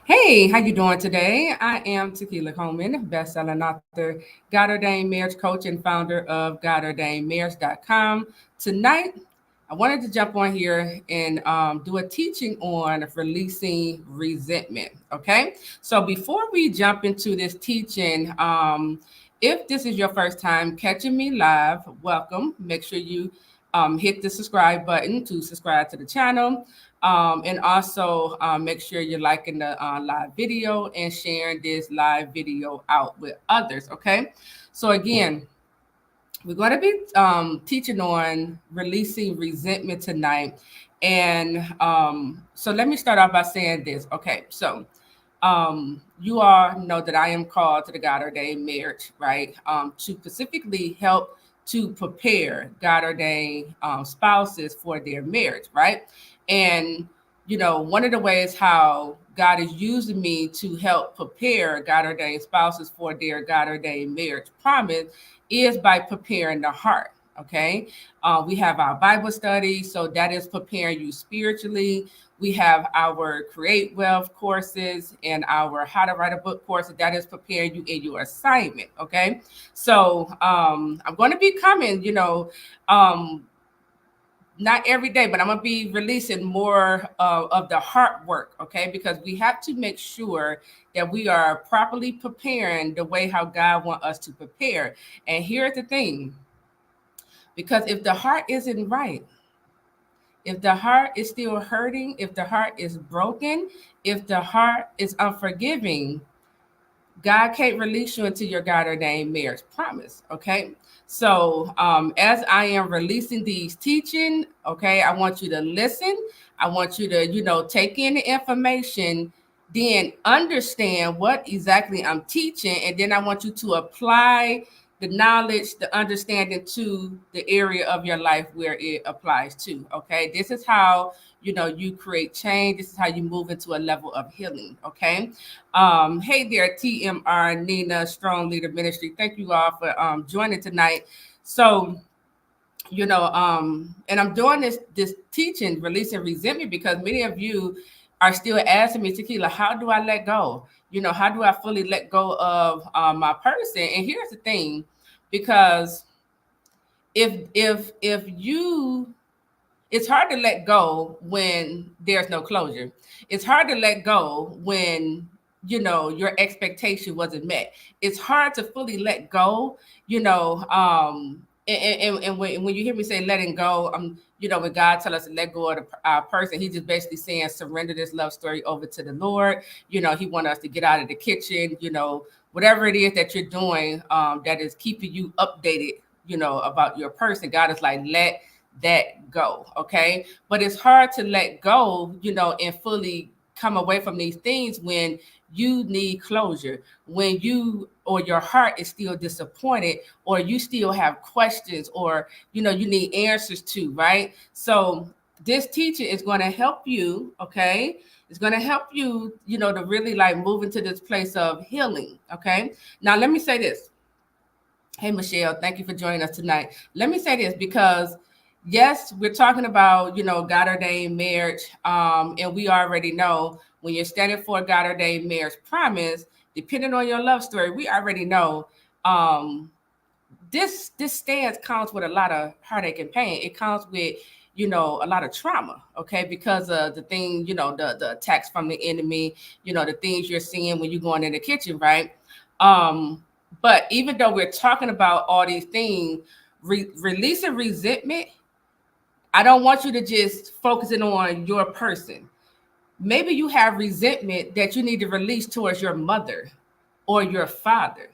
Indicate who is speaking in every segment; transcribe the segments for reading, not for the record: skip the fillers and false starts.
Speaker 1: Hey, how you doing today? I am Tequila Coleman, best-selling author, God-ordained marriage coach, and founder of God-ordainedmarriage.com. Tonight, I wanted to jump on here and do a teaching on releasing resentment. Okay, so before we jump into this teaching, if this is your first time catching me live, welcome. Make sure you hit the subscribe button to subscribe to the channel. And also make sure you're liking the live video and sharing this live video out with others. Okay. So again, we're going to be teaching on releasing resentment tonight. And so let me start off by saying this. Okay. So you all know that I am called to the God ordained marriage, right? To specifically help to prepare God ordained spouses for their marriage, right? And, one of the ways how God is using me to help prepare God ordained spouses for their God ordained marriage promise is by preparing the heart. Okay. We have our Bible study. So that is preparing you spiritually. We have our Create Wealth courses and our How to Write a Book courses that is preparing you in your assignment. Okay. So I'm going to be coming, um, not every day, but I'm going to be releasing more of the heart work. Okay. Because we have to make sure that we are properly preparing the way how God wants us to prepare. And here's the thing, because if the heart isn't right, if the heart is still hurting, if the heart is broken, if the heart is unforgiving, God can't release you into your God ordained marriage promise. Okay. So as I am releasing these teaching, okay, I want you to listen. I want you to, take in the information, then understand what exactly I'm teaching. And then I want you to apply the knowledge, the understanding to the area of your life where it applies to. Okay. This is how, you create change. This is how you move into a level of healing. Okay. Hey there, TMR Nina Strong Leader Ministry. Thank you all for joining tonight. So, and I'm doing this teaching, releasing resentment, because many of you are still asking me, Tequila, how do I let go? How do I fully let go of my person? And here's the thing, because if you it's hard to let go when there's no closure. It's hard to let go when your expectation wasn't met. It's hard to fully let go, and when you hear me say letting go, when God tell us to let go of our person, he just basically saying surrender this love story over to the Lord. He want us to get out of the kitchen, whatever it is that you're doing, that is keeping you updated, about your person. God is like, let that go. Okay. But it's hard to let go, and fully come away from these things when you need closure, when you or your heart is still disappointed, or you still have questions, or you need answers to, right? So this teaching is going to help you. Okay. It's going to help you, to really like move into this place of healing. Okay. Now let me say this. Hey, Michelle, thank you for joining us tonight. Let me say this, because yes, we're talking about, God ordained marriage. And we already know when you're standing for a God ordained marriage promise, depending on your love story, we already know this stance comes with a lot of heartache and pain. It comes with, a lot of trauma, okay, because of the thing, the attacks from the enemy, the things you're seeing when you're going in the kitchen, right? Um, but even though we're talking about all these things, releasing resentment, I don't want you to just focusing on your person. Maybe you have resentment that you need to release towards your mother or your father.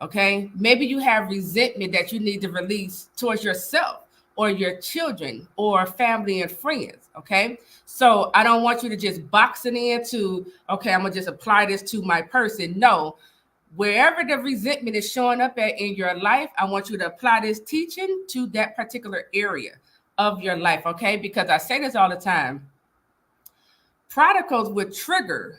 Speaker 1: Okay. Maybe you have resentment that you need to release towards yourself or your children or family and friends. Okay. So I don't want you to just box it into, okay, I'm going to just apply this to my person. No, wherever the resentment is showing up at in your life, I want you to apply this teaching to that particular area of your life. Okay. Because I say this all the time, prodigals would trigger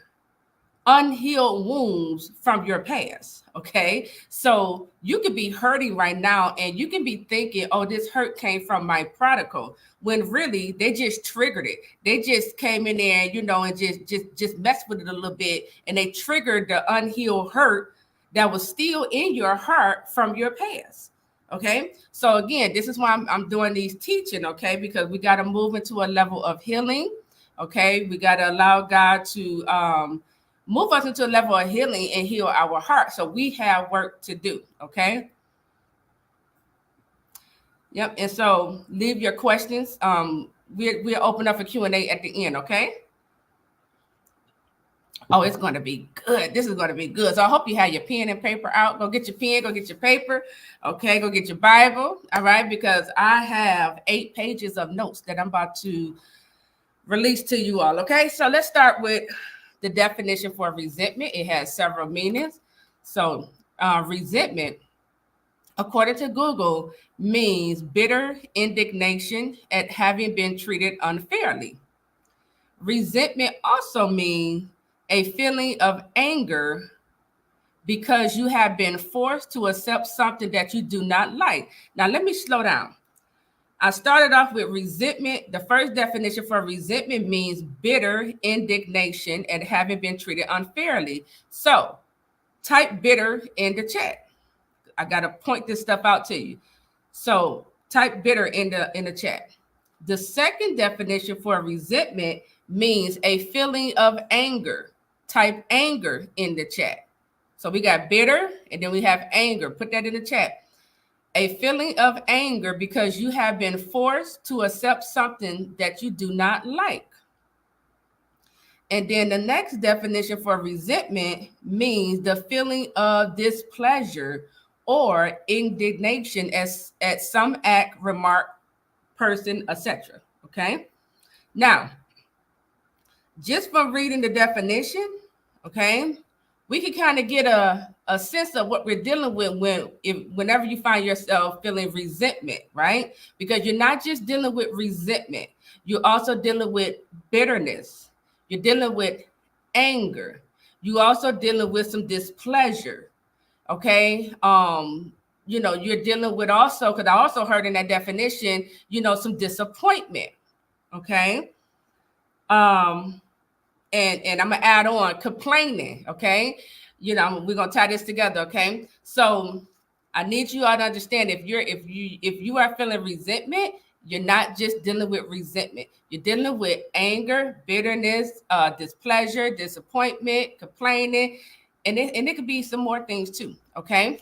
Speaker 1: unhealed wounds from your past. Okay. So you could be hurting right now and you can be thinking, oh, this hurt came from my prodigal, when really they just triggered it. They just came in there, and just messed with it a little bit, and they triggered the unhealed hurt that was still in your heart from your past. Okay. So again, this is why I'm doing these teaching. Okay. Because we got to move into a level of healing. Okay. We got to allow God to move us into a level of healing and heal our heart. So we have work to do. Okay. Yep. And so leave your questions. We'll open up a Q&A at the end. Okay. Oh, it's going to be good. This is going to be good. So I hope you have your pen and paper out. Go get your pen, go get your paper. Okay, go get your Bible. All right, because I have 8 pages of notes that I'm about to release to you all. Okay, so let's start with the definition for resentment. It has several meanings. So resentment, according to Google, means bitter indignation at having been treated unfairly. Resentment also means a feeling of anger because you have been forced to accept something that you do not like. Now, let me slow down. I started off with resentment. The first definition for resentment means bitter indignation at having been treated unfairly. So type bitter in the chat. I got to point this stuff out to you. So type bitter in the chat. The second definition for resentment means a feeling of anger. Type anger in the chat. So we got bitter and then we have anger. Put that in the chat. A feeling of anger because you have been forced to accept something that you do not like. And then the next definition for resentment means the feeling of displeasure or indignation at some act, remark, person, etc. Okay. Now, just from reading the definition, okay, we can kind of get a sense of what we're dealing with whenever you find yourself feeling resentment, right? Because you're not just dealing with resentment, you're also dealing with bitterness. You're dealing with anger. You also dealing with some displeasure, okay? You're dealing with also, because I also heard in that definition, some disappointment, okay? And I'm gonna add on complaining, okay? We're gonna tie this together, okay? So I need you all to understand if you are feeling resentment, you're not just dealing with resentment. You're dealing with anger, bitterness, displeasure, disappointment, complaining, and it could be some more things too, okay?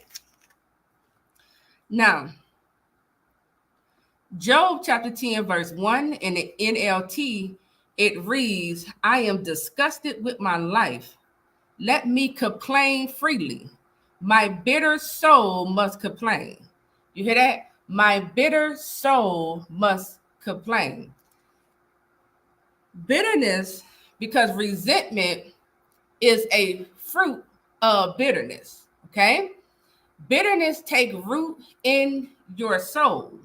Speaker 1: Now, Job chapter 10, verse 1 in the NLT, it reads, I am disgusted with my life. Let me complain freely. My bitter soul must complain. You hear that? My bitter soul must complain. Bitterness, because resentment is a fruit of bitterness, okay? Bitterness take root in your soul.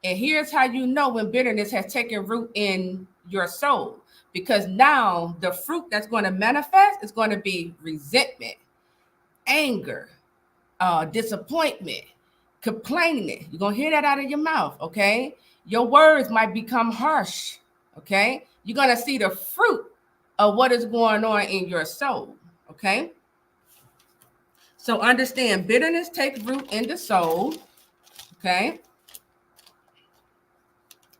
Speaker 1: And here's how you know when bitterness has taken root in your soul, because now the fruit that's going to manifest is going to be resentment, anger, disappointment, complaining. You're going to hear that out of your mouth, okay? Your words might become harsh, okay? You're going to see the fruit of what is going on in your soul, okay? So understand, bitterness takes root in the soul, okay?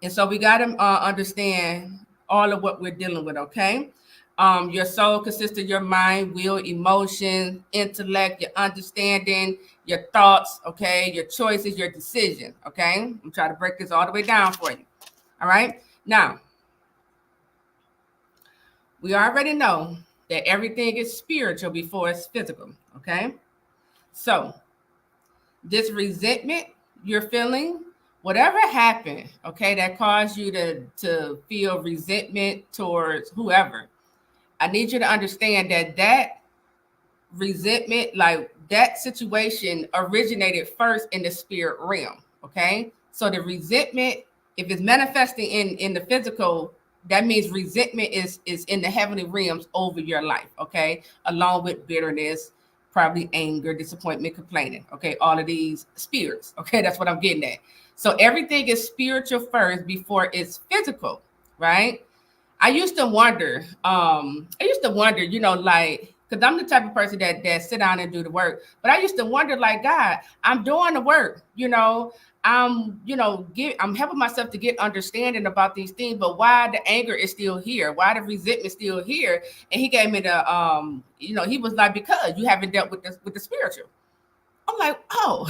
Speaker 1: And so we got to understand all of what we're dealing with, okay? Your soul consists of your mind, will, emotion, intellect, your understanding, your thoughts, okay? Your choices, your decisions, okay? I'm trying to break this all the way down for you, all right? Now, we already know that everything is spiritual before it's physical, okay? So this resentment you're feeling, whatever happened, okay, that caused you to feel resentment towards whoever, I need you to understand that resentment, like that situation originated first in the spirit realm, okay? So the resentment, if it's manifesting in the physical, That means resentment is in the heavenly realms over your life, okay? Along with bitterness, probably anger, disappointment, complaining, okay? All of these spirits, okay? That's what I'm getting at. So everything is spiritual first before it's physical, right? I used to wonder, like, because I'm the type of person that sit down and do the work. But I used to wonder, like, God, I'm doing the work, I'm helping myself to get understanding about these things, but why the anger is still here? Why the resentment still here? And he gave me he was like, because you haven't dealt with the spiritual. I'm like, oh,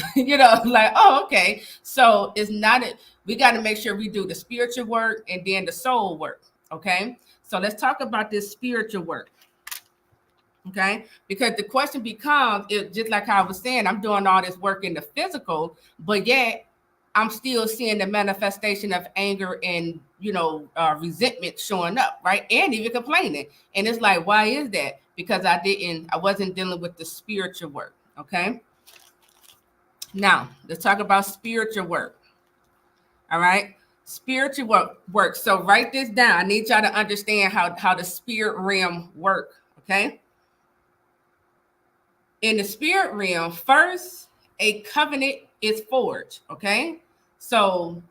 Speaker 1: like, oh, okay. So it's not we got to make sure we do the spiritual work and then the soul work. Okay. So let's talk about this spiritual work. Okay. Because the question becomes, just like I was saying, I'm doing all this work in the physical, but yet I'm still seeing the manifestation of anger and, resentment showing up, right? And even complaining. And it's like, why is that? Because I wasn't dealing with the spiritual work. Okay. Now, let's talk about spiritual work. All right. Spiritual work. So write this down. I need y'all to understand how the spirit realm work. Okay. In the spirit realm, first, a covenant is forged. Okay. So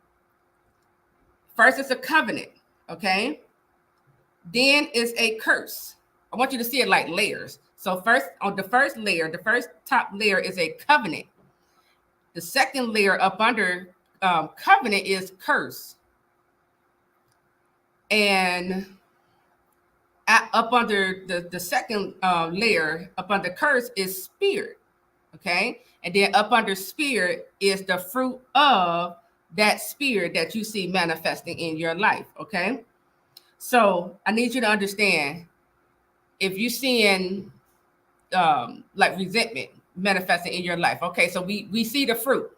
Speaker 1: first it's a covenant. Okay. Then is a curse. I want you to see it like layers. So first, on the first layer, the first top layer is a covenant. The second layer up under covenant is curse. And up under the second layer, up under curse is spirit. Okay. And then up under spirit is the fruit of that spirit that you see manifesting in your life. Okay. So I need you to understand, if you're seeing like resentment manifesting in your life. Okay. So we see the fruit.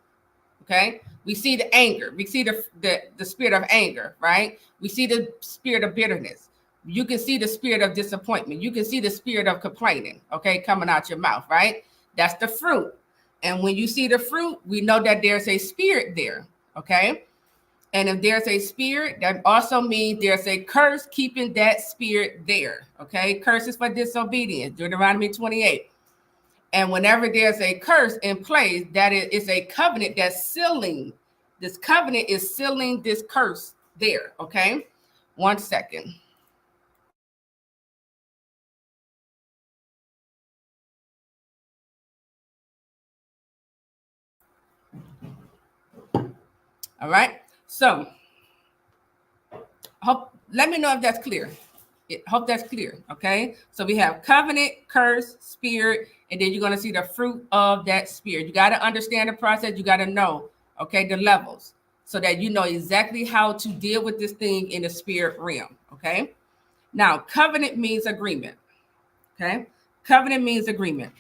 Speaker 1: Okay. We see the anger. We see the spirit of anger, right? We see the spirit of bitterness. You can see the spirit of disappointment. You can see the spirit of complaining, okay, coming out your mouth, right? That's the fruit. And when you see the fruit, we know that there's a spirit there, okay? And if there's a spirit, that also means there's a curse keeping that spirit there, okay? Curses for disobedience, Deuteronomy 28. And whenever there's a curse in place, that is a covenant that's sealing. This covenant is sealing this curse there, okay? 1 second. All right. So let me know if that's clear. Hope that's clear. Okay. So we have covenant, curse, spirit, and then you're going to see the fruit of that spirit. You got to understand the process. You got to know, okay, the levels, so that you know exactly how to deal with this thing in the spirit realm. Okay. Now, covenant means agreement. Okay. Covenant means agreement.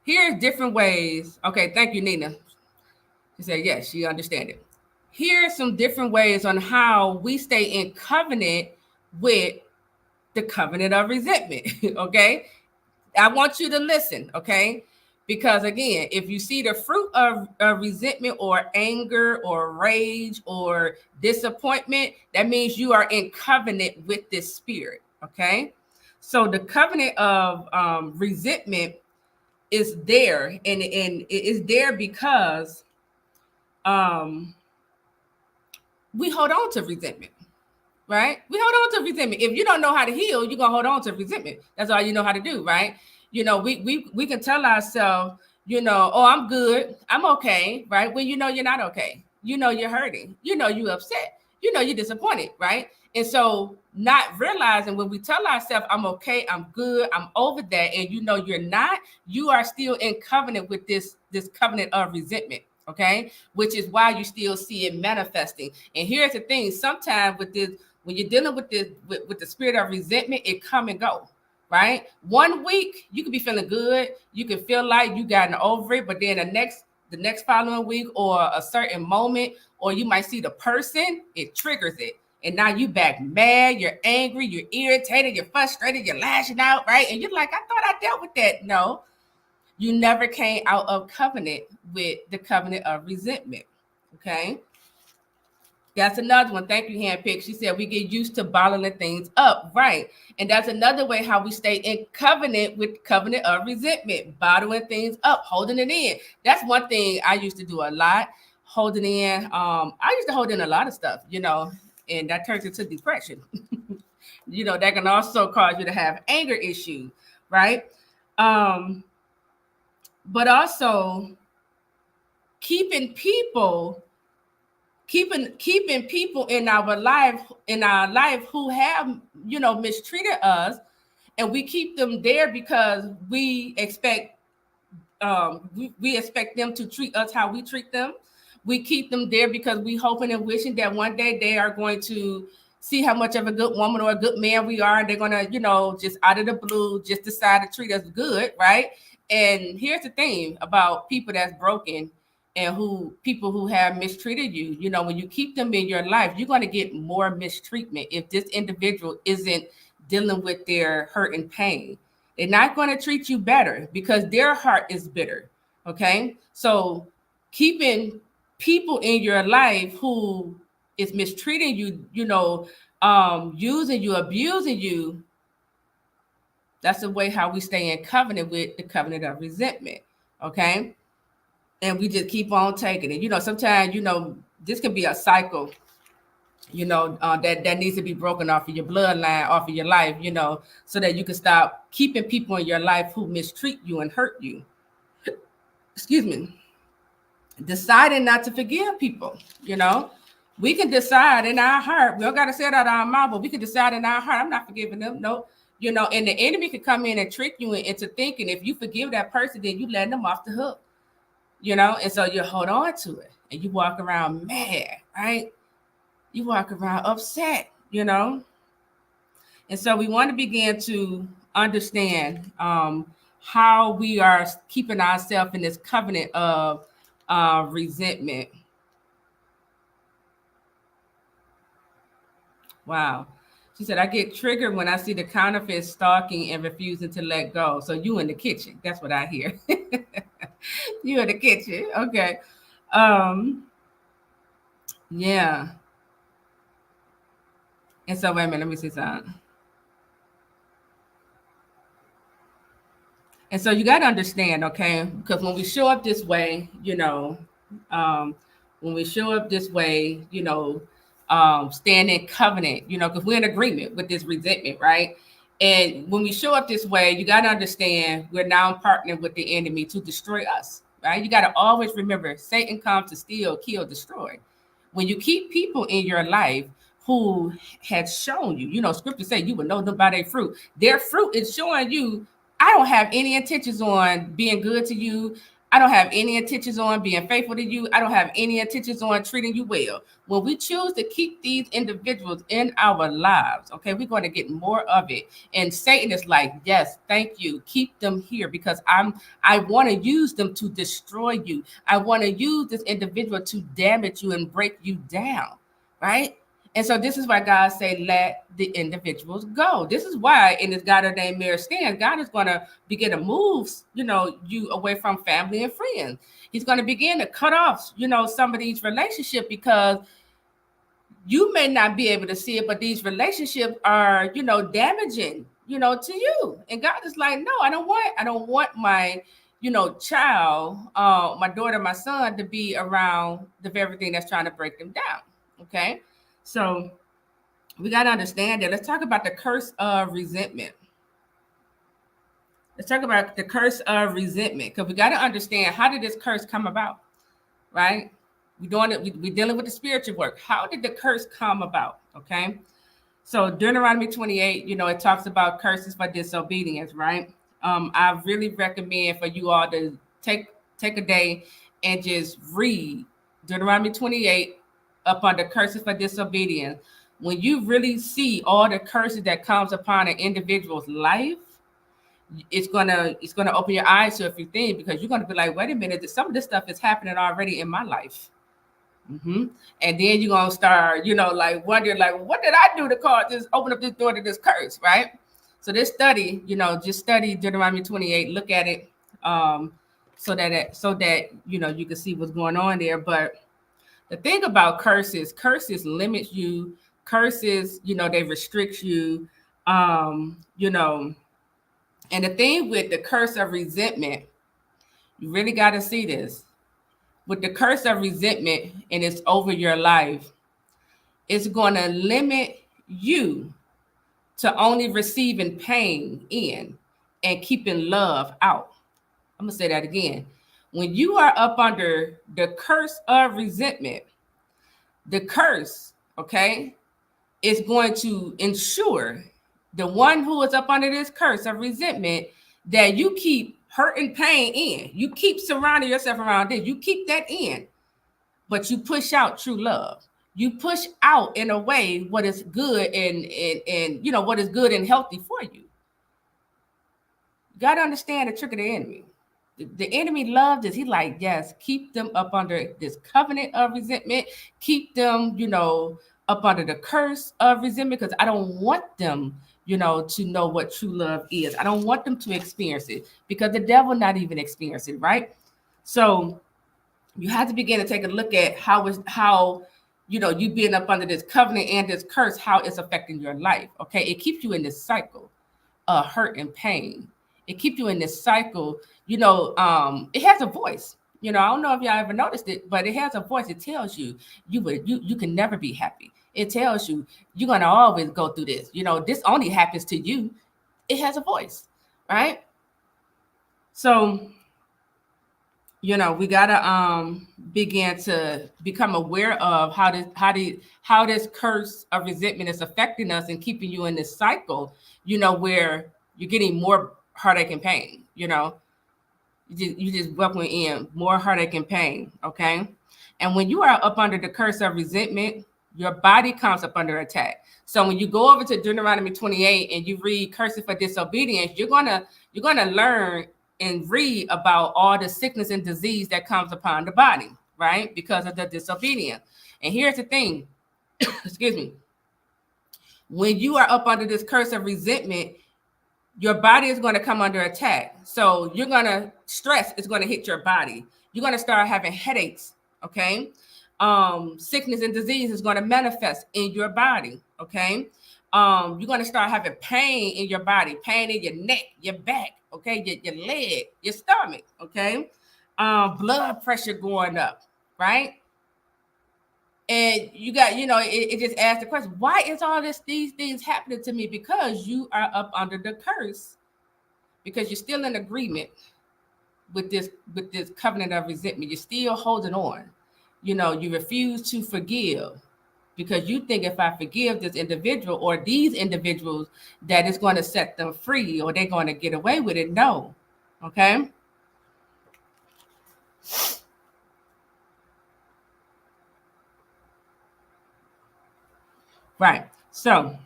Speaker 1: Here's different ways. Okay. Thank you, Nina. She said, yes, she understands it. Here are some different ways on how we stay in covenant with the covenant of resentment. Okay. I want you to listen. Okay. Because again, if you see the fruit of resentment or anger or rage or disappointment, that means you are in covenant with this spirit. Okay. So the covenant of resentment is there, and it is there because we hold on to resentment, right? We hold on to resentment. If you don't know how to heal, you're gonna hold on to resentment. That's all you know how to do, right? We can tell ourselves, oh, I'm good, I'm okay, right? When you know you're not okay, you're hurting, you're upset, you're disappointed, right? And so not realizing, when we tell ourselves, I'm okay, I'm good, I'm over that, and you're not, you are still in covenant with this covenant of resentment. Okay, which is why you still see it manifesting. And here's the thing: sometimes with this, when you're dealing with this with the spirit of resentment, it come and go, right? 1 week you can be feeling good, you can feel like you gotten over it, but then the next following week, or a certain moment, or you might see the person, it triggers it. And now you back mad, you're angry, you're irritated, you're frustrated, you're lashing out, right? And you're like, I thought I dealt with that. No, you never came out of covenant with the covenant of resentment. Okay. That's another one. Thank you, Handpick. She said we get used to bottling things up, right? And that's another way how we stay in covenant with covenant of resentment, bottling things up, holding it in. That's one thing I used to do a lot, holding in. I used to hold in a lot of stuff, and that turns into depression. That can also cause you to have anger issues, right? Um, but also keeping people keeping people in our life who have mistreated us, and we keep them there because we expect them to treat us how we treat them. We keep them there because we hoping and wishing that one day they are going to see how much of a good woman or a good man we are, and they're gonna just out of the blue just decide to treat us good, right? And here's the thing about people that's broken and people who have mistreated you. When you keep them in your life, you're going to get more mistreatment if this individual isn't dealing with their hurt and pain. They're not going to treat you better because their heart is bitter. Okay. So keeping people in your life who is mistreating you, using you, abusing you, that's the way how we stay in covenant with the covenant of resentment. Okay. And we just keep on taking it. Sometimes, this can be a cycle, that needs to be broken off of your bloodline, off of your life, so that you can stop keeping people in your life who mistreat you and hurt you. Excuse me. Deciding not to forgive people, we can decide in our heart. We don't got to say it out of our mouth, but we can decide in our heart, I'm not forgiving them. No, and the enemy can come in and trick you into thinking if you forgive that person, then you letting them off the hook. And so you hold on to it and you walk around mad, right? You walk around upset, and so we want to begin to understand how we are keeping ourselves in this covenant of resentment. Wow. She said, I get triggered when I see the counterfeit stalking and refusing to let go. So you in the kitchen. That's what I hear. You in the kitchen. Okay. Yeah. And so wait a minute, let me see something. And so you got to understand, okay, because when we show up this way, when we show up this way, stand in covenant, because we're in agreement with this resentment, right? And when we show up this way, you got to understand we're now partnering with the enemy to destroy us, right? You got to always remember Satan comes to steal, kill, destroy. When you keep people in your life who had shown you, scripture say you will know them by their fruit. Their fruit is showing you, I don't have any intentions on being good to you. I don't have any intentions on being faithful to you. I don't have any intentions on treating you well. When we choose to keep these individuals in our lives, okay, we're going to get more of it. And Satan is like, yes, thank you. Keep them here because I want to use them to destroy you. I want to use this individual to damage you and break you down, right? And so this is why God say, let the individuals go. This is why in this God-ordained marriage stand, God is going to begin to move, you away from family and friends. He's going to begin to cut off, some of these relationships because you may not be able to see it, but these relationships are, damaging, to you. And God is like, no, I don't want my, child, my daughter, my son to be around the very thing that's trying to break them down. Okay. So we got to understand that. Let's talk about the curse of resentment. Let's talk about the curse of resentment because we got to understand, how did this curse come about, right? We're doing it. We're dealing with the spiritual work. How did the curse come about? Okay. So Deuteronomy 28, it talks about curses for disobedience, right? I really recommend for you all to take a day and just read Deuteronomy 28 up on the curses for disobedience. When you really see all the curses that comes upon an individual's life, it's gonna open your eyes to a few things because you're gonna be like, wait a minute, some of this stuff is happening already in my life. Mm-hmm. And then you're gonna start, like wondering, like, what did I do to cause this, open up this door to this curse, right? So this study, just study Deuteronomy 28, look at it, so that you can see what's going on there. But The thing about curses limit you. Curses, they restrict you. You know, and the thing with the curse of resentment, you really got to see this. With the curse of resentment and it's over your life, it's going to limit you to only receiving pain in and keeping love out. I'm going to say that again. When you are up under the curse of resentment, the curse, okay, is going to ensure the one who is up under this curse of resentment that you keep hurt and pain in. You keep surrounding yourself around this. You keep that in, but you push out true love. You push out in a way what is good and what is good and healthy for you. You got to understand the trick of the enemy. The enemy loves this. He like, yes, keep them up under this covenant of resentment. Keep them, up under the curse of resentment, because I don't want them, to know what true love is. I don't want them to experience it, because the devil not even experience it, right? So you have to begin to take a look at how you being up under this covenant and this curse, how it's affecting your life. Okay, it keeps you in this cycle of hurt and pain. It keeps you in this cycle. It has a voice. I don't know if y'all ever noticed it, but it has a voice. It tells you you can never be happy. It tells you you're gonna always go through this. This only happens to you. It has a voice, right? So we gotta begin to become aware of how this curse of resentment is affecting us and keeping you in this cycle, where you're getting more heartache and pain. You just welcome in more heartache and pain. Okay. And when you are up under the curse of resentment, your body comes up under attack. So when you go over to Deuteronomy 28 and you read curses for disobedience, you're gonna learn and read about all the sickness and disease that comes upon the body, right? Because of the disobedience. And here's the thing, excuse me. When you are up under this curse of resentment, your body is going to come under attack. So stress is going to hit your body. You're going to start having headaches, okay? Sickness and disease is going to manifest in your body, okay? You're going to start having pain in your body, pain in your neck, your back, okay? Your leg, your stomach, okay? Blood pressure going up, right? And you got, it just asks the question, why is all these things happening to me? Because you are up under the curse, because you're still in agreement with this covenant of resentment. You're still holding on. You refuse to forgive because you think if I forgive this individual or these individuals that it's going to set them free or they're going to get away with it. No. Okay. Right. So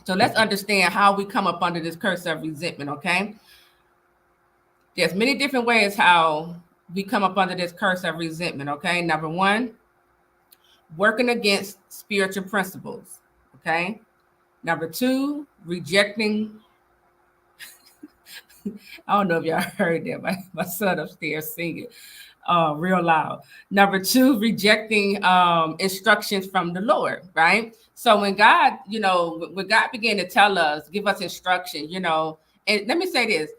Speaker 1: let's understand how we come up under this curse of resentment, okay? There's many different ways how we come up under this curse of resentment, okay? Number one, working against spiritual principles, okay? Number two, rejecting. I don't know if y'all heard that. My son upstairs singing real loud. Number two, rejecting instructions from the Lord, right? So when God, when God began to tell us, give us instruction, and let me say this,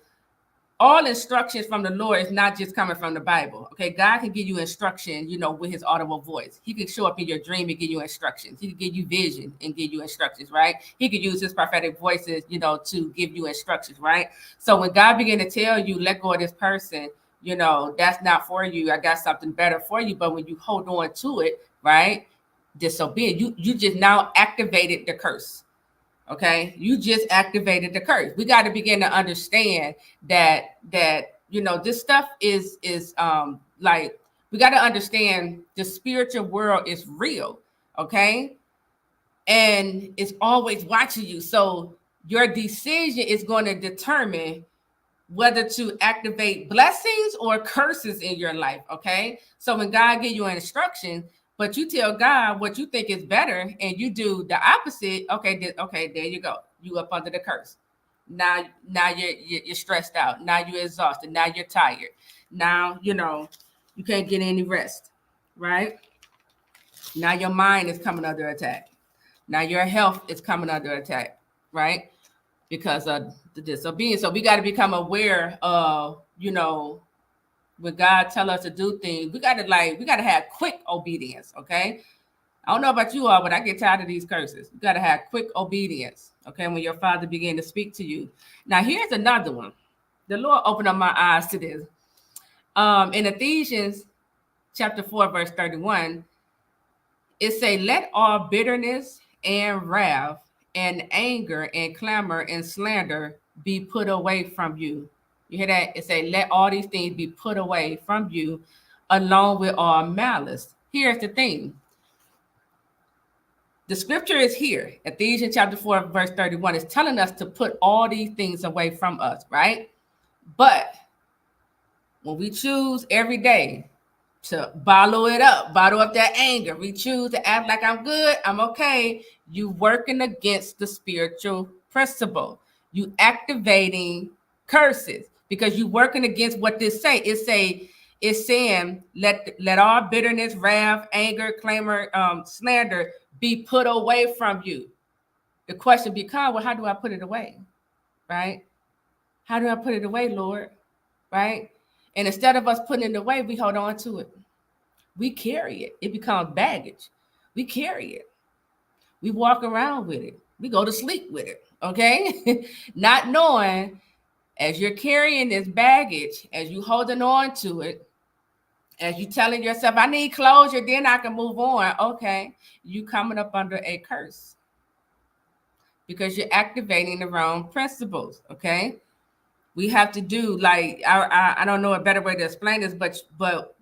Speaker 1: all instructions from the Lord is not just coming from the Bible. Okay, God can give you instruction, with his audible voice. He can show up in your dream and give you instructions. He can give you vision and give you instructions, right? He could use his prophetic voices, to give you instructions, right? So when God began to tell you, let go of this person, that's not for you. I got something better for you. But when you hold on to it, right, disobedient, you just now activated the curse. Okay, you just activated the curse. We got to begin to understand that this stuff is like, we got to understand the spiritual world is real, okay, and it's always watching you. So your decision is going to determine whether to activate blessings or curses in your life, okay? So when God gives you an instruction, but you tell God what you think is better and you do the opposite, okay, there you go. You up under the curse, Now you're stressed out. Now you're exhausted. Now you're tired. Now, you can't get any rest, right? Now your mind is coming under attack. Now your health is coming under attack, right? Because of the disobedience. So we got to become aware of, when God tell us to do things, we got to have quick obedience, okay? I don't know about you all, but I get tired of these curses. You got to have quick obedience, okay, when your father begin to speak to you. Now, here's another one. The Lord opened up my eyes to this. In Ephesians chapter 4, verse 31, it say, let all bitterness and wrath and anger and clamor and slander be put away from you. You hear that? It say, let all these things be put away from you, along with all malice. Here's the thing. The scripture is here. Ephesians chapter 4, verse 31 is telling us to put all these things away from us, right? But when we choose every day to bottle up that anger, we choose to act like I'm good, I'm okay, you working against the spiritual principle. You activating curses because you working against what this say. It's saying let all bitterness, wrath, anger, clamor, slander be put away from you. The question becomes, well, how do I put it away? Right? How do I put it away, Lord? Right? And instead of us putting it away, we hold on to it. We carry it. It becomes baggage. We carry it. We walk around with it. We go to sleep with it. Okay? Not knowing, as you're carrying this baggage, as you holding on to it, as you telling yourself, I need closure, then I can move on. Okay, you coming up under a curse because you're activating the wrong principles. Okay, we have to do I don't know a better way to explain this, but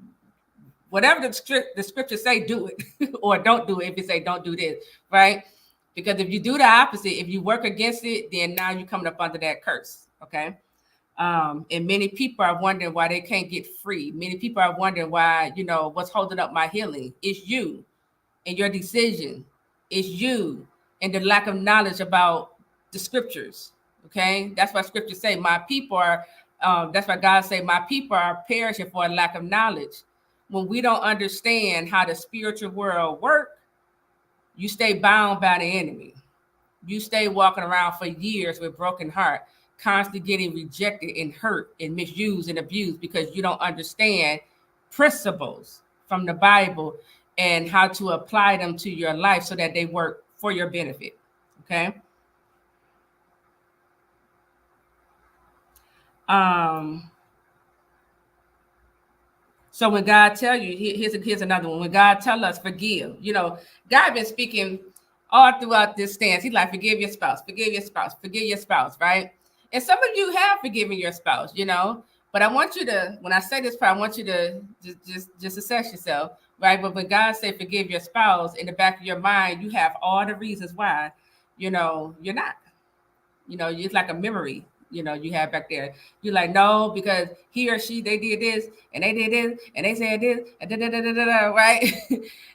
Speaker 1: whatever the scripture say, do it or don't do it. If it say don't do this, right? Because if you do the opposite, if you work against it, then now you're coming up under that curse. Okay. And many people are wondering why they can't get free. Many people are wondering why, what's holding up my healing. It's you and your decision. It's you and the lack of knowledge about the scriptures. Okay. That's why scriptures say my people are, that's why God say my people are perishing for a lack of knowledge. When we don't understand how the spiritual world works, you stay bound by the enemy. You stay walking around for years with broken heart, constantly getting rejected and hurt and misused and abused because you don't understand principles from the Bible and how to apply them to your life so that they work for your benefit. Okay. So when God tell you, here's another one. When God tell us forgive, God been speaking all throughout this stance. He's like, forgive your spouse, forgive your spouse, forgive your spouse, right? And some of you have forgiven your spouse, but I want you to, when I say this part, I want you to just assess yourself, right? But when God say forgive your spouse, in the back of your mind, you have all the reasons why, you're not. It's like a memory, you have back there. You're like, no, because he or she, they did this and they did this and they said this and right?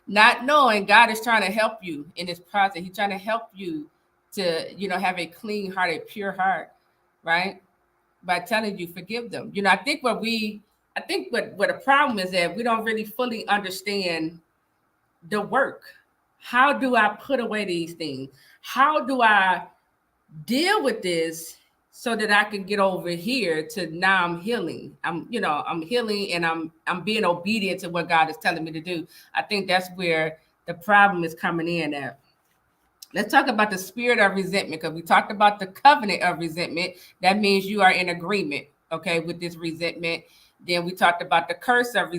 Speaker 1: Not knowing God is trying to help you in this process. He's trying to help you to, have a clean heart, a pure heart, right? By telling you, forgive them. I think what the problem is that we don't really fully understand the work. How do I put away these things? How do I deal with this so that I can get over here to now I'm healing. I'm healing and I'm being obedient to what God is telling me to do. I think that's where the problem is coming in at. Let's talk about the spirit of resentment, because we talked about the covenant of resentment. That means you are in agreement, okay, with this resentment. Then we talked about the curse of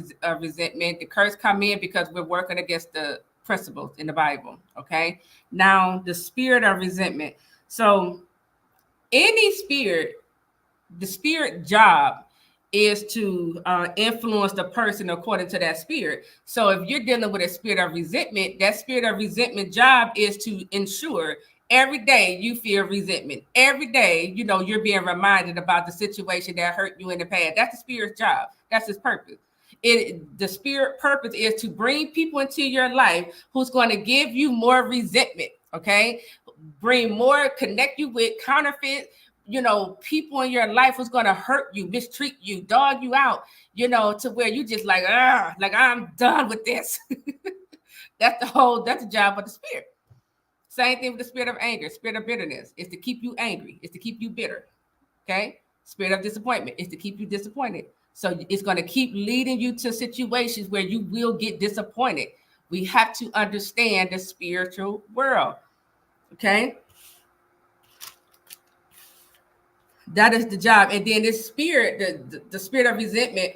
Speaker 1: resentment. The curse come in because we're working against the principles in the Bible, okay? Now, the spirit of resentment. So any spirit, the spirit job is to influence the person according to that spirit. So if you're dealing with a spirit of resentment, that spirit of resentment job is to ensure every day you feel resentment. Every day, you're being reminded about the situation that hurt you in the past. That's the spirit's job. That's his purpose. The spirit purpose is to bring people into your life who's going to give you more resentment. Okay. Bring more, connect you with counterfeit, people in your life who's going to hurt you, mistreat you, dog you out, to where you just like I'm done with this. That's the job of the spirit. Same thing with the spirit of anger, spirit of bitterness is to keep you angry, is to keep you bitter. Okay. Spirit of disappointment is to keep you disappointed. So it's going to keep leading you to situations where you will get disappointed. We have to understand the spiritual world. Okay. That is the job. And then this spirit, the spirit of resentment,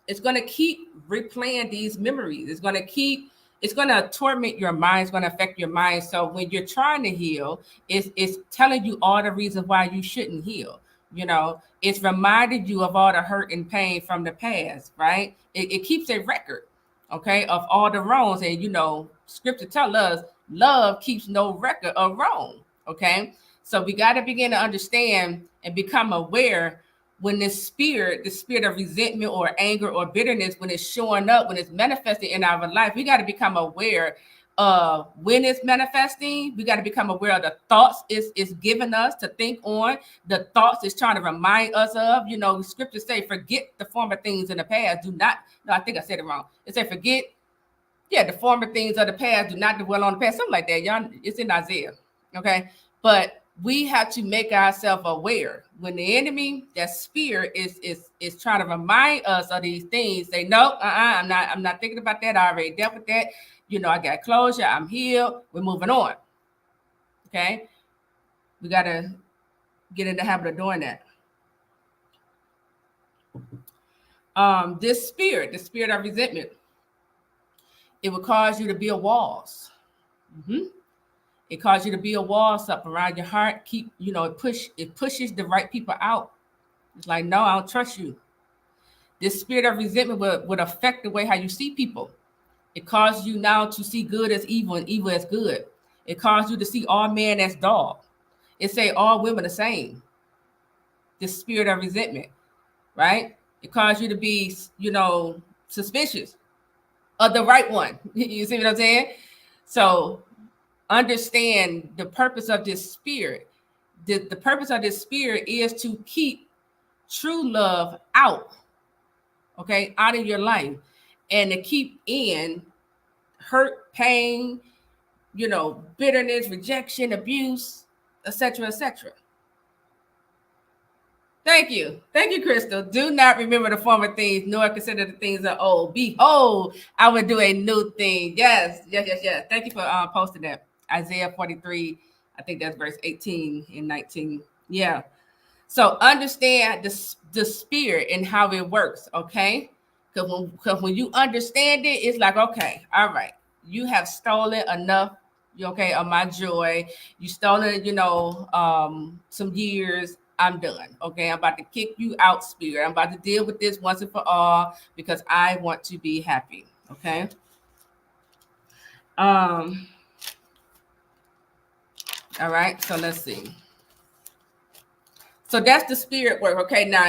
Speaker 1: it's going to keep replaying these memories. It's going to torment your mind. It's going to affect your mind. So when you're trying to heal, it's telling you all the reasons why you shouldn't heal. It's reminded you of all the hurt and pain from the past, right? It keeps a record, okay, of all the wrongs. And, scripture tells us love keeps no record of wrong, okay? So we got to begin to understand and become aware when the spirit of resentment or anger or bitterness, when it's showing up, when it's manifesting in our life, we got to become aware of when it's manifesting. We got to become aware of the thoughts it's giving us to think on, the thoughts it's trying to remind us of. Scriptures say, forget the former things in the past. I think I said it wrong. It said, forget, the former things of the past, do not dwell on the past, something like that. Y'all, it's in Isaiah. Okay. But we have to make ourselves aware when the enemy, that spirit is trying to remind us of these things. Say, no, I'm not thinking about that. I already dealt with that. I got closure. I'm healed. We're moving on. Okay. We got to get in the habit of doing that. This spirit, the spirit of resentment, it will cause you to build walls. It causes you to build walls up around your heart. It pushes the right people out. It's like, no, I don't trust you. This spirit of resentment would affect the way how you see people. It causes you now to see good as evil and evil as good. It causes you to see all men as dog. It say all women the same. This spirit of resentment, right? It causes you to be, suspicious of the right one. You see what I'm saying? So understand the purpose of this spirit. The purpose of this spirit is to keep true love out, okay, out of your life, and to keep in hurt, pain, bitterness, rejection, abuse, etc., etc. Thank you, Crystal. Do not remember the former things, nor consider the things of old. Behold, I will do a new thing. Yes. Thank you for posting that. Isaiah 43, I think that's verse 18 and 19. Yeah. So understand the spirit and how it works, okay? Because when you understand it, it's like, okay, all right, you have stolen enough, of my joy. You stolen, some years. I'm done. Okay, I'm about to kick you out, spirit. I'm about to deal with this once and for all because I want to be happy. Okay. All right. So let's see. So that's the spirit work. Okay. Now,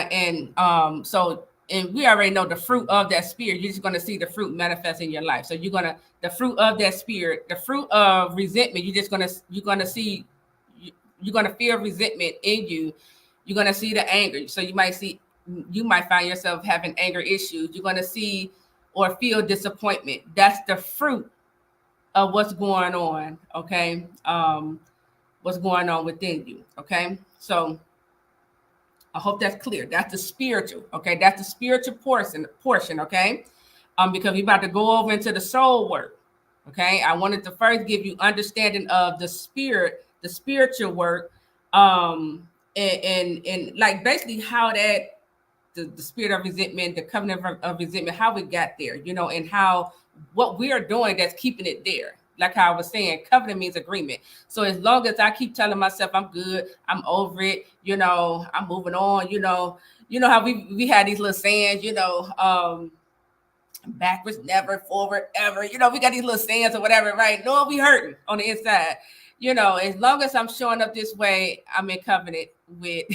Speaker 1: and we already know the fruit of that spirit. You're just going to see the fruit manifest in your life. So the fruit of that spirit, the fruit of resentment, you're going to feel resentment in you. You're going to see the anger. So you might find yourself having anger issues. You're going to see or feel disappointment. That's the fruit of what's going on. Okay. What's going on within you. Okay. So I hope that's clear. That's the spiritual. Okay. That's the spiritual portion. Okay. Because we're about to go over into the soul work. Okay. I wanted to first give you understanding of the spirit, the spiritual work, and like basically how that the spirit of resentment, the covenant of resentment, how we got there, and how what we are doing that's keeping it there. Like how I was saying, covenant means agreement. So as long as I keep telling myself I'm good, I'm over it, I'm moving on, how we had these little sayings, backwards never, forward ever, we got these little sayings or whatever, right? No, we hurting on the inside. As long as I'm showing up this way, I'm in covenant with,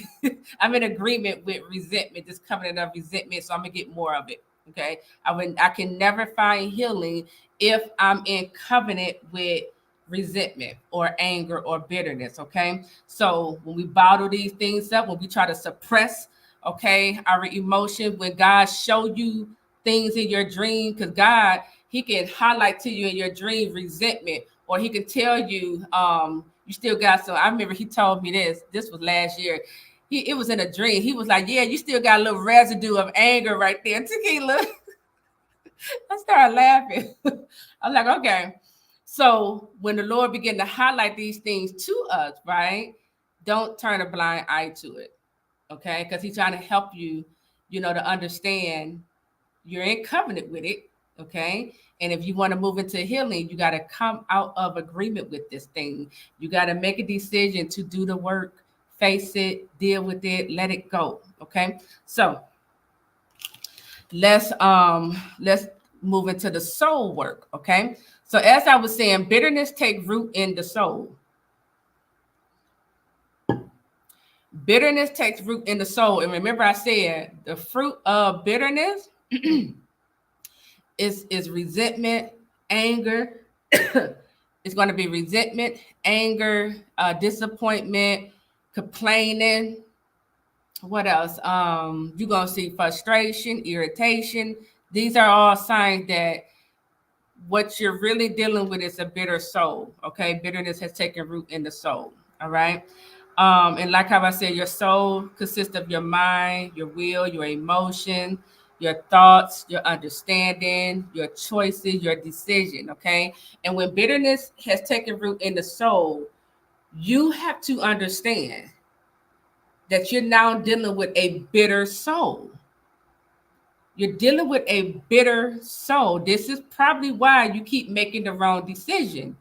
Speaker 1: I'm in agreement with resentment, this covenant of resentment. So I'm gonna get more of it. Okay. I can never find healing if I'm in covenant with resentment or anger or bitterness. Okay. So when we bottle these things up, when we try to suppress, okay, our emotion, when God show you things in your dream, because God, he can highlight to you in your dream resentment, or he can tell you you still got some. I remember he told me this was last year. It was in a dream. He was like, yeah, you still got a little residue of anger right there, Tequila. I started laughing. I'm like, okay. So when the Lord began to highlight these things to us, right? Don't turn a blind eye to it. Okay. Because he's trying to help you, to understand you're in covenant with it. Okay. And if you want to move into healing, you got to come out of agreement with this thing. You got to make a decision to do the work, face it, deal with it, let it go. Okay. So let's move into the soul work. Okay. So as I was saying, bitterness take root in the soul. Bitterness takes root in the soul. And remember, I said the fruit of bitterness is resentment, anger. It's going to be resentment, anger, disappointment, complaining. What else? You're going to see frustration, irritation. These are all signs that what you're really dealing with is a bitter soul. Okay. Bitterness has taken root in the soul. All right. And like how I said, your soul consists of your mind, your will, your emotion, your thoughts, your understanding, your choices, your decision. Okay. And when bitterness has taken root in the soul, you have to understand that you're now dealing with a bitter soul. You're dealing with a bitter soul. This is probably why you keep making the wrong decision.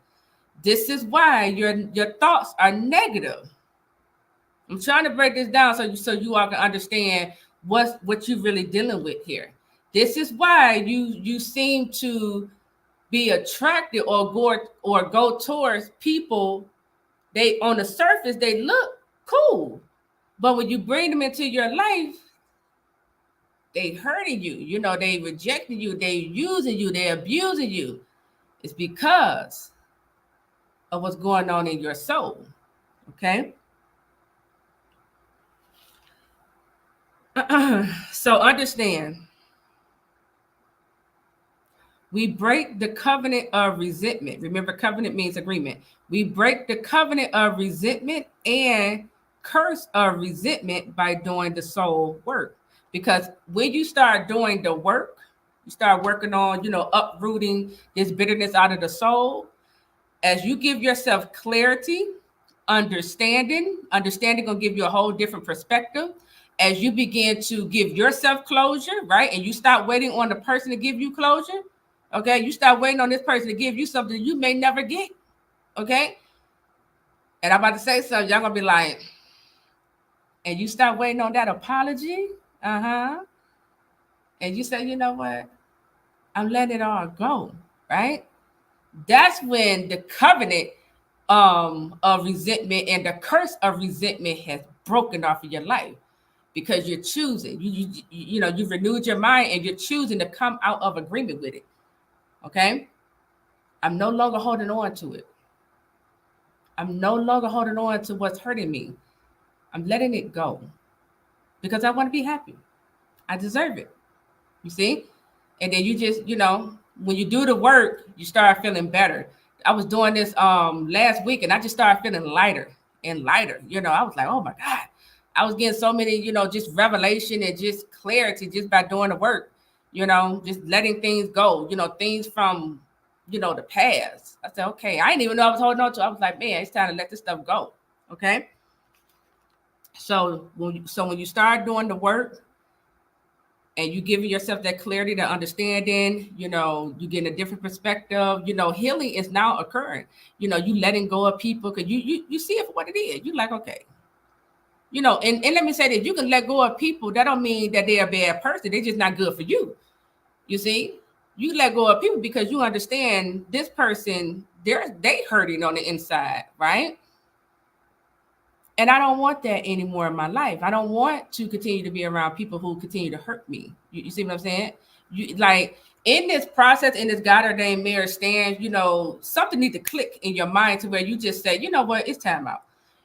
Speaker 1: This is why your thoughts are negative. I'm trying to break this down so you all can understand what you're really dealing with here. This is why you seem to be attracted or go towards people. They on the surface they look cool, but when you bring them into your life, they hurting you. They rejecting you. They using you. They abusing you. It's because of what's going on in your soul. Okay. So understand, we break the covenant of resentment. Remember, covenant means agreement. We break the covenant of resentment and curse of resentment by doing the soul work. Because when you start doing the work, you start working on, uprooting this bitterness out of the soul. As you give yourself clarity, understanding gonna give you a whole different perspective. As you begin to give yourself closure, right? And you stop waiting on the person to give you closure. Okay, you start waiting on this person to give you something you may never get. Okay, and I'm about to say something, y'all gonna be like, and you start waiting on that apology, and you say, you know what, I'm letting it all go, right? That's when the covenant of resentment and the curse of resentment has broken off of your life, because you're choosing, you've renewed your mind and you're choosing to come out of agreement with it. Okay, I'm no longer holding on to it. I'm no longer holding on to what's hurting me. I'm letting it go because I want to be happy. I deserve it. You see? And then you just, when you do the work, you start feeling better. I was doing this last week and I just started feeling lighter and lighter. I was like, oh my God. I was getting so many, just revelation and just clarity just by doing the work, just letting things go, things from, the past. I said, okay, I didn't even know I was holding on to. I was like, man, it's time to let this stuff go. Okay. So when you start doing the work and you giving yourself that clarity, that understanding, you getting a different perspective, healing is now occurring. You letting go of people because you see it for what it is. You like, okay. And let me say this, you can let go of people. That don't mean that they're a bad person. They're just not good for you. You see, you let go of people because you understand this person, they hurting on the inside, right? And I don't want that anymore in my life. I don't want to continue to be around people who continue to hurt me. You see what I'm saying? in this process, in this God-ordained marriage stand, something need to click in your mind to where you just say, you know what, it's time out.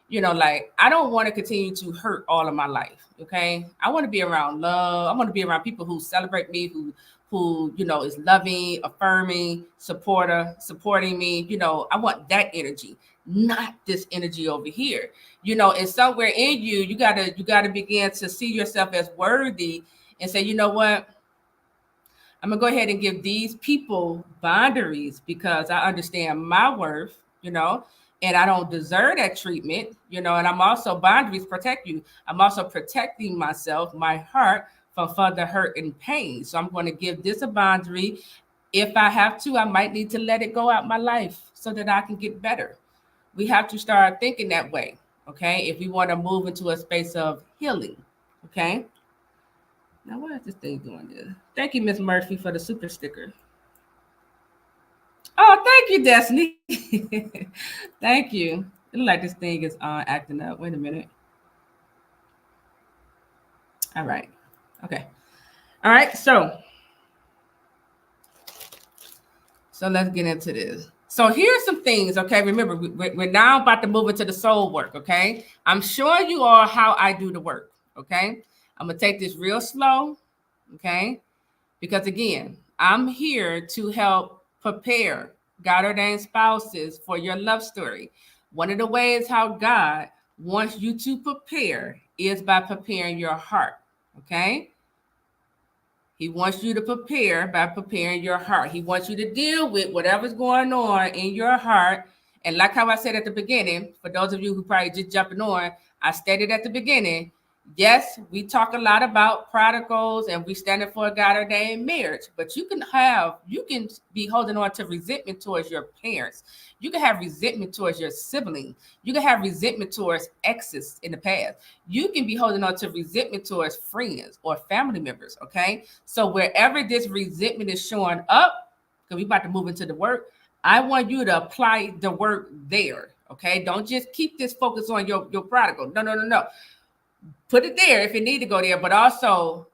Speaker 1: Like, I don't want to continue to hurt all of my life. Okay. I want to be around love. I want to be around people who celebrate me, who is loving, affirming, supporting me. I want that energy, not this energy over here. And somewhere in you, you gotta begin to see yourself as worthy and say, you know what? I'm gonna go ahead and give these people boundaries because I understand my worth, and I don't deserve that treatment, and I'm also boundaries protect you. I'm also protecting myself, my heart from further hurt and pain. So I'm going to give this a boundary. If I have to, I might need to let it go out my life so that I can get better. We have to start thinking that way, okay? If we want to move into a space of healing, okay? Now, what is this thing doing there? Thank you, Miss Murphy, for the super sticker. Oh, thank you, Destiny. Thank you. It looks like this thing is acting up. Wait a minute. All right. Okay. All right. So let's get into this. So here's some things, okay? Remember, we're now about to move into the soul work, okay? I'm showing you all how I do the work, okay? I'm going to take this real slow, okay? Because again, I'm here to help prepare God-ordained spouses for your love story. One of the ways how God wants you to prepare is by preparing your heart, okay? He wants you to prepare by preparing your heart. He wants you to deal with whatever's going on in your heart. And like how I said at the beginning, for those of you who probably just jumping on, I stated at the beginning, yes, we talk a lot about prodigals and we stand for a God-ordained marriage, but you can be holding on to resentment towards your parents. You can have resentment towards your siblings. You can have resentment towards exes in the past. You can be holding on to resentment towards friends or family members, okay? So wherever this resentment is showing up, because we're about to move into the work, I want you to apply the work there, okay? Don't just keep this focus on your prodigal. No. Put it there if it need to go there, but also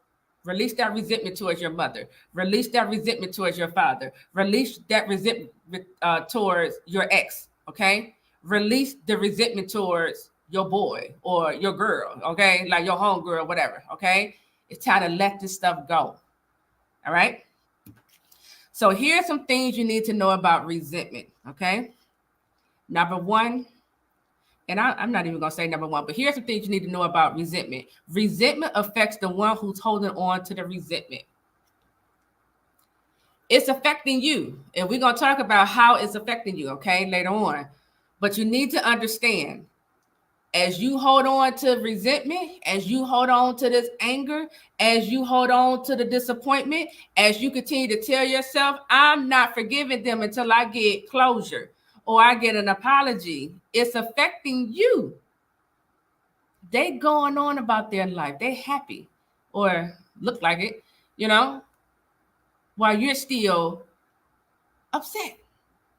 Speaker 1: release that resentment towards your mother. Release that resentment towards your father. Release that resentment towards your ex, okay? Release the resentment towards your boy or your girl, okay? Like your homegirl, whatever, okay? It's time to let this stuff go, all right? So here's some things you need to know about resentment, okay? Number one, and I'm not even going to say number one, but here's some things you need to know about resentment. Resentment affects the one who's holding on to the resentment. It's affecting you. And we're going to talk about how it's affecting you, okay, later on. But you need to understand, as you hold on to resentment, as you hold on to this anger, as you hold on to the disappointment, as you continue to tell yourself, I'm not forgiving them until I get closure or I get an apology, it's affecting you. They going on about their life. They happy or look like it, while you're still upset,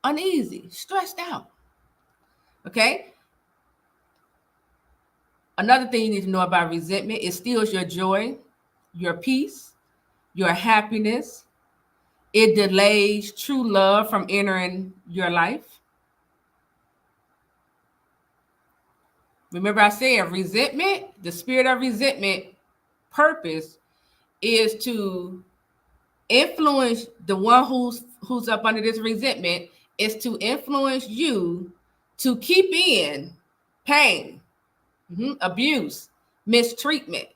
Speaker 1: uneasy, stressed out. Okay? Another thing you need to know about resentment, it steals your joy, your peace, your happiness. It delays true love from entering your life. Remember I said resentment, the spirit of resentment purpose is to influence the one who's up under this resentment, is to influence you to keep in pain, abuse, mistreatment,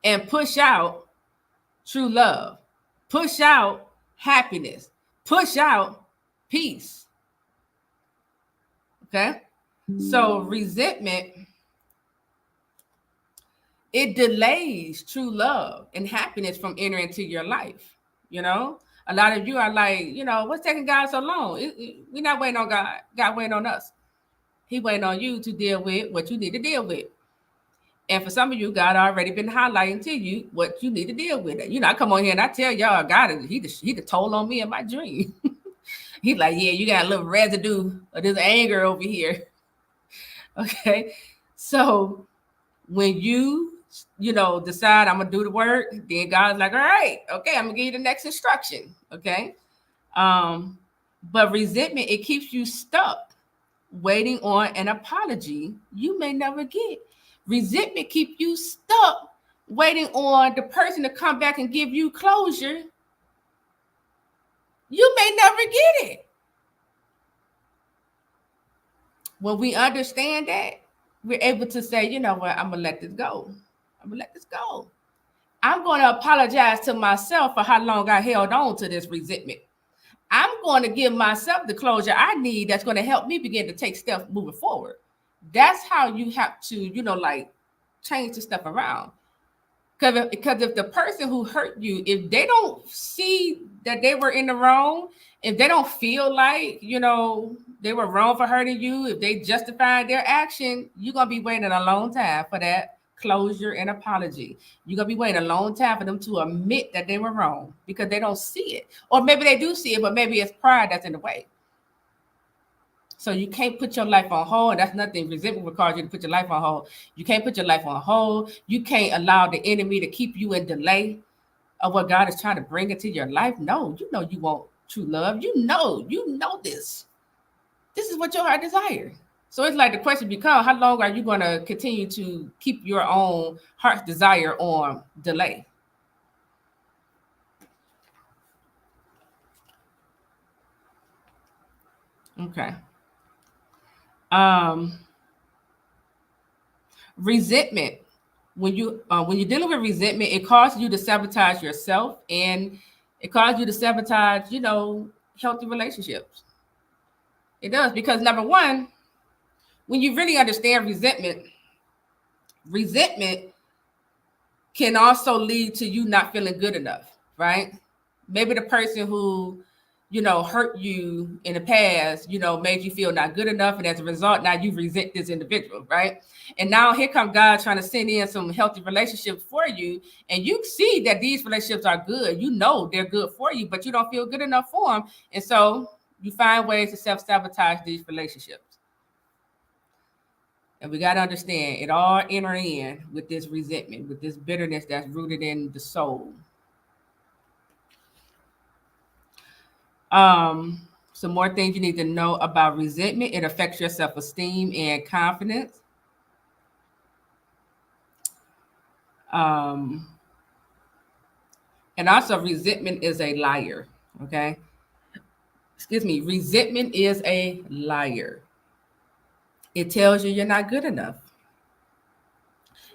Speaker 1: and push out true love, push out happiness, push out peace. Okay? So resentment, it delays true love and happiness from entering into your life. A lot of you are like, what's taking God so long? We're not waiting on God. God waiting on us. He waiting on you to deal with what you need to deal with. And for some of you, God already been highlighting to you what you need to deal with. I come on here and I tell y'all, God, he the toll on me in my dream. He's like, yeah, you got a little residue of this anger over here. Okay. So when you decide I'm gonna do the work, then God's like, all right, okay, I'm gonna give you the next instruction. Okay. Um, but resentment, it keeps you stuck waiting on an apology you may never get. Resentment keep you stuck waiting on the person to come back and give you closure. You may never get it. When we understand that, we're able to say, you know what, I'm gonna let this go. I'm gonna let this go. I'm going to apologize to myself for how long I held on to this resentment. I'm going to give myself the closure I need that's going to help me begin to take steps moving forward. That's how you have to, like change the stuff around. Because if the person who hurt you, if they don't see that they were in the wrong, if they don't feel like, they were wrong for hurting you, if they justify their action, you're going to be waiting a long time for that closure and apology. You're going to be waiting a long time for them to admit that they were wrong because they don't see it. Or maybe they do see it, but maybe it's pride that's in the way. So you can't put your life on hold. That's nothing. Resentment will cause you to put your life on hold. You can't put your life on hold. You can't allow the enemy to keep you in delay of what God is trying to bring into your life. No, you want true love. You know this. This is what your heart desires. So it's like the question becomes, how long are you going to continue to keep your own heart's desire on delay? Okay. Resentment. When you're dealing with resentment, it causes you to sabotage yourself, and it causes you to sabotage, healthy relationships. It does, because number one, when you really understand resentment can also lead to you not feeling good enough, right? Maybe the person who, hurt you in the past, made you feel not good enough. And as a result, now you resent this individual, right? And now here comes God trying to send in some healthy relationships for you. And you see that these relationships are good. You know they're good for you, but you don't feel good enough for them. And so you find ways to self-sabotage these relationships. And we got to understand it all enter in with this resentment, with this bitterness that's rooted in the soul. Some more things you need to know about resentment. It affects your self-esteem and confidence. And also resentment is a liar. Okay. Excuse me. Resentment is a liar. It tells you you're not good enough.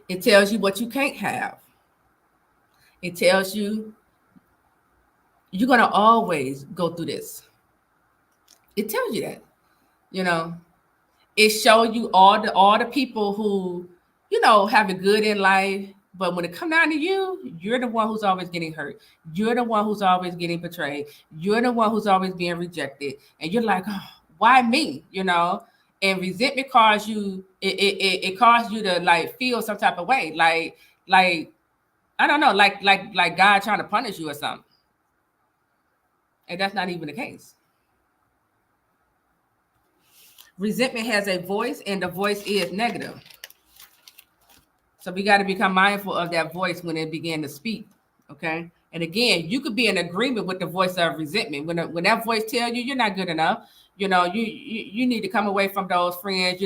Speaker 1: It tells you what you can't have. It tells you you're going to always go through this. It tells you that, it shows you all the people who, have it good in life. But when it comes down to you, you're the one who's always getting hurt. You're the one who's always getting betrayed. You're the one who's always being rejected. And you're like, oh, why me? And resentment causes you, it causes you to like feel some type of way. Like, I don't know, like God trying to punish you or something. And that's not even the case. Resentment has a voice, and the voice is negative. So we got to become mindful of that voice when it began to speak. Okay. And again, you could be in agreement with the voice of resentment. When that voice tells you you're not good enough, you need to come away from those friends.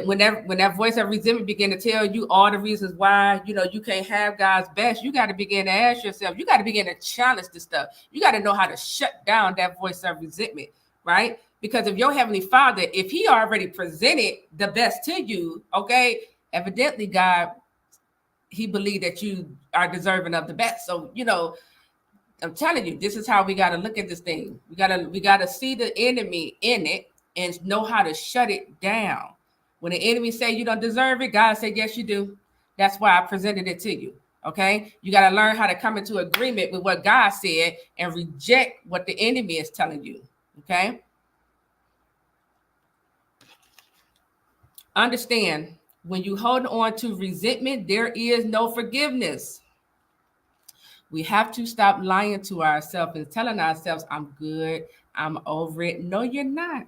Speaker 1: When that voice of resentment begin to tell you all the reasons why, you can't have God's best, you got to begin to ask yourself, you got to begin to challenge this stuff. You got to know how to shut down that voice of resentment, right? Because if your Heavenly Father, if He already presented the best to you, okay, evidently God, He believed that you are deserving of the best. So, I'm telling you, this is how we got to look at this thing. We got to see the enemy in it and know how to shut it down. When the enemy say you don't deserve it, God said, yes, you do. That's why I presented it to you. Okay. You got to learn how to come into agreement with what God said and reject what the enemy is telling you. Okay. Understand, when you hold on to resentment, there is no forgiveness. We have to stop lying to ourselves and telling ourselves, I'm good, I'm over it. No, you're not.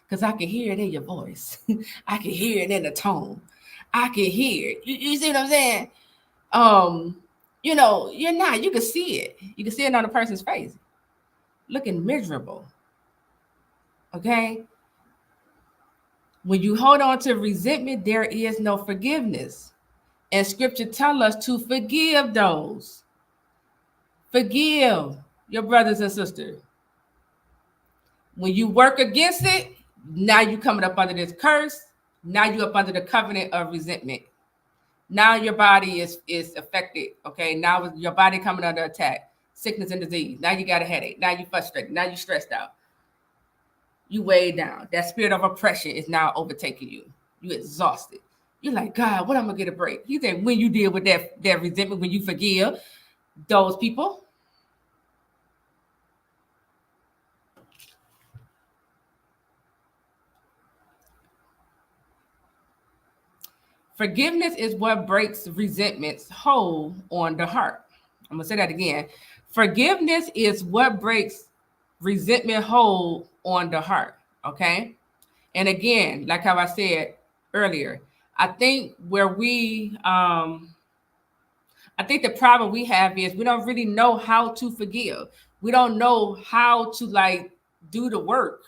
Speaker 1: Because I can hear it in your voice. I can hear it in the tone. I can hear it. You see what I'm saying? You're not. You can see it. You can see it on a person's face, looking miserable. Okay. When you hold on to resentment, there is no forgiveness. And scripture tell us to forgive those. Forgive your brothers and sisters. When you work against it, now you coming up under this curse. Now you up under the covenant of resentment. Now your body is affected. Okay. Now your body coming under attack. Sickness and disease. Now you got a headache. Now you frustrated. Now you stressed out. You weighed down. That spirit of oppression is now overtaking you. You exhausted. You're like, God, what am I gonna get a break? He said, when you deal with that resentment, when you forgive those people. Forgiveness is what breaks resentment's hold on the heart. I'm gonna say that again. Forgiveness is what breaks resentment hold on the heart. Okay. And again, like how I said earlier, I think I think the problem we have is we don't really know how to forgive. We don't know how to like do the work.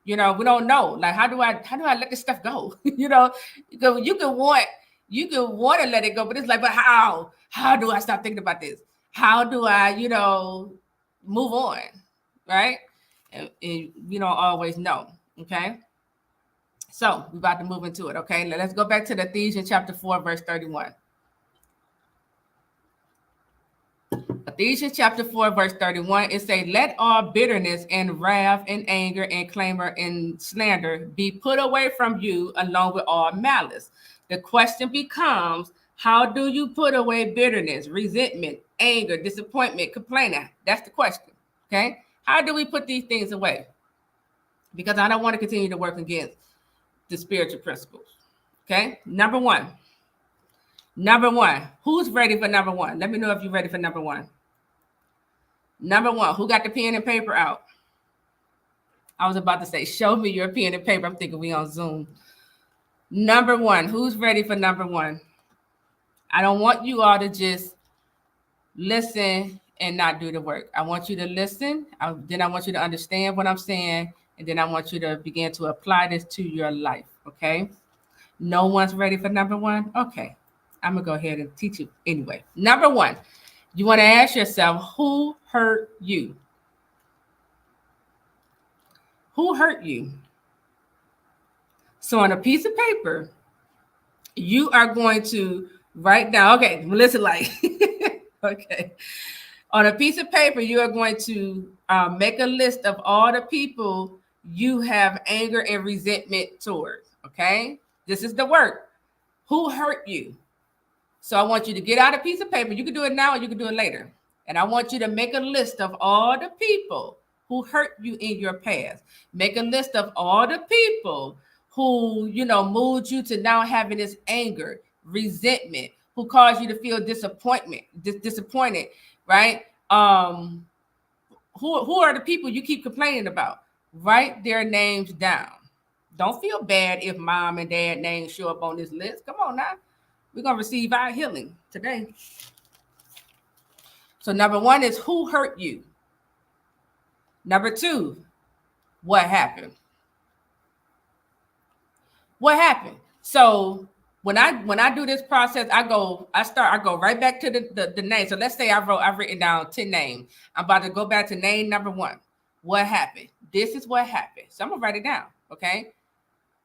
Speaker 1: We don't know. Like how do I let this stuff go? You can want to let it go, but it's like, but how? How do I stop thinking about this? How do I, move on? Right? And we don't always know. Okay. So we're about to move into it. Okay. Let's go back to the Ephesians chapter 4, verse 31. Ephesians chapter 4, verse 31, it says, let all bitterness and wrath and anger and clamor and slander be put away from you along with all malice. The question becomes, how do you put away bitterness, resentment, anger, disappointment, complaining? That's the question. Okay. How do we put these things away? Because I don't want to continue to work against the spiritual principles. Okay. Number one, who's ready for number one? Let me know if you're ready for number one. Number one, who got the pen and paper out? I was about to say, show me your pen and paper. I'm thinking we on Zoom. Number one, who's ready for number one? I don't want you all to just listen and not do the work. I want you to listen. Then I want you to understand what I'm saying. And then I want you to begin to apply this to your life. Okay. No one's ready for number one. Okay. I'm going to go ahead and teach you anyway. Number one, you want to ask yourself, who hurt you? Who hurt you? So on a piece of paper, you are going to write down, okay, listen, like, okay. On a piece of paper, you are going to make a list of all the people you have anger and resentment towards, okay? This is the work. Who hurt you? So I want you to get out a piece of paper. You can do it now or you can do it later. And I want you to make a list of all the people who hurt you in your past. Make a list of all the people who, moved you to now having this anger, resentment, who caused you to feel disappointed, right? Who are the people you keep complaining about? Write their names down. Don't feel bad if mom and dad names show up on this list. Come on now. We're going to receive our healing today. So number one is who hurt you. Number two, what happened? What happened? So when I do this process, I go right back to the name. So let's say I've written down 10 names. I'm about to go back to name number one. What happened? This is what happened. So I'm gonna write it down. Okay.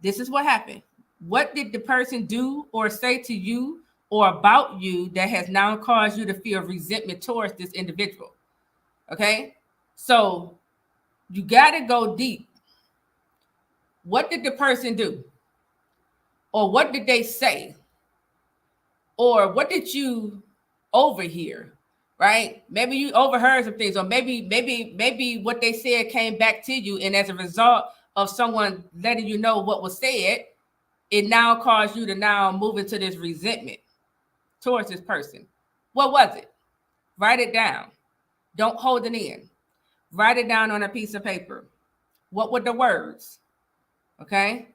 Speaker 1: This is what happened. What did the person do or say to you or about you that has now caused you to feel resentment towards this individual? Okay. So you got to go deep. What did the person do? Or what did they say? Or what did you overhear? Right? Maybe you overheard some things, or maybe what they said came back to you, and as a result of someone letting you know what was said, it now caused you to now move into this resentment towards this person. What was it? Write it down. Don't hold it in. Write it down on a piece of paper. What were the words? Okay?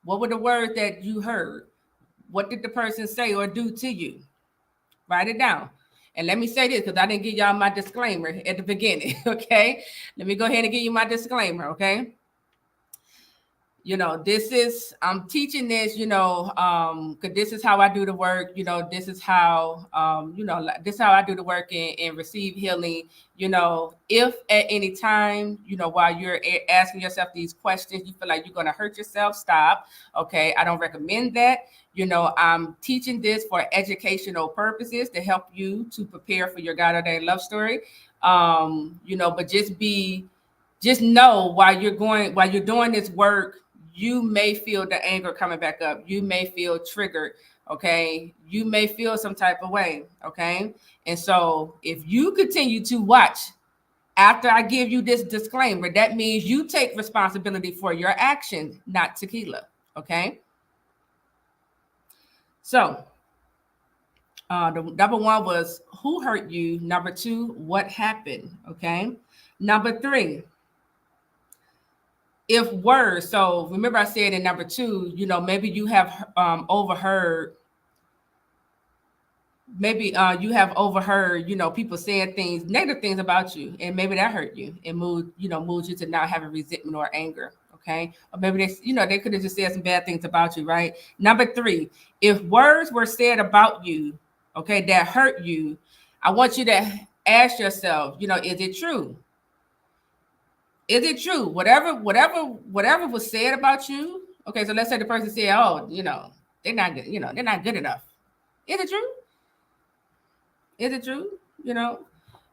Speaker 1: What were the words that you heard? What did the person say or do to you? Write it down. And let me say this, because I didn't give y'all my disclaimer at the beginning, okay? Let me go ahead and give you my disclaimer, okay? This is, I'm teaching this, because this is how I do the work. This is how, this is how I do the work and receive healing. If at any time, while you're asking yourself these questions, you feel like you're going to hurt yourself, stop. Okay. I don't recommend that. I'm teaching this for educational purposes to help you to prepare for your God-ordained love story. But just know while you're doing this work, you may feel the anger coming back up. You may feel triggered. Okay. You may feel some type of way. Okay. And so if you continue to watch after I give you this disclaimer, that means you take responsibility for your actions, not Tequila. Okay. So the number one was who hurt you. Number two, what happened? Okay. Number three, if words, so remember I said in number two, maybe you have overheard, people saying things, negative things about you, and maybe that hurt you and moved you to now having resentment or anger. Okay. Or maybe they could have just said some bad things about you, right? Number three, if words were said about you, okay, that hurt you, I want you to ask yourself, is it true? Is it true? Whatever was said about you. Okay, so let's say the person said, "Oh, they're not good. They're not good enough." Is it true? Is it true?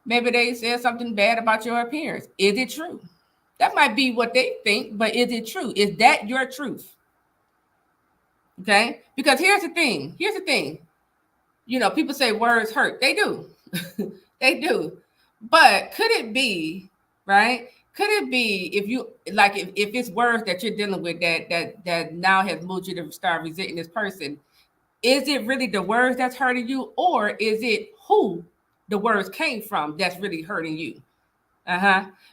Speaker 1: Maybe they said something bad about your appearance. Is it true? That might be what they think, but is it true? Is that your truth? Okay, because here's the thing. People say words hurt. They do. They do. But could it be, right? Could it be if it's words that you're dealing with that now has moved you to start resenting this person? Is it really the words that's hurting you, or is it who the words came from that's really hurting you?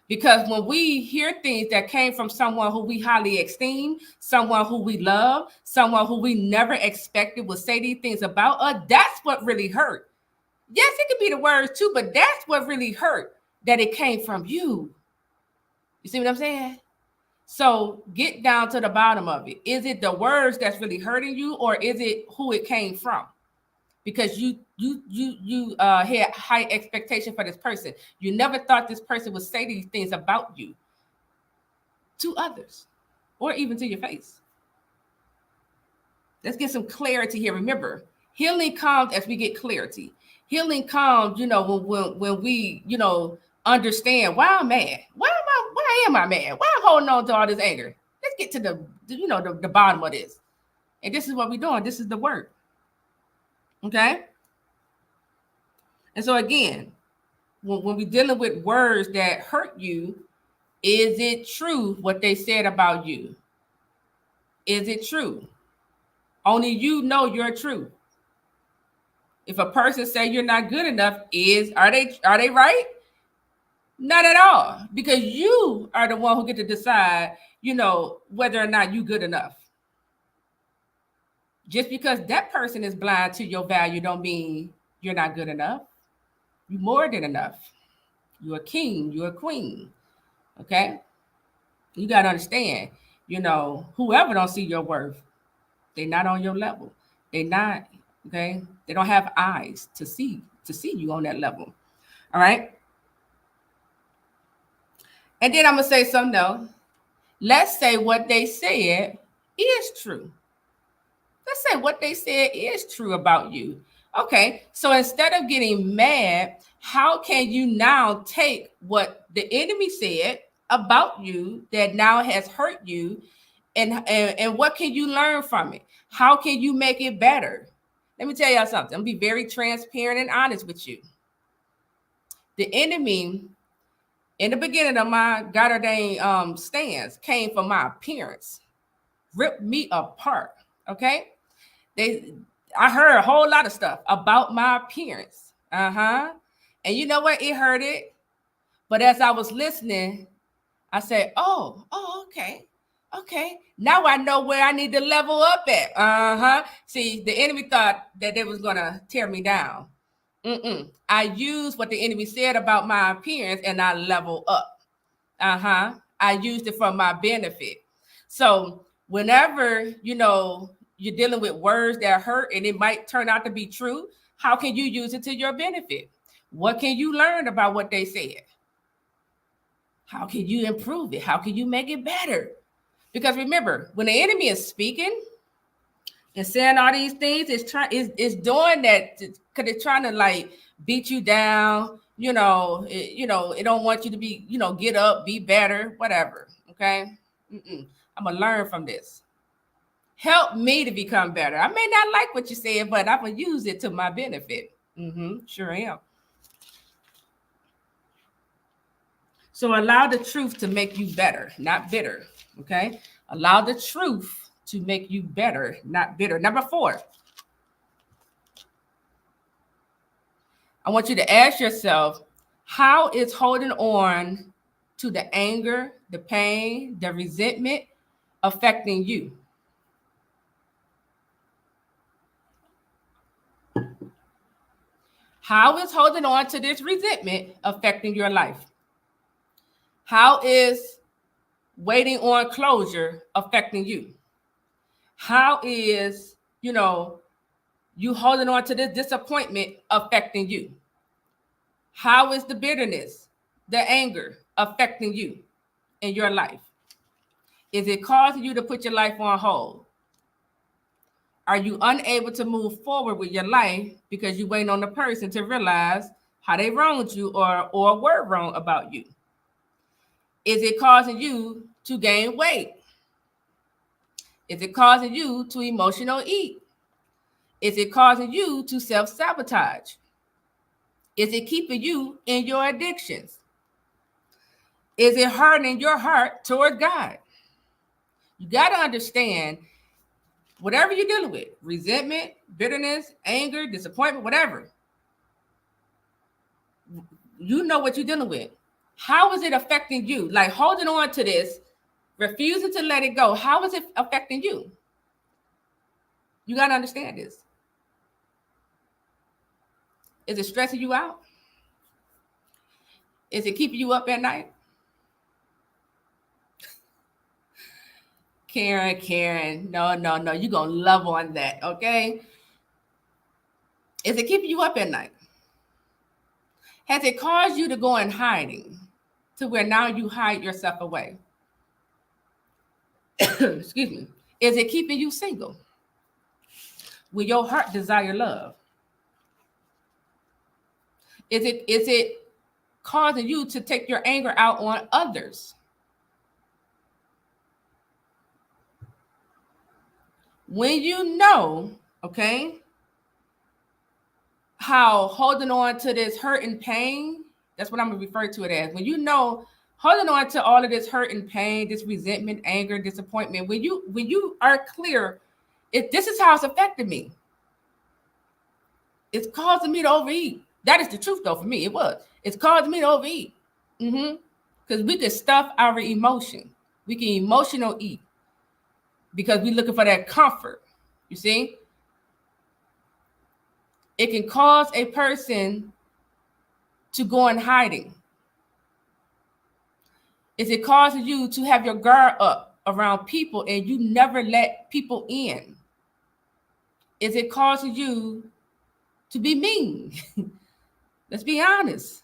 Speaker 1: Because when we hear things that came from someone who we highly esteem, someone who we love, someone who we never expected would say these things about us, that's what really hurt. Yes, it could be the words too, but that's what really hurt, that it came from you. You see what I'm saying? So get down to the bottom of it. Is it the words that's really hurting you, or is it who it came from? Because you had high expectation for this person. You never thought this person would say these things about you to others or even to your face. Let's get some clarity here. Remember, healing comes as we get clarity. Healing comes, when we, understand why I'm mad. Why am I mad? Why I'm holding on to all this anger? Let's get to the bottom of this. And this is what we're doing. This is the work. Okay. And so again, when we're dealing with words that hurt you, is it true what they said about you? Is it true? Only you know your truth. If a person say you're not good enough, are they right? Not at all, because you are the one who get to decide, whether or not you're good enough. Just because that person is blind to your value don't mean you're not good enough. You're more than enough. You're a king, you're a queen. Okay? You got to understand, whoever don't see your worth, they're not on your level. They're not, okay? They don't have eyes to see you on that level. All right? And then I'm going to say something else. Let's say what they said is true. Let's say what they said is true about you. Okay, so instead of getting mad, how can you now take what the enemy said about you that now has hurt you, and what can you learn from it? How can you make it better? Let me tell y'all something. I'm going to be very transparent and honest with you. The enemy, in the beginning of my God-ordained stance, came from my appearance, ripped me apart. Okay, I heard a whole lot of stuff about my appearance. And you know what? It hurt it. But as I was listening, I said, oh, okay. Okay, now I know where I need to level up at. See, the enemy thought that they was gonna tear me down. I used what the enemy said about my appearance, and I level up. I used it for my benefit. So whenever you're dealing with words that hurt, and it might turn out to be true, how can you use it to your benefit? What can you learn about what they said? How can you improve it? How can you make it better? Because remember, when the enemy is speaking and saying all these things, it's doing that because it's trying to like beat you down. It don't want you to be, get up, be better, whatever. Okay, I'm gonna learn from this. Help me to become better. I may not like what you said, but I'm gonna use it to my benefit. Sure am. So allow the truth to make you better, not bitter. Okay, allow the truth to make you better, not bitter. Number 4, I want you to ask yourself, how is holding on to the anger, the pain, the resentment affecting you? How is holding on to this resentment affecting your life? How is waiting on closure affecting you? How is, you holding on to this disappointment affecting you? How is the bitterness, the anger affecting you in your life? Is it causing you to put your life on hold? Are you unable to move forward with your life because you waiting on the person to realize how they wronged you or were wrong about you? Is it causing you to gain weight? Is it causing you to emotional eat? Is it causing you to self-sabotage? Is it keeping you in your addictions? Is it hardening your heart toward God? You got to understand, whatever you're dealing with, resentment, bitterness, anger, disappointment, whatever, you know what you're dealing with. How is it affecting you? Like holding on to this, refusing to let it go. How is it affecting you? You got to understand this. Is it stressing you out? Is it keeping you up at night? Karen, no, you're going to love on that, okay? Is it keeping you up at night? Has it caused you to go in hiding to where now you hide yourself away? Excuse me. Is it keeping you single? Will your heart desire love? Is it causing you to take your anger out on others? When you know, okay, how holding on to this hurt and pain, that's what I'm going to refer to it as. When you know holding on to all of this hurt and pain, this resentment, anger, disappointment, when you are clear, this is how it's affected me. It's causing me to overeat. That is the truth, though. For me, it was. It's causing me to overeat. Because we can stuff our emotion. We can emotional eat because we're looking for that comfort. You see? It can cause a person to go in hiding. Is it causing you to have your guard up around people and you never let people in? Is it causing you to be mean? Let's be honest.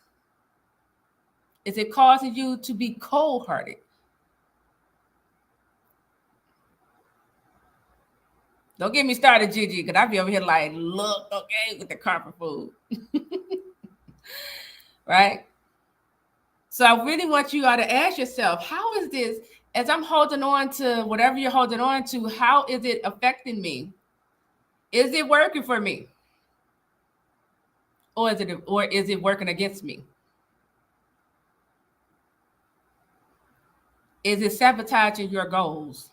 Speaker 1: Is it causing you to be cold-hearted? Don't get me started, Gigi, because I be over here like, look, okay, with the comfort food. Right? So I really want you all to ask yourself, how is this, as I'm holding on to whatever you're holding on to, how is it affecting me? Is it working for me? Or is it working against me? Is it sabotaging your goals?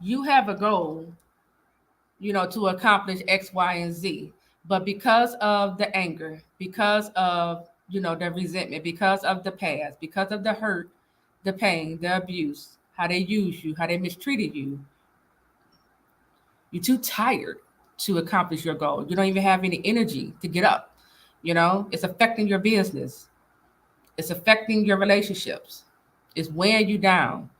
Speaker 1: You have a goal, to accomplish X, Y, and Z. But because of the anger, because of, the resentment, because of the past, because of the hurt, the pain, the abuse, how they used you, how they mistreated you. You're too tired to accomplish your goal. You don't even have any energy to get up. It's affecting your business. It's affecting your relationships. It's weighing you down.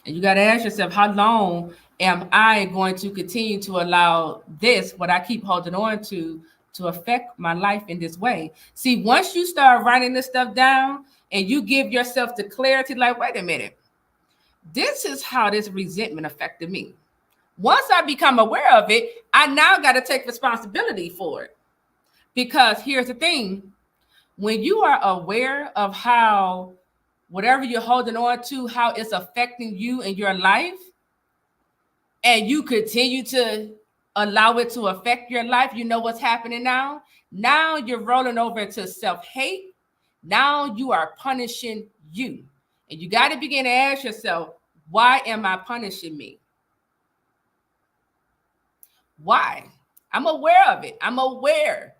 Speaker 1: And you got to ask yourself, how long am I going to continue to allow this, what I keep holding on to affect my life in this way? See, once you start writing this stuff down and you give yourself the clarity, like, wait a minute, this is how this resentment affected me. Once I become aware of it, I now got to take responsibility for it. Because here's the thing, when you are aware of how whatever you're holding on to, how it's affecting you in your life, and you continue to allow it to affect your life, you know what's happening now? Now you're rolling over into self-hate. Now you are punishing you. And you got to begin to ask yourself, why am I punishing me? Why? I'm aware of it. I'm aware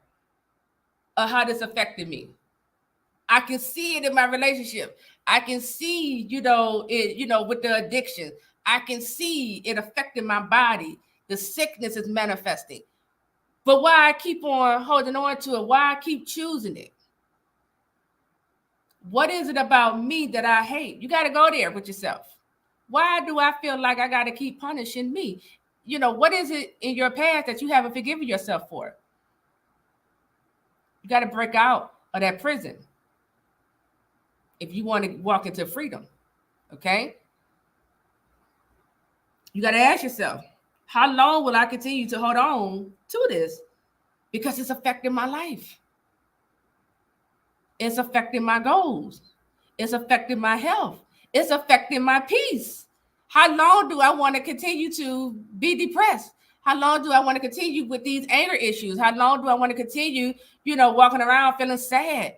Speaker 1: of how this affected me. I can see it in my relationship. I can see, it, with the addiction. I can see it affecting my body. The sickness is manifesting. But why I keep on holding on to it? Why I keep choosing it? What is it about me that I hate? You got to go there with yourself. Why do I feel like I got to keep punishing me? What is it in your past that you haven't forgiven yourself for? You got to break out of that prison if you want to walk into freedom, okay? You got to ask yourself, how long will I continue to hold on to this? Because it's affecting my life. It's affecting my goals. It's affecting my health. It's affecting my peace. How long do I want to continue to be depressed? How long do I want to continue with these anger issues? How long do I want to continue, walking around feeling sad,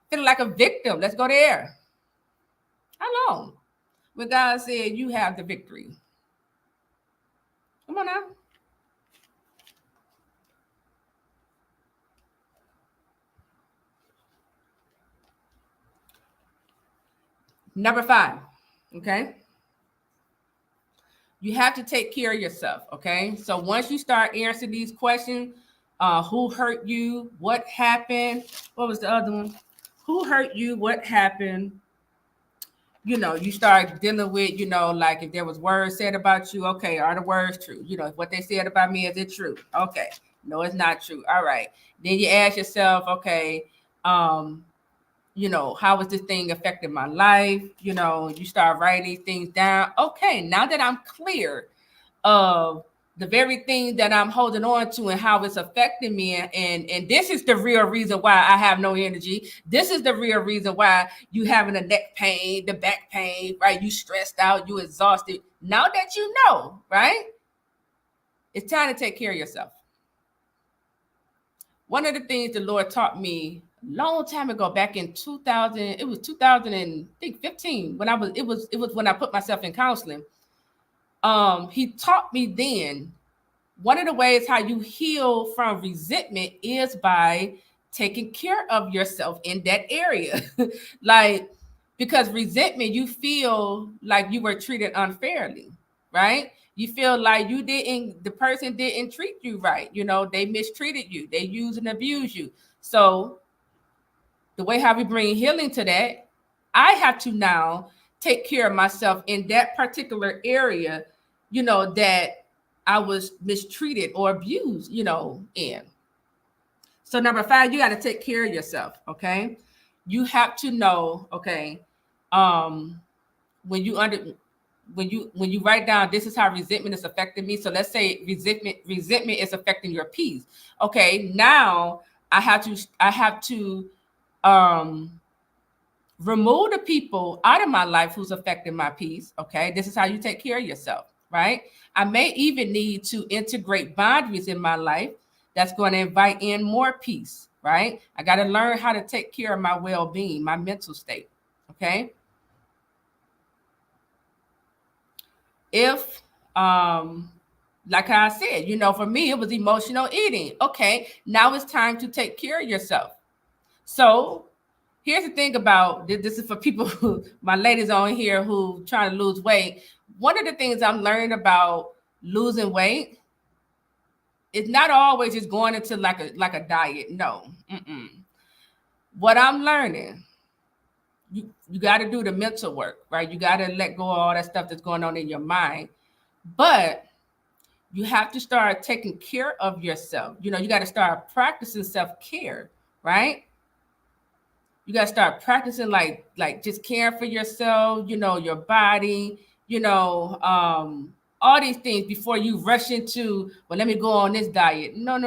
Speaker 1: feeling like a victim? Let's go there. How long? When God said you have the victory. Come on now. Number 5, okay? You have to take care of yourself, okay? So once you start answering these questions, who hurt you? What happened? What was the other one? Who hurt you? What happened? You start dealing with, like if there was words said about you, okay, are the words true? What they said about me, is it true? Okay, no, it's not true. All right. Then you ask yourself, okay, how is this thing affecting my life? You start writing these things down. Okay, now that I'm clear of the very thing that I'm holding on to and how it's affecting me, and this is the real reason why I have no energy. This is the real reason why you having a neck pain, the back pain, right? You stressed out, you exhausted. Now that you know, right? It's time to take care of yourself. One of the things the Lord taught me long time ago, back in 2000, it was 2015, when it was when I put myself in counseling. He taught me then, one of the ways how you heal from resentment is by taking care of yourself in that area. Like, because resentment, you feel like you were treated unfairly, right? You feel like the person didn't treat you right. They mistreated you. They used and abused you. So the way how we bring healing to that, I have to now take care of myself in that particular area, that I was mistreated or abused, in. So number 5, you got to take care of yourself. Okay. You have to know, okay, when you write down, this is how resentment is affecting me. So let's say resentment is affecting your peace. Okay. Now I have to remove the people out of my life who's affecting my peace. Okay. This is how you take care of yourself, right? I may even need to integrate boundaries in my life that's going to invite in more peace, right? I got to learn how to take care of my well-being, my mental state. Okay. If like I said, for me, it was emotional eating. Okay, now it's time to take care of yourself. So here's the thing about this is for people who, my ladies on here who trying to lose weight. One of the things I'm learning about losing weight, it's not always just going into like a diet. No. What I'm learning, you got to do the mental work, right? You got to let go of all that stuff that's going on in your mind. But you have to start taking care of yourself. You got to start practicing self-care, right? You got to start practicing like just caring for yourself, your body, all these things before you rush into, well, let me go on this diet. No.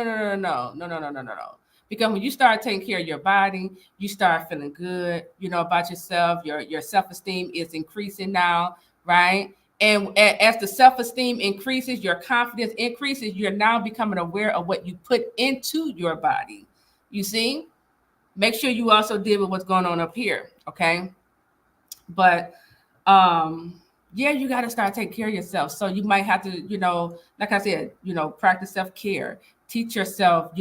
Speaker 1: Because when you start taking care of your body, you start feeling good, about yourself. Your self-esteem is increasing now, right? And as the self-esteem increases, your confidence increases, you're now becoming aware of what you put into your body. You see? Make sure you also deal with what's going on up here, okay? But yeah, you got to start taking care of yourself. So you might have to, like I said, practice self-care. Teach yourself,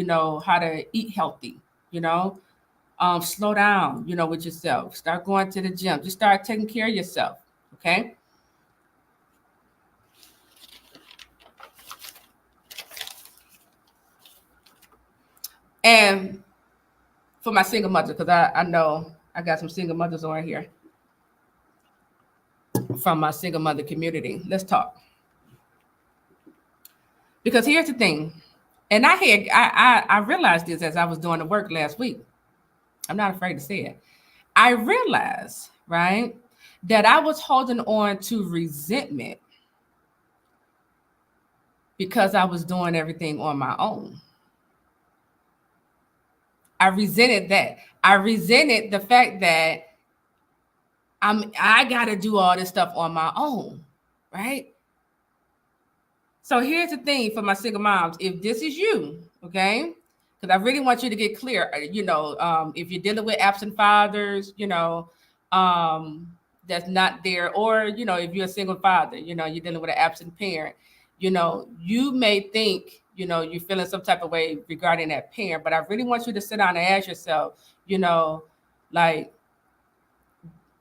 Speaker 1: how to eat healthy, slow down, with yourself. Start going to the gym. Just start taking care of yourself, okay? And for my single mothers, because I know I got some single mothers on here from my single mother community. Let's talk. Because here's the thing, and I realized this as I was doing the work last week. I'm not afraid to say it. I realized, right, that I was holding on to resentment because I was doing everything on my own. I resented that. I resented the fact that I gotta do all this stuff on my own, right? So here's the thing for my single moms. If this is you, okay, because I really want you to get clear, if you're dealing with absent fathers, that's not there, or, if you're a single father, you're dealing with an absent parent, you may think, you're feeling some type of way regarding that parent, but I really want you to sit down and ask yourself, like,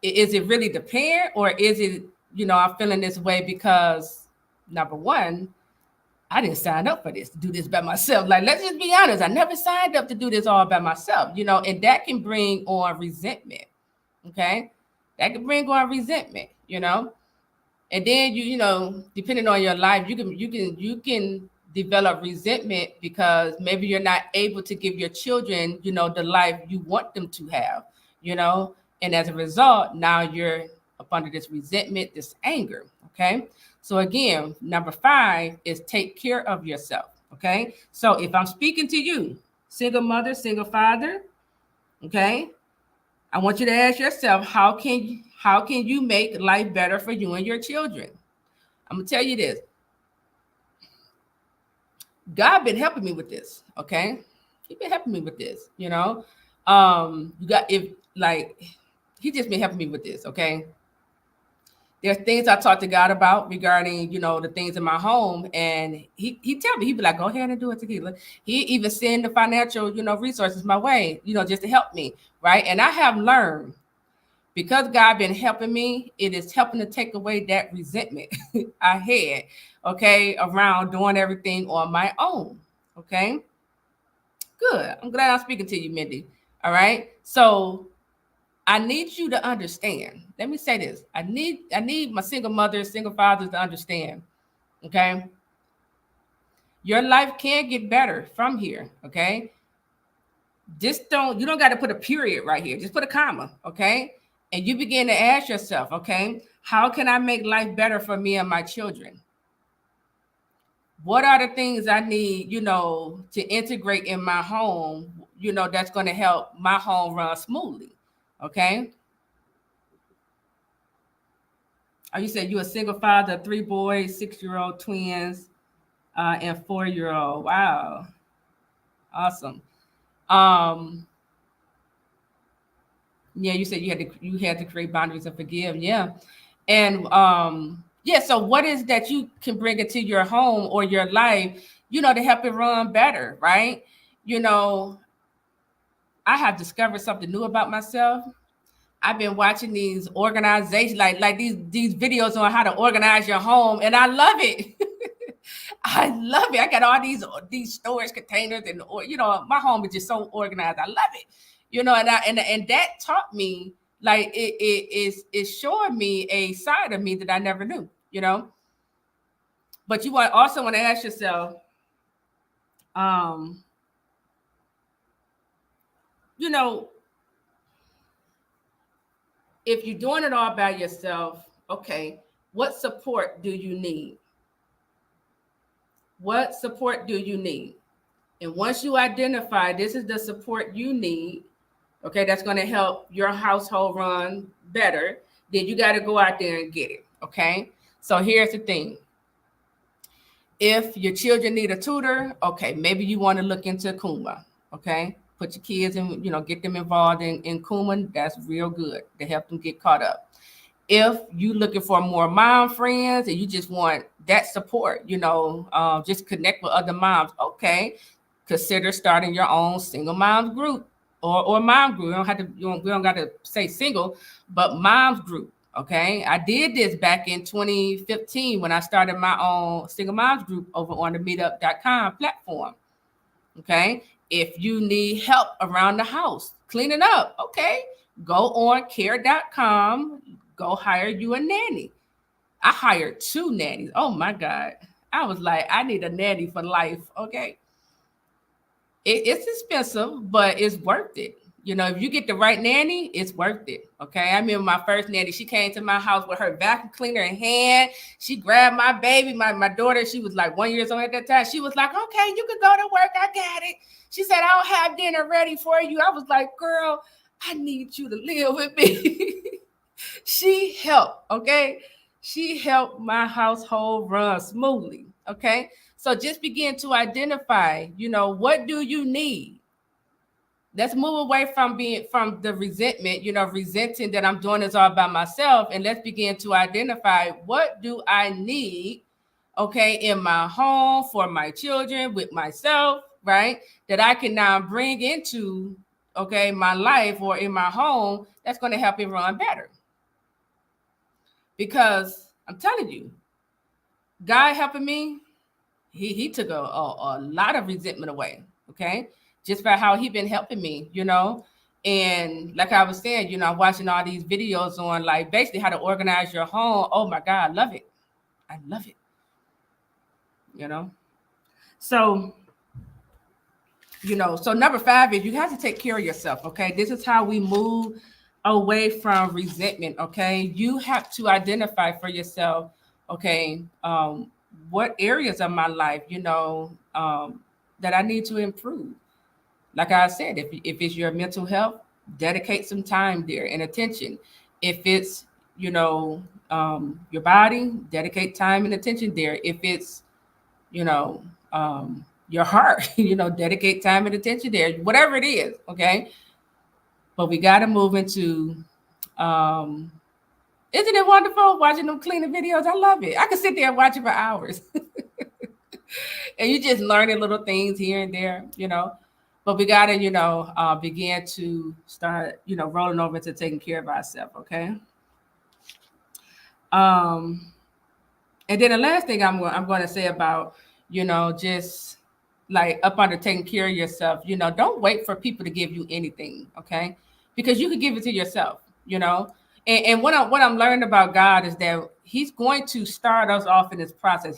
Speaker 1: is it really the parent, or is it, I'm feeling this way because, number one, I didn't sign up for this, to do this by myself. Like, let's just be honest. I never signed up to do this all by myself, and that can bring on resentment. Okay. That can bring on resentment, and then depending on your life, you can develop resentment because maybe you're not able to give your children, the life you want them to have, and as a result, now you're up under this resentment, this anger. Okay. So again, number 5 is take care of yourself. Okay. So if I'm speaking to you, single mother, single father, okay, I want you to ask yourself, how can you make life better for you and your children? I'm gonna tell you this. God been helping me with this. Okay. He been helping me with this, you got, if like, he just been helping me with this. Okay. There's things I talk to God about regarding, the things in my home. And he tell me, he be like, go ahead and do it, Tequila. He even send the financial, resources my way, just to help me. Right. And I have learned, because God been helping me, it is helping to take away that resentment I had, okay, around doing everything on my own. Okay. Good. I'm glad I'm speaking to you, Mindy. All right. So I need you to understand. Let me say this. I need my single mothers, single fathers to understand. Okay. Your life can get better from here. Okay. You don't got to put a period right here. Just put a comma. Okay. And you begin to ask yourself, okay, how can I make life better for me and my children? What are the things I need, to integrate in my home, that's going to help my home run smoothly? Okay. You said you're a single father, 3 boys, 6-year-old twins, and 4-year-old. Wow. Awesome. Yeah, you said you had to create boundaries and forgive. Yeah. And Yeah, so what is that you can bring into your home or your life, to help it run better, right? You know, I have discovered something new about myself. I've been watching these organizations, like these videos on how to organize your home, and I love it. I love it. I got all these storage containers, and my home is just so organized. I love it. And that taught me, like, it's showing me a side of me that I never knew. But you also want to ask yourself, um, you know, if you're doing it all by yourself, okay, what support do you need? What support do you need? And once you identify this is the support you need, okay, that's going to help your household run better, then you got to go out there and get it, okay? So here's the thing. If your children need a tutor, okay, maybe you want to look into Kuma, okay? Put your kids in, get them involved in Kuma. That's real good to help them get caught up. If you looking for more mom friends and you just want that support, just connect with other moms, okay, consider starting your own single moms group or mom group. We don't got to say single, but moms group. Okay, I did this back in 2015 when I started my own single moms group over on the meetup.com platform. Okay, if you need help around the house cleaning up, okay, go on care.com, go hire you a nanny. I hired 2 nannies. Oh my God. I was like, I need a nanny for life. Okay. It's expensive, but it's worth it. If you get the right nanny, it's worth it. Okay. I remember my first nanny, she came to my house with her vacuum cleaner in hand. She grabbed my baby, my daughter, she was like 1 year old at that time. She was like, okay, you can go to work. I got it. She said, I'll have dinner ready for you. I was like, girl, I need you to live with me. She helped. Okay. She helped my household run smoothly. Okay. So just begin to identify, what do you need? Let's move away from the resentment, resenting that I'm doing this all by myself. And let's begin to identify, what do I need, okay, in my home, for my children, with myself, right? That I can now bring into, okay, my life or in my home that's going to help it run better. Because I'm telling you, God helping me, he took a lot of resentment away, okay? Just by how he been helping me, And like I was saying, I'm watching all these videos on, like, basically how to organize your home. Oh my God, I love it. I love it. So, so number 5 is you have to take care of yourself, okay? This is how we move away from resentment, okay? You have to identify for yourself, okay, what areas of my life, that I need to improve. Like I said, if it's your mental health, dedicate some time there and attention. If it's, your body, dedicate time and attention there. If it's, your heart, dedicate time and attention there, whatever it is, okay? But we got to move into, isn't it wonderful watching them cleaning videos? I love it. I could sit there and watch it for hours. And you just learning little things here and there, But we got to, begin to start, rolling over to taking care of ourselves, okay? And then the last thing I'm going to say about, just like up under taking care of yourself, don't wait for people to give you anything, okay? Because you can give it to yourself, And what I'm learning about God is that he's going to start us off in this process.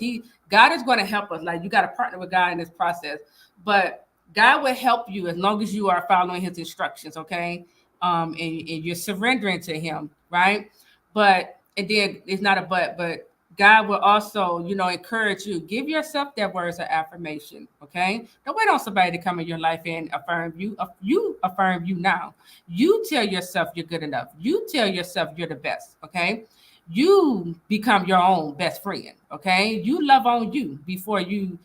Speaker 1: God is going to help us. Like, you got to partner with God in this process, but God will help you as long as you are following his instructions, okay? And you're surrendering to him, right? And then it's not a but God will also, encourage you. Give yourself that words of affirmation, okay? Don't wait on somebody to come in your life and affirm you. You affirm you now. You tell yourself you're good enough. You tell yourself you're the best, okay? You become your own best friend, okay? You love on you before you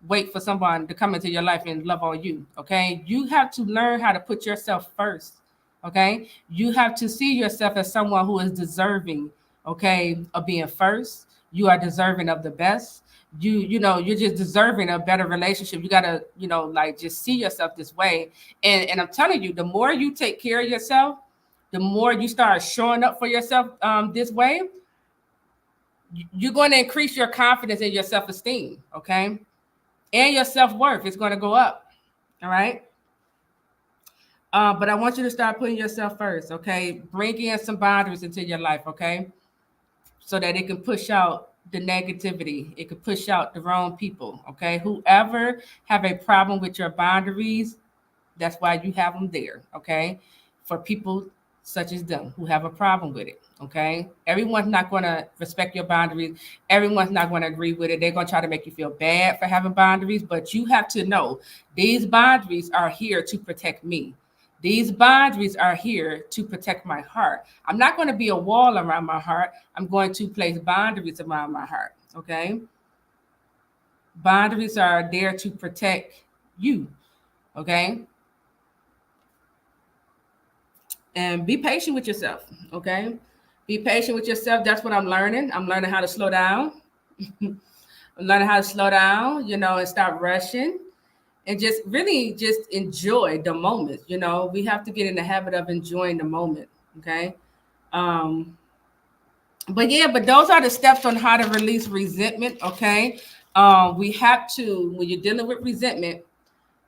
Speaker 1: wait for someone to come into your life and love on you, okay? You have to learn how to put yourself first, okay? You have to see yourself as someone who is deserving, okay, of being first, You are deserving of the best. You're just deserving a better relationship. You gotta, like, just see yourself this way. And I'm telling you, the more you take care of yourself, the more you start showing up for yourself this way, you're going to increase your confidence and your self-esteem, okay? And your self-worth is going to go up, all right? But I want you to start putting yourself first, okay? Bring in some boundaries into your life, okay? So that it can push out the negativity. It can push out the wrong people, okay? Whoever have a problem with your boundaries, that's why you have them there, okay? For people such as them who have a problem with it, okay? Everyone's not going to respect your boundaries. Everyone's not going to agree with it. They're going to try to make you feel bad for having boundaries, but you have to know these boundaries are here to protect me. These boundaries are here to protect my heart. I'm not going to be a wall around my heart. I'm going to place boundaries around my heart, okay? Boundaries are there to protect you, okay? And be patient with yourself, okay? Be patient with yourself. That's what I'm learning. I'm learning how to slow down. I'm learning how to slow down, and stop rushing and just really just enjoy the moment. We have to get in the habit of enjoying the moment, okay? Um, but those are the steps on how to release resentment, okay? We have to, when you're dealing with resentment,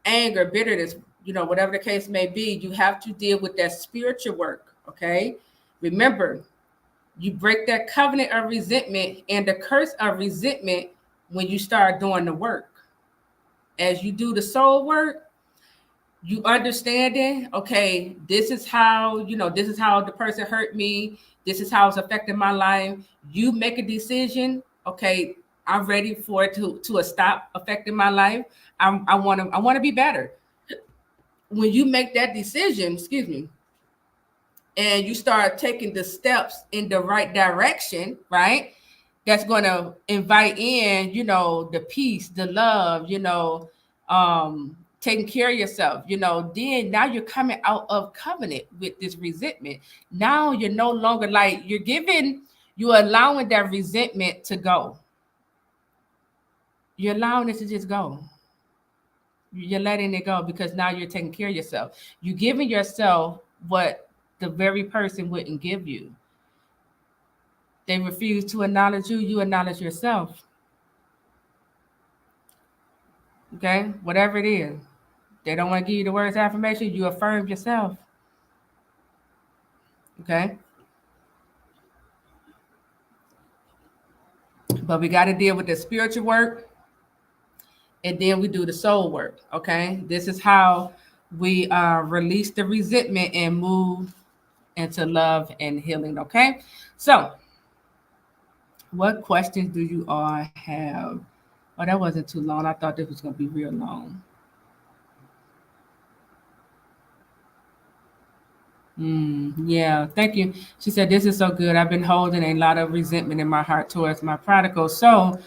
Speaker 1: anger, bitterness, whatever the case may be, you have to deal with that spiritual work, okay? Remember, you break that covenant of resentment and the curse of resentment when you start doing the work. As you do the soul work, you understanding, okay, this is how the person hurt me. This is how it's affecting my life. You make a decision, okay, I'm ready for it to stop affecting my life. I want to be better. When you make that decision, excuse me, and you start taking the steps in the right direction, right? That's going to invite in, the peace, the love, taking care of yourself, then now you're coming out of covenant with this resentment. Now you're no longer like, you're allowing that resentment to go. You're allowing it to just go. You're letting it go because now you're taking care of yourself. You're giving yourself what the very person wouldn't give you. They refuse to acknowledge you, you acknowledge yourself. Okay? Whatever it is. They don't want to give you the words of affirmation, you affirm yourself. Okay? But we got to deal with the spiritual work and then we do the soul work. Okay? This is how we release the resentment and move into love and healing. Okay? So, what questions do you all have? Oh, that wasn't too long. I thought this was going to be real long. Yeah, thank you. She said, this is so good. I've been holding a lot of resentment in my heart towards my prodigal. So,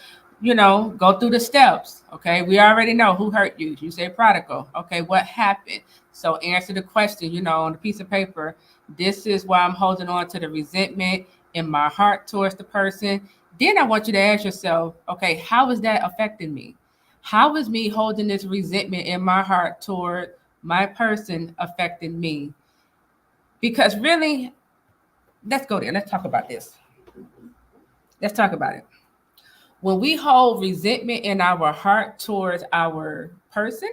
Speaker 1: go through the steps. Okay. We already know who hurt you. You say prodigal. Okay. What happened? So answer the question, on a piece of paper. This is why I'm holding on to the resentment in my heart towards the person. Then I want you to ask yourself, okay, how is that affecting me? How is me holding this resentment in my heart toward my person affecting me? Because really, let's go there. Let's talk about this. Let's talk about it. When we hold resentment in our heart towards our person,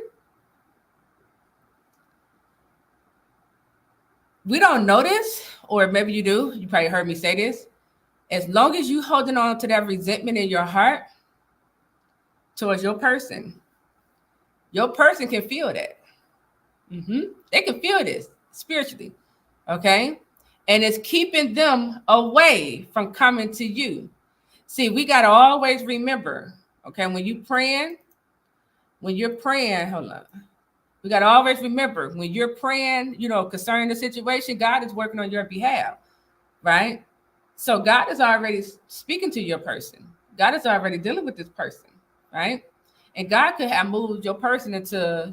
Speaker 1: we don't notice, or maybe you do. You probably heard me say this. As long as you holding on to that resentment in your heart towards your person can feel that. They can feel this spiritually. Okay. And it's keeping them away from coming to you. See, we got to always remember, okay, when you're praying, hold on. We got to always remember when you're praying, concerning the situation, God is working on your behalf, right? So God is already speaking to your person. God is already dealing with this person, right? And God could have moved your person into,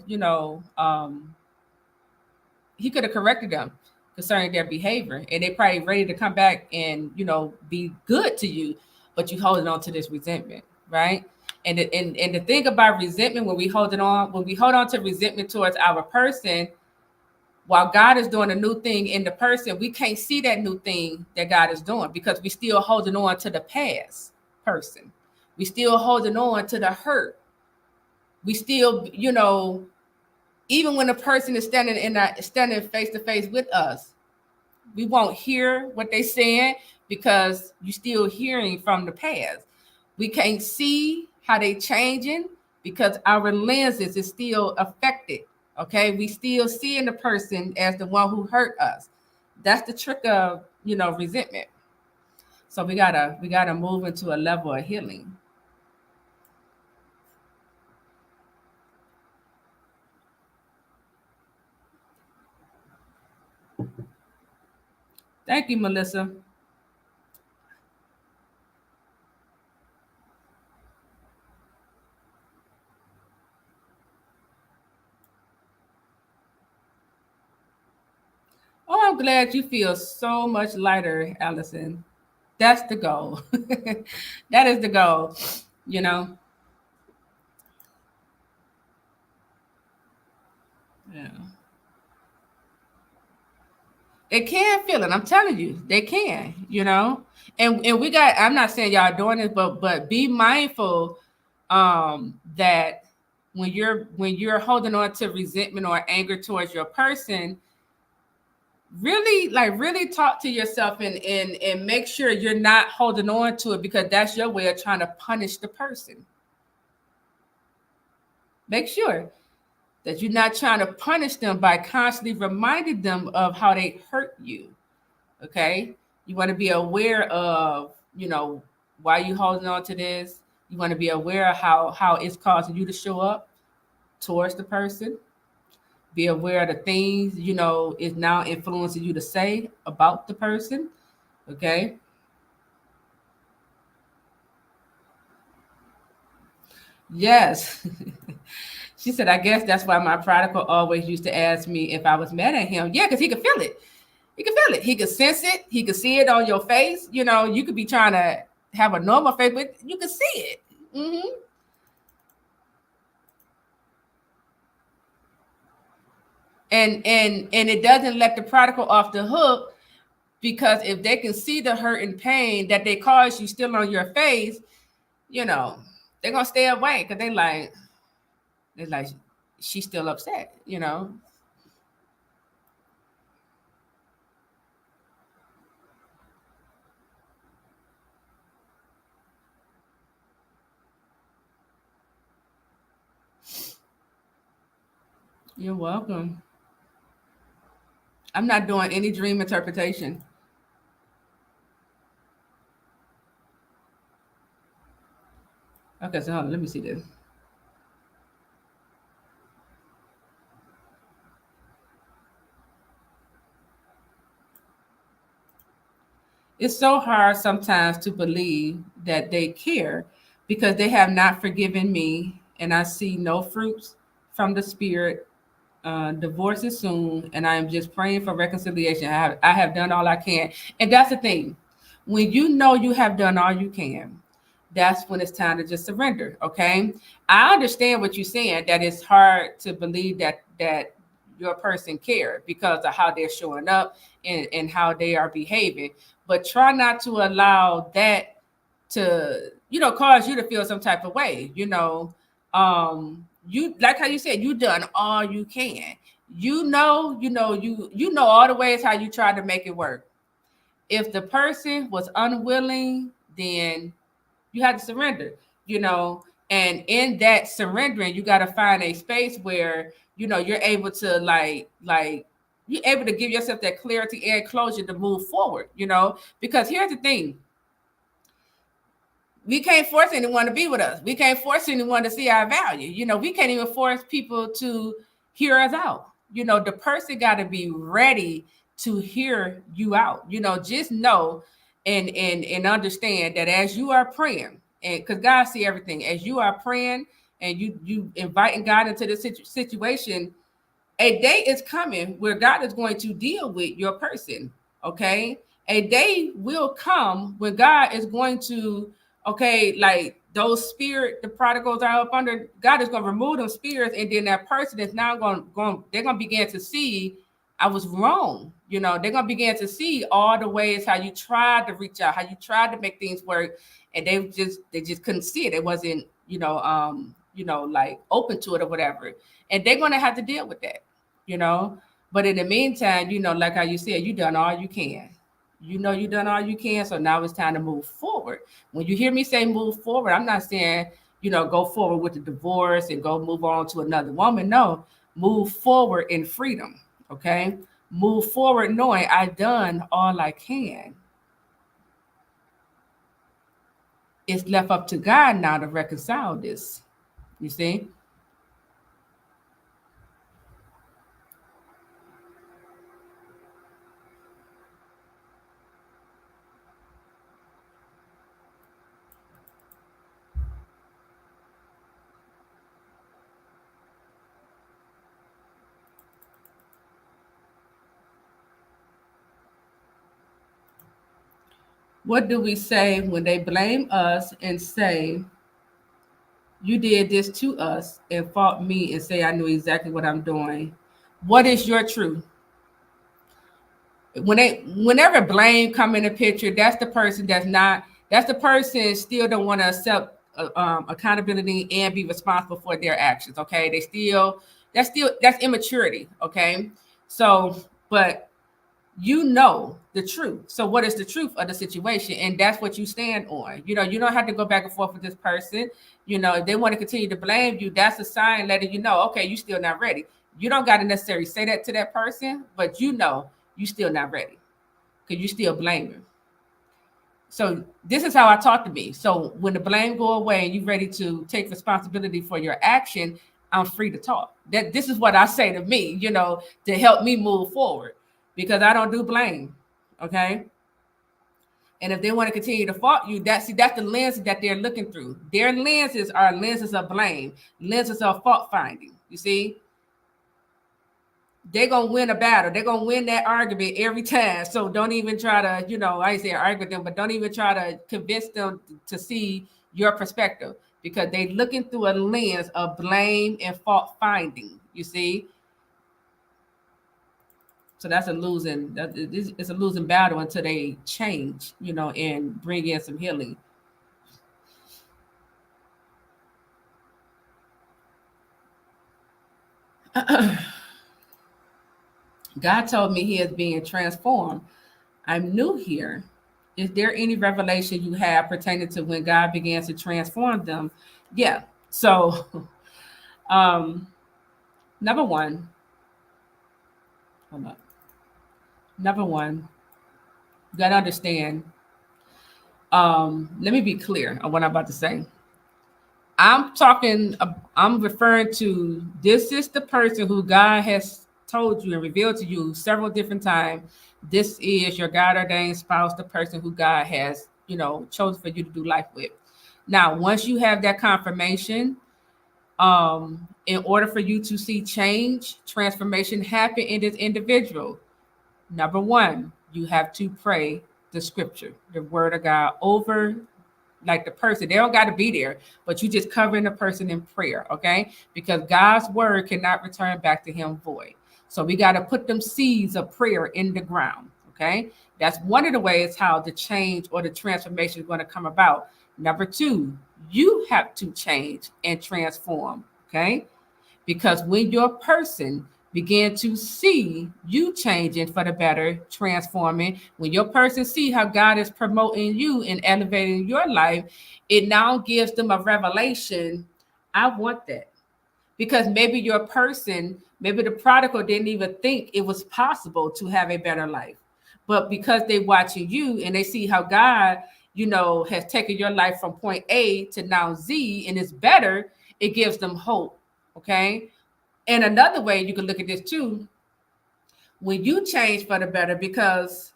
Speaker 1: he could have corrected them concerning their behavior, and they probably ready to come back and be good to you. but you holding on to this resentment, right? And the thing about resentment, when we hold on to resentment towards our person, while God is doing a new thing in the person, we can't see that new thing that God is doing because we still holding on to the past person. We still holding on to the hurt. We still, even when a person is standing face to face with us, we won't hear what they're saying because you're still hearing from the past. We can't see how they changing because our lenses is still affected. Okay, we still seeing the person as the one who hurt us. That's the trick of resentment. So we gotta move into a level of healing. Thank you, Melissa. Oh, I'm glad you feel so much lighter, Allison. That's the goal. That is the goal. You know. Yeah. They can feel it. I'm telling you, they can. And we got, I'm not saying y'all doing this, but be mindful that when you're holding on to resentment or anger towards your person, really talk to yourself and make sure you're not holding on to it because that's your way of trying to punish the person. Make sure that you're not trying to punish them by constantly reminding them of how they hurt you. Okay, you want to be aware of why you holding on to this. You want to be aware of how it's causing you to show up towards the person. Be aware of the things is now influencing you to say about the person. Okay. Yes. She said, I guess that's why my prodigal always used to ask me if I was mad at him. Yeah, because he could feel it. He could feel it. He could sense it. He could see it on your face. You could be trying to have a normal face, but you could see it. Mm-hmm. And it doesn't let the prodigal off the hook because if they can see the hurt and pain that they cause you still on your face, you know, they're gonna stay away because they're like she's still upset. You're welcome. I'm not doing any dream interpretation. Okay, so hold on, let me see this. It's so hard sometimes to believe that they care because they have not forgiven me and I see no fruits from the spirit. Divorce is soon, and I am just praying for reconciliation. I have done all I can, and that's the thing. When you know you have done all you can, that's when it's time to just surrender. Okay, I understand what you're saying. That it's hard to believe that your person cared because of how they're showing up and how they are behaving. But try not to allow that to cause you to feel some type of way. You like how you said you done all you can. You know all the ways how you tried to make it work. If the person was unwilling, then you had to surrender. you know and in that surrendering you got to find a space where you're able to like you're able to give yourself that clarity and closure to move forward. Because here's the thing: we can't force anyone to be with us. We can't force anyone to see our value. We can't even force people to hear us out. The person got to be ready to hear you out. Just know and understand that as you are praying, and because God see everything, as you are praying and you inviting God into this situation, a day is coming where God is going to deal with your person. Okay, a day will come when God is going to Okay, like those spirit, the prodigals are up under, God is going to remove them spirits, and then that person is now going they're going to begin to see I was wrong. They're going to begin to see all the ways how you tried to reach out, how you tried to make things work, and they just couldn't see it. It wasn't, like open to it or whatever. And they're going to have to deal with that, you know. But in the meantime, like how you said, you done all you can. You done all you can. So now it's time to move forward. When you hear me say move forward, I'm not saying, go forward with the divorce and go move on to another woman. No, move forward in freedom. Okay. Move forward knowing I've done all I can. It's left up to God now to reconcile this. You see? What do we say when they blame us and say, you did this to us, and fault me and say I knew exactly what I'm doing? What is your truth? Whenever blame come in the picture, that's the person that's the person still don't want to accept accountability and be responsible for their actions. Okay, that's immaturity. Okay, so but the truth. So what is the truth of the situation? And that's what you stand on. You don't have to go back and forth with this person. If they want to continue to blame you, that's a sign letting you know, okay, you still not ready. You don't got to necessarily say that to that person, but you still not ready because you still blaming. So this is how I talk to me. So when the blame go away and you're ready to take responsibility for your action, I'm free to talk. That this is what I say to me, to help me move forward because I don't do blame. Okay. And if they want to continue to fault you, that's the lens that they're looking through. Their lenses are lenses of blame, lenses of fault finding. You see, they're gonna win a battle. They're gonna win that argument every time. So don't even try to, I say argue with them, but don't even try to convince them to see your perspective because they're looking through a lens of blame and fault finding. You see, so that's a losing. It's a losing battle until they change, and bring in some healing. God told me He is being transformed. I'm new here. Is there any revelation you have pertaining to when God began to transform them? Yeah. So, um, number one, hold up. Number one, you gotta understand. Let me be clear on what I'm about to say. I'm referring to this is the person who God has told you and revealed to you several different times. This is your God ordained spouse, the person who God has, chosen for you to do life with. Now, once you have that confirmation, in order for you to see change, transformation happen in this individual, number one, you have to pray the scripture, the word of God over like the person. They don't got to be there, but you just covering the person in prayer, okay? Because God's word cannot return back to him void. So we got to put them seeds of prayer in the ground, okay? That's one of the ways how the change or the transformation is going to come about. Number two, you have to change and transform, okay? Because when your person begin to see you changing for the better, transforming, when your person see how God is promoting you and elevating your life, it now gives them a revelation. I want that. Because maybe your person, maybe the prodigal didn't even think it was possible to have a better life. But because they watching you and they see how God, has taken your life from point A to now Z and it's better, it gives them hope. Okay. And another way you can look at this too, when you change for the better, because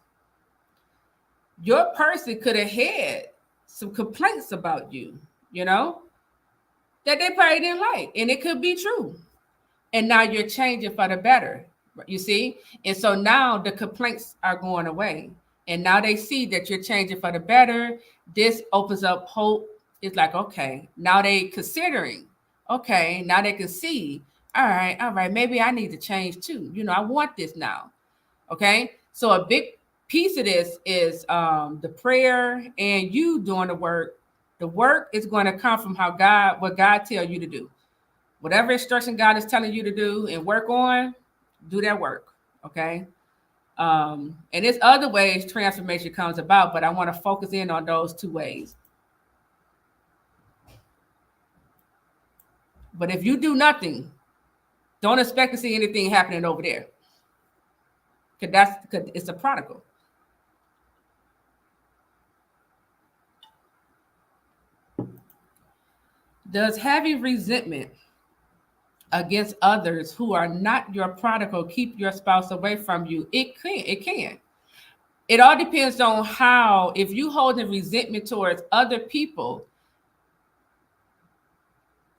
Speaker 1: your person could have had some complaints about you, that they probably didn't like. And it could be true. And now you're changing for the better, you see? And so now the complaints are going away. And now they see that you're changing for the better. This opens up hope. It's like, okay, now they considering, okay, now they can see, all right, maybe I need to change too. I want this now. Okay. So a big piece of this is the prayer and you doing the work. The work is going to come from what God tell you to do. Whatever instruction God is telling you to do and work on, do that work. Okay. And there's other ways transformation comes about, but I want to focus in on those two ways. But if you do nothing, don't expect to see anything happening over there. Because it's a prodigal. Does having resentment against others who are not your prodigal keep your spouse away from you? It can. It can. It all depends on how. If you holding resentment towards other people,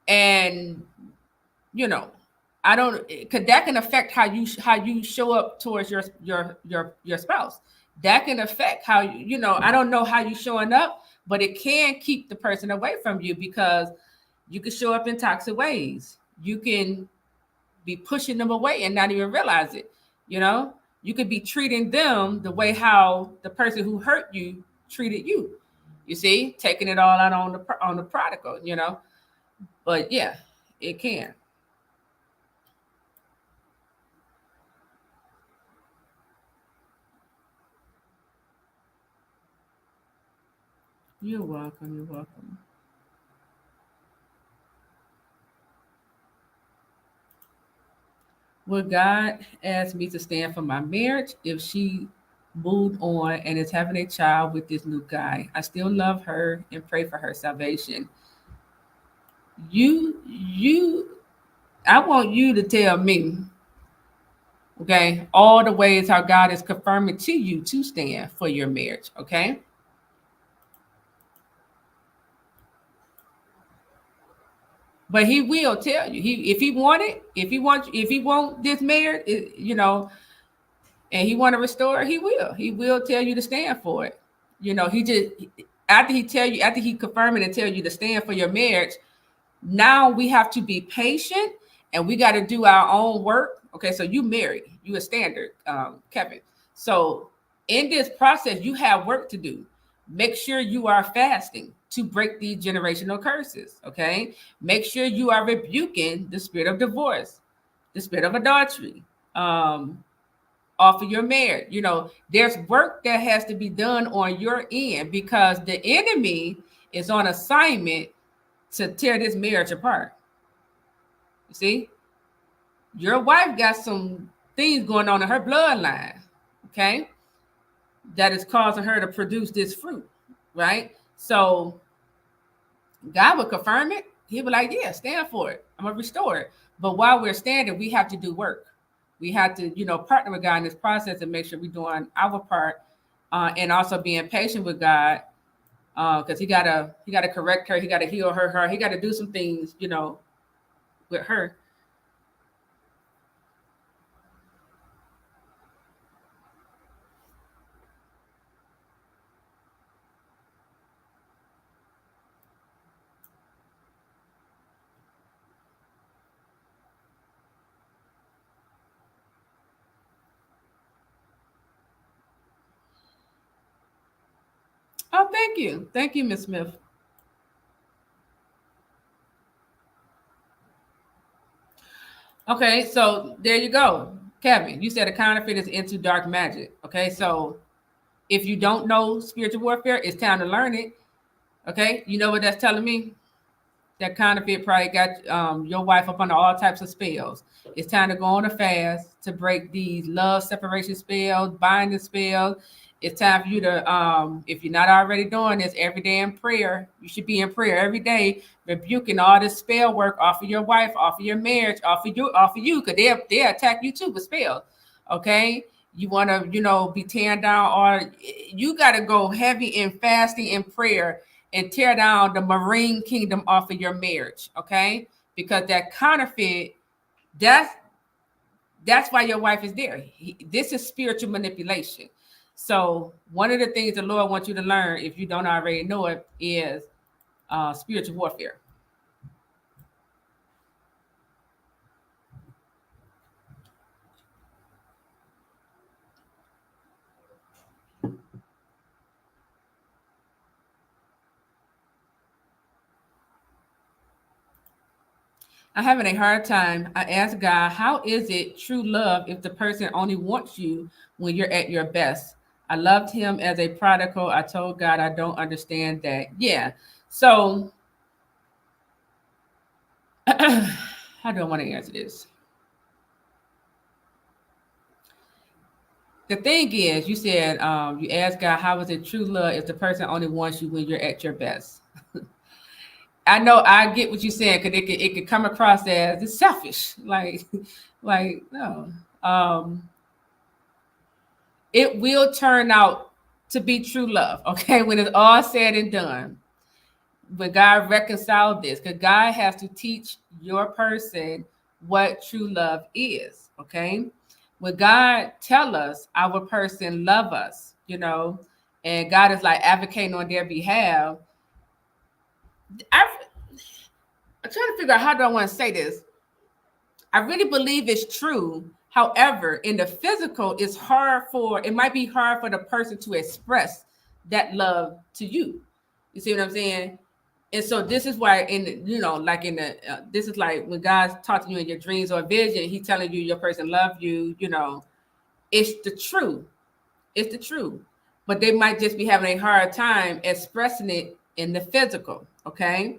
Speaker 1: and you know, I don't, because that can affect how you show up towards your spouse. That can affect how I don't know how you showing up, but it can keep the person away from you because you can show up in toxic ways. You can be pushing them away and not even realize it. You know, you could be treating them the way how the person who hurt you treated you. You see, taking it all out on the prodigal. But yeah, it can. You're welcome. You're welcome. Would God ask me to stand for my marriage if she moved on and is having a child with this new guy? I still love her and pray for her salvation. You, I want you to tell me, okay, all the ways how God is confirming to you to stand for your marriage, okay? But he will tell you. If he want it, if he want this marriage, and he want to restore, he will. He will tell you to stand for it. He just after he confirm it and tell you to stand for your marriage. Now we have to be patient and we got to do our own work. Okay, so you married, you a standard, Kevin. So in this process, you have work to do. Make sure you are fasting to break these generational curses. Okay, make sure you are rebuking the spirit of divorce, the spirit of adultery, off of your marriage. There's work that has to be done on your end because the enemy is on assignment to tear this marriage apart. You see, your wife got some things going on in her bloodline, okay, that is causing her to produce this fruit, right? So God will confirm it. He'll be like, yeah, stand for it. I'm gonna restore it. But while we're standing, we have to do work. We have to, partner with God in this process and make sure we're doing our part, and also being patient with God, because he gotta correct her. He gotta heal her heart. He gotta do some things, with her. Oh, thank you, Miss Smith. Okay, so there you go, Kevin. You said a counterfeit is into dark magic. Okay, so if you don't know spiritual warfare, it's time to learn it. Okay, you know what that's telling me? That counterfeit probably got your wife up under all types of spells. It's time to go on a fast to break these love separation spells, binding spells. It's time for you to, if you're not already doing this every day in prayer, you should be in prayer every day, rebuking all this spell work off of your wife, off of your marriage, off of you, because they attack you too with spells. Okay, you want to, be tearing down, or you got to go heavy in fasting and prayer and tear down the marine kingdom off of your marriage, okay? Because that counterfeit, that's why your wife is there. This is spiritual manipulation. So one of the things the Lord wants you to learn, if you don't already know it, is spiritual warfare. I'm having a hard time. I asked God, how is it true love if the person only wants you when you're at your best? I loved him as a prodigal. I told God I don't understand that. Yeah. So, how do I want to answer this? The thing is, you said you asked God, how is it true love if the person only wants you when you're at your best? I know I get what you're saying because it could come across as it's selfish, like no. Um, it will turn out to be true love, okay, when it's all said and done. When God reconciled this, because God has to teach your person what true love is, okay? When God tell us our person love us, and God is like advocating on their behalf, I'm trying to figure out how do I want to say this. I really believe it's true. However, in the physical, it might be hard for the person to express that love to you. You see what I'm saying? And so this is why this is like when God's talking to you in your dreams or vision, he's telling you your person love you, it's the truth. It's the truth. But they might just be having a hard time expressing it in the physical. Okay.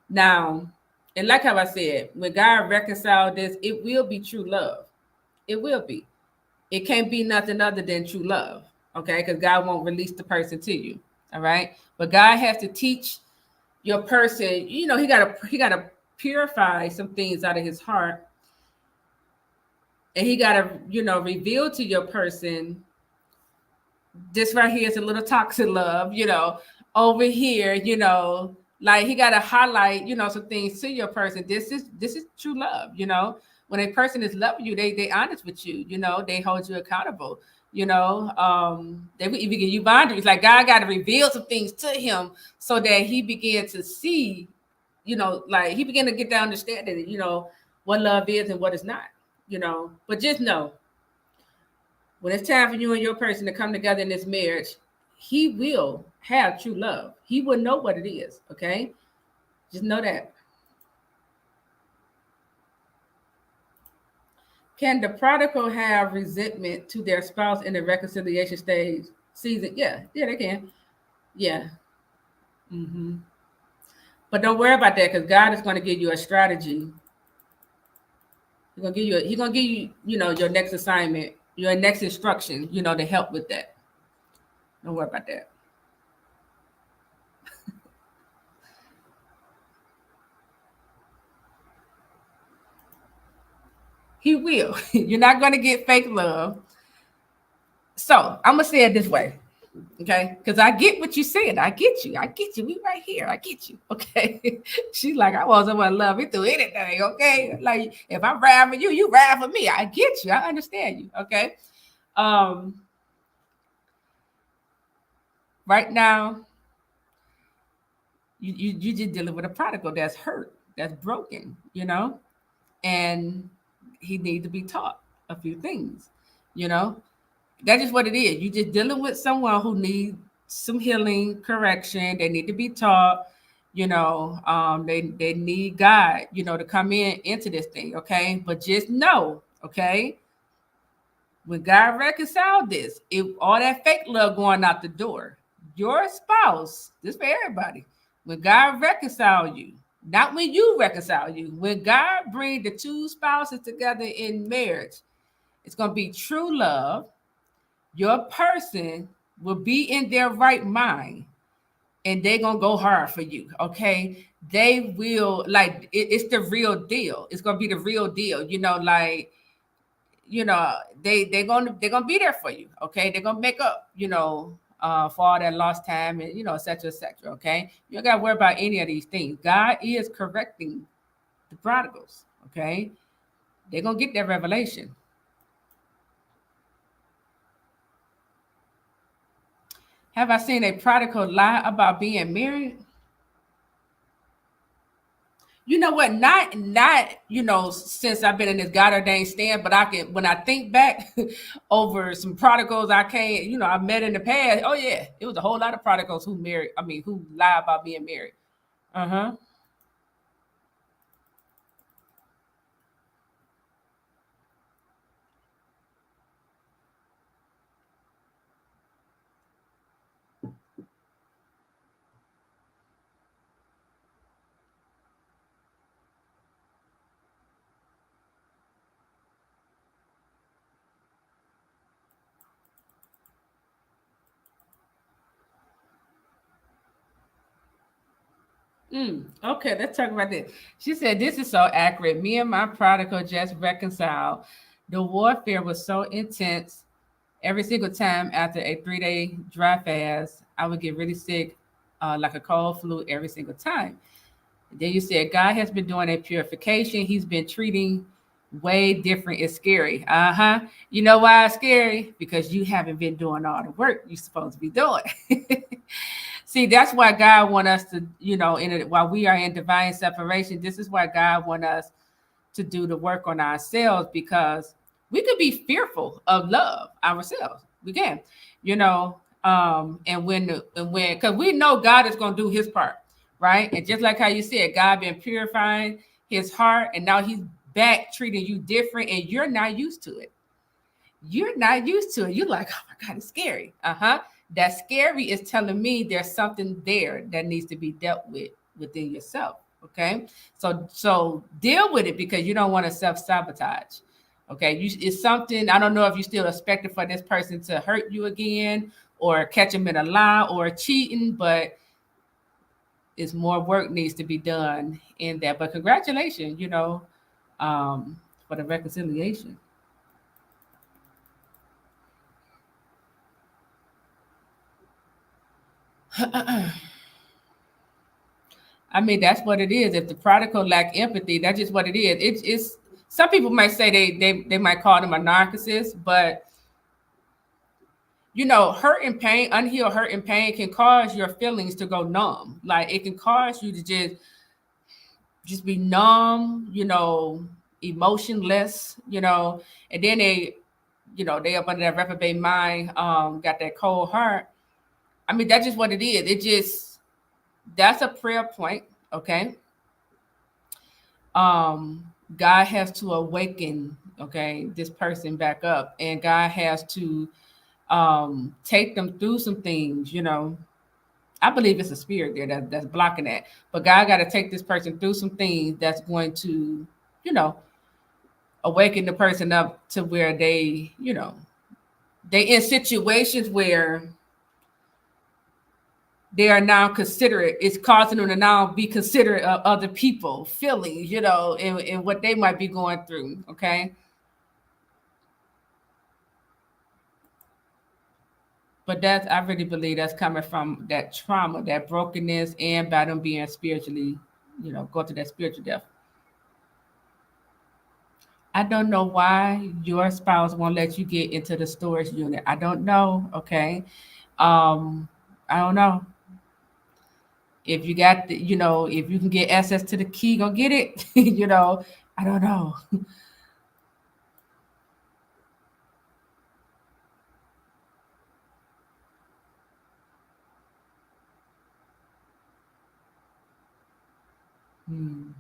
Speaker 1: Now, and like how I said, when God reconciled this, it will be true love. It will be. It can't be nothing other than true love. Okay. Because God won't release the person to you. All right. But God has to teach your person, he gotta purify some things out of his heart. And he gotta, reveal to your person, this right here is a little toxic love, over here, like he got to highlight, some things to your person. This is true love, when a person is loving you, they honest with you, they hold you accountable, they will even give you boundaries. Like God got to reveal some things to him so that he began to see, like he began to get the understanding, what love is and what is not, but just know, when it's time for you and your person to come together in this marriage, he will have true love. He will know what it is. Okay. Just know that. Can the prodigal have resentment to their spouse in the reconciliation stage season? Yeah. Yeah, they can. Yeah. Mm-hmm. But don't worry about that because God is going to give you a strategy. He's gonna give you, your next assignment, your next instruction, to help with that. Don't worry about that. He will. You're not going to get fake love. So I'm gonna say it this way, okay? Because I get what you said. I get you. I get you. We right here. I get you. Okay. She's like, I want someone to love me through anything. Okay. Like if I'm ride for you, you ride for me. I get you. I understand you. Okay. Um, right now, you just dealing with a prodigal that's hurt, that's broken, and he needs to be taught a few things, you know. That is what it is. You just dealing with someone who needs some healing, correction. They need to be taught. They need God, to come into this thing. Okay, but just know, okay, when God reconciled this, if all that fake love going out the door, your spouse, this for everybody. When God reconcile you, not when you reconcile you, when God bring the two spouses together in marriage, it's gonna be true love. Your person will be in their right mind and they're gonna go hard for you. Okay. They will it's the real deal. It's gonna be the real deal, they're gonna be there for you. Okay, they're gonna make up, for all that lost time and et cetera, et cetera. Okay. You don't gotta worry about any of these things. God is correcting the prodigals. Okay. They're gonna get that revelation. Have I seen a prodigal lie about being married? You know what? Not since I've been in this God ordained stand, but I can when I think back over some prodigals I can't, I met in the past. Oh yeah, it was a whole lot of prodigals who married. I mean, who lie about being married. Uh huh. Okay, let's talk about this. She said, "This is so accurate. Me and my prodigal just reconciled. The warfare was so intense. Every single time after a 3 day dry fast, I would get really sick, like a cold flu every single time. Then you said God has been doing a purification. He's been treating way different. It's scary. Uh-huh. You know why it's scary? Because you haven't been doing all the work you're supposed to be doing. See, that's why God want us to, while we are in divine separation, this is why God want us to do the work on ourselves, because we could be fearful of love ourselves. We can, and when because we know God is going to do His part, right? And just like how you said, God been purifying His heart, and now He's back treating you different, and you're not used to it. You're not used to it. You're like, oh my God, it's scary. Uh-huh. That scary is telling me there's something there that needs to be dealt with within yourself. Okay. So deal with it, because you don't want to self-sabotage. Okay. It's something, I don't know if you still expecting for this person to hurt you again or catch them in a lie or cheating, but it's more work needs to be done in that. But congratulations, for the reconciliation. I mean, that's what it is. If the prodigal lack empathy, that's just what it is. It's some people might say they might call them a narcissist, but hurt and pain, unhealed hurt and pain can cause your feelings to go numb. Like it can cause you to just be numb, emotionless, and then they up under that reprobate mind, got that cold heart. I mean, that's just what it is. That's a prayer point, okay? God has to awaken, okay, this person back up, and God has to take them through some things. I believe it's a spirit there that's blocking that, but God got to take this person through some things that's going to, you know, awaken the person up to where they in situations where they are now considerate. It's causing them to now be considerate of other people feelings, and what they might be going through. Okay. But I really believe that's coming from that trauma, that brokenness, and by them being spiritually, go to that spiritual death. I don't know why your spouse won't let you get into the storage unit. I don't know. Okay. I don't know. If you got if you can get access to the key, go get it. I don't know. Hmm.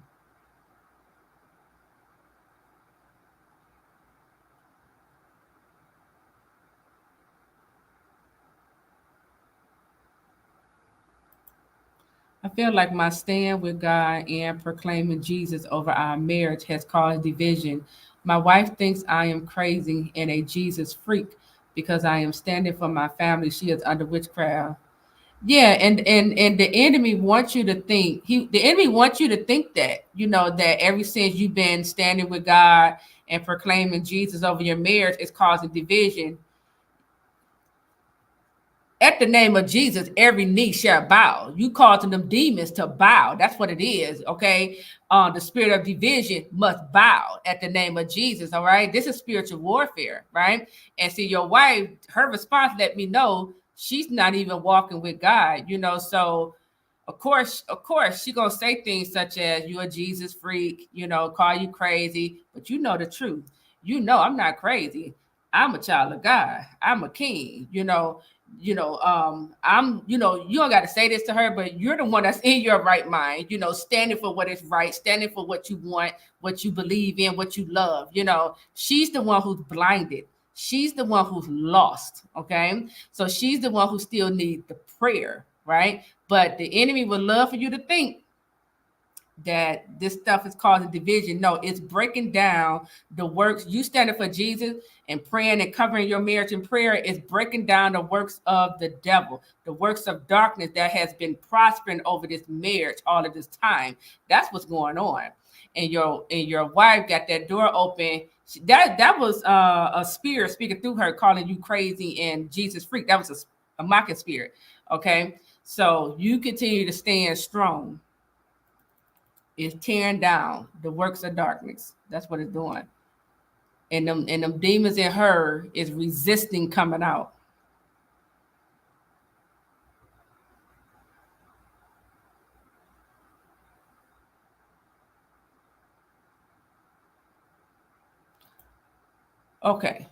Speaker 1: I feel like my stand with God and proclaiming Jesus over our marriage has caused division. My wife thinks I am crazy and a Jesus freak because I am standing for my family. She is under witchcraft. Yeah, and the enemy wants you to think the enemy wants you to think that that ever since you've been standing with God and proclaiming Jesus over your marriage is causing division. At the name of Jesus, every knee shall bow. You causing them demons to bow. That's what it is. Okay. The spirit of division must bow at the name of Jesus. All right. This is spiritual warfare, right? And see, your wife, her response let me know she's not even walking with God, you know. So of course, she gonna say things such as "you a Jesus freak," you know, call you crazy, but you know the truth. You know I'm not crazy. I'm a child of God. I'm a king. I'm. You don't got to say this to her, but you're the one that's in your right mind. You know, standing for what is right, standing for what you want, what you believe in, what you love. You know, she's the one who's blinded. She's the one who's lost. Okay, so she's the one who still needs the prayer, right? But the enemy would love for you to think that this stuff is causing division. No, it's breaking down the works. You standing for Jesus and praying and covering your marriage in prayer is breaking down the works of the devil, the works of darkness that has been prospering over this marriage all of this time. That's what's going on. And your wife got that door open. That was a spirit speaking through her, calling you crazy and Jesus freak. That was a mocking spirit. Okay, so you continue to stand strong. It's tearing down the works of darkness. That's what it's doing. And them demons in her is resisting coming out. Okay.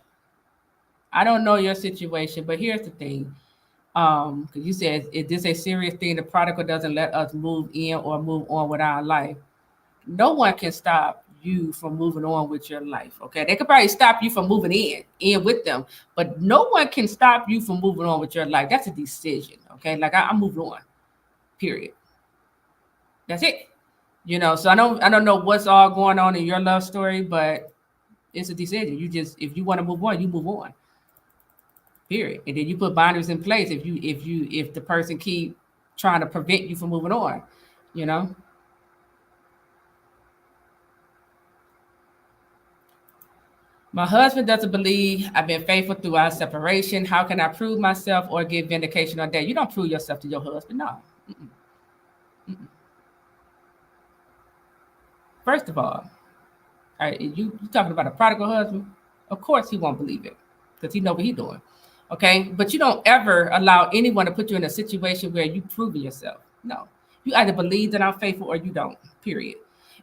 Speaker 1: I don't know your situation, but here's the thing. Because you said, is this a serious thing? The prodigal doesn't let us move in or move on with our life. No one can stop you from moving on with your life. Okay. They could probably stop you from moving in with them, but no one can stop you from moving on with your life. That's a decision. Okay. Like I'm moving on, period. That's it. You know, so I don't know what's all going on in your love story, but it's a decision. You just, if you want to move on, you move on. Period. And then you put boundaries in place if the person keep trying to prevent you from moving on, you know. My husband doesn't believe I've been faithful through our separation. How can I prove myself or give vindication on that? You don't prove yourself to your husband. No. Mm-mm. Mm-mm. First of all right, you talking about a prodigal husband? Of course he won't believe it because he know what he's doing. Okay, but you don't ever allow anyone to put you in a situation where you prove yourself. No, you either believe that I'm faithful or you don't. Period.